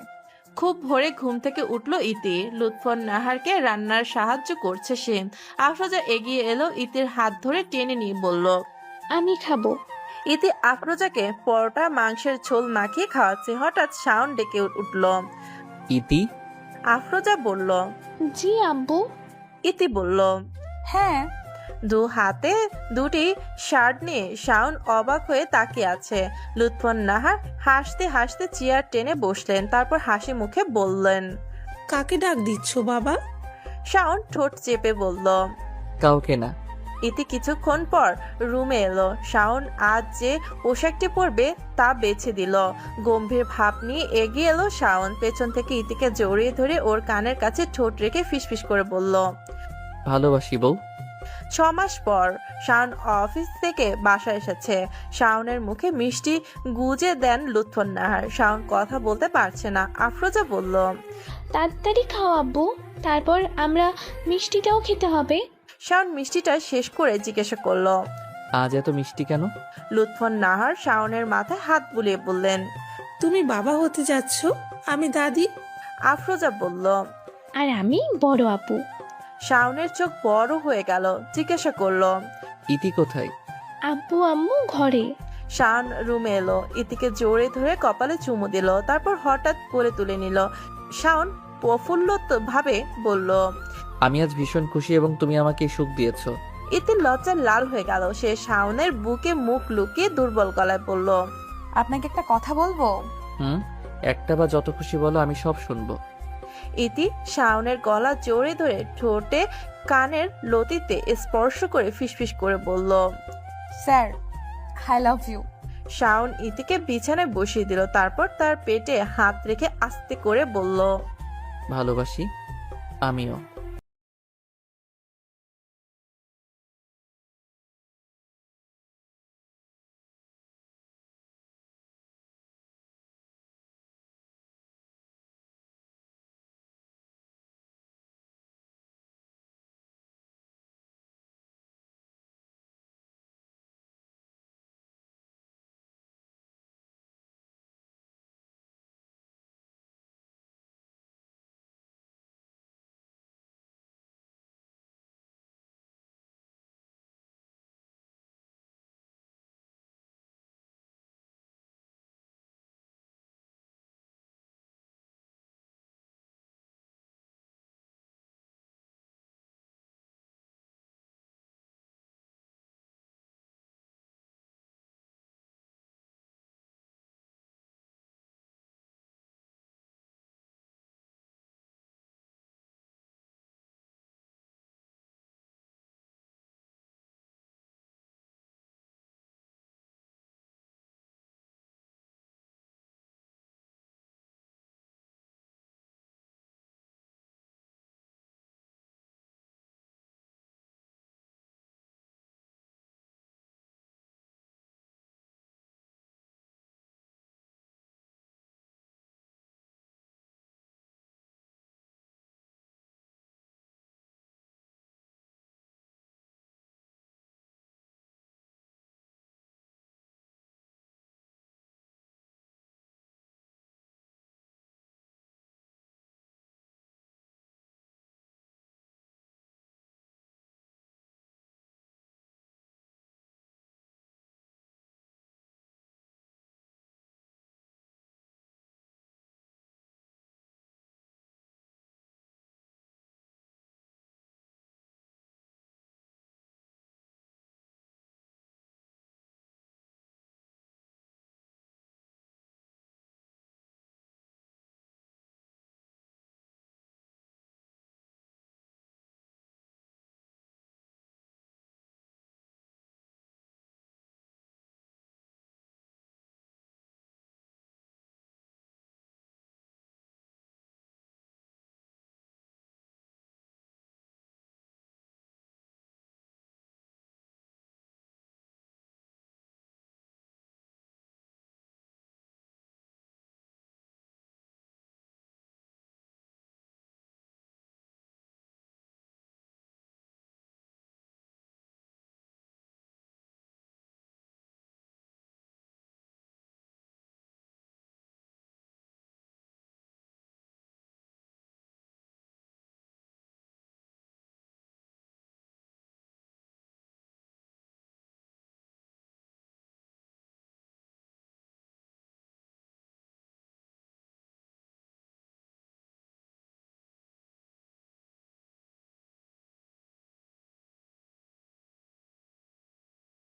খুব ভোরে ঘুম থেকে উঠলো ইতি। লুৎফর নাহারকে রান্নার সাহায্য করছে সে। আফরোজা এগিয়ে এলো, ইতির হাত ধরে টেনে নিয়ে বলল, আমি খাবো। ইতি আফরোজাকে পরোটা মাংসের ঝোল মাখিয়ে খাওয়াচ্ছে। হঠাৎ শাওন ডেকে উঠল। ইতি? আফরোজা বলল, জি আব্বু। ইতি বলল, হ্যাঁ। 2 হাতে 2টি শার্ট নিয়ে শাওন অবাক হয়ে তাকিয়ে আছে। লুৎফর নাহার হাসতে হাসতে চেয়ার টেনে বসলেন, তারপর হাসি মুখে বললেন, কাকে ডাক দিচ্ছ বাবা? শাওন ঠোঁট চেপে বলল, কাউকে না। ইতি কিছুক্ষণ পর রুমে এলো। শাওন আজ যে পোশাকটি পরবে তা বেছে দিল। গম্ভীর ভাব নিয়ে এগিয়ে এলো শাওন। পেছন থেকে ইতিকে জড়িয়ে ধরে ওর কানের কাছে ঠোঁট রেখে ফিসফিস করে বলল, ভালোবাসি বউ। 6 মাস পর শাওন অফিস থেকে বাসায় এসেছে। শাওনের মুখে মিষ্টি গুজে দেন লুৎফর নাহার। শাওন কথা বলতে পারছে না। আফরোজা বলল, তাড়াতাড়ি খাও আব্বু, তারপর আমরা মিষ্টিটাও খেতে হবে। শাওন মিষ্টিটা শেষ করে জিজ্ঞাসা করলো, আজ এত মিষ্টি কেন? লুৎফর নাহার শাওনের মাথায় হাত বুলিয়ে বললেন, তুমি বাবা হতে যাচ্ছ, আমি দাদি। আফরোজা বলল, আর আমি বড় আপু। শাওনের চোখ বড় হয়ে গেল। জিজ্ঞাসা করলো, ইতি কোথায়? আব্বু আম্মু ঘরে। শাওন রুমে এলো, ইতিকে জোরে ধরে কপালে চুমু দিল, তারপর হঠাৎ কোলে তুলে নিল। শাওন প্রফুল্লত ভাবে বলল, আমি আজ ভীষণ খুশি এবং তুমি আমাকে সুখ দিয়েছো। ইতি লজ্জা লাল হয়ে গেল। সে শাওনের বুকে মুখ লুকিয়ে দুর্বল গলায় বলল, আপনাকে একটা কথা বলবো? একটা বা যত খুশি বলো, আমি সব শুনবো। ইতি শাওনের গলা জোরে ধরে ঠোঁটে কানের লতিতে স্পর্শ করে ফিসফিস করে বলল, sir, I love you. Shaon ইতিকে বিছানায় বসিয়ে দিল, তারপর তার পেটে হাত রেখে আস্তে করে বলল, ভালোবাসি। আমিও।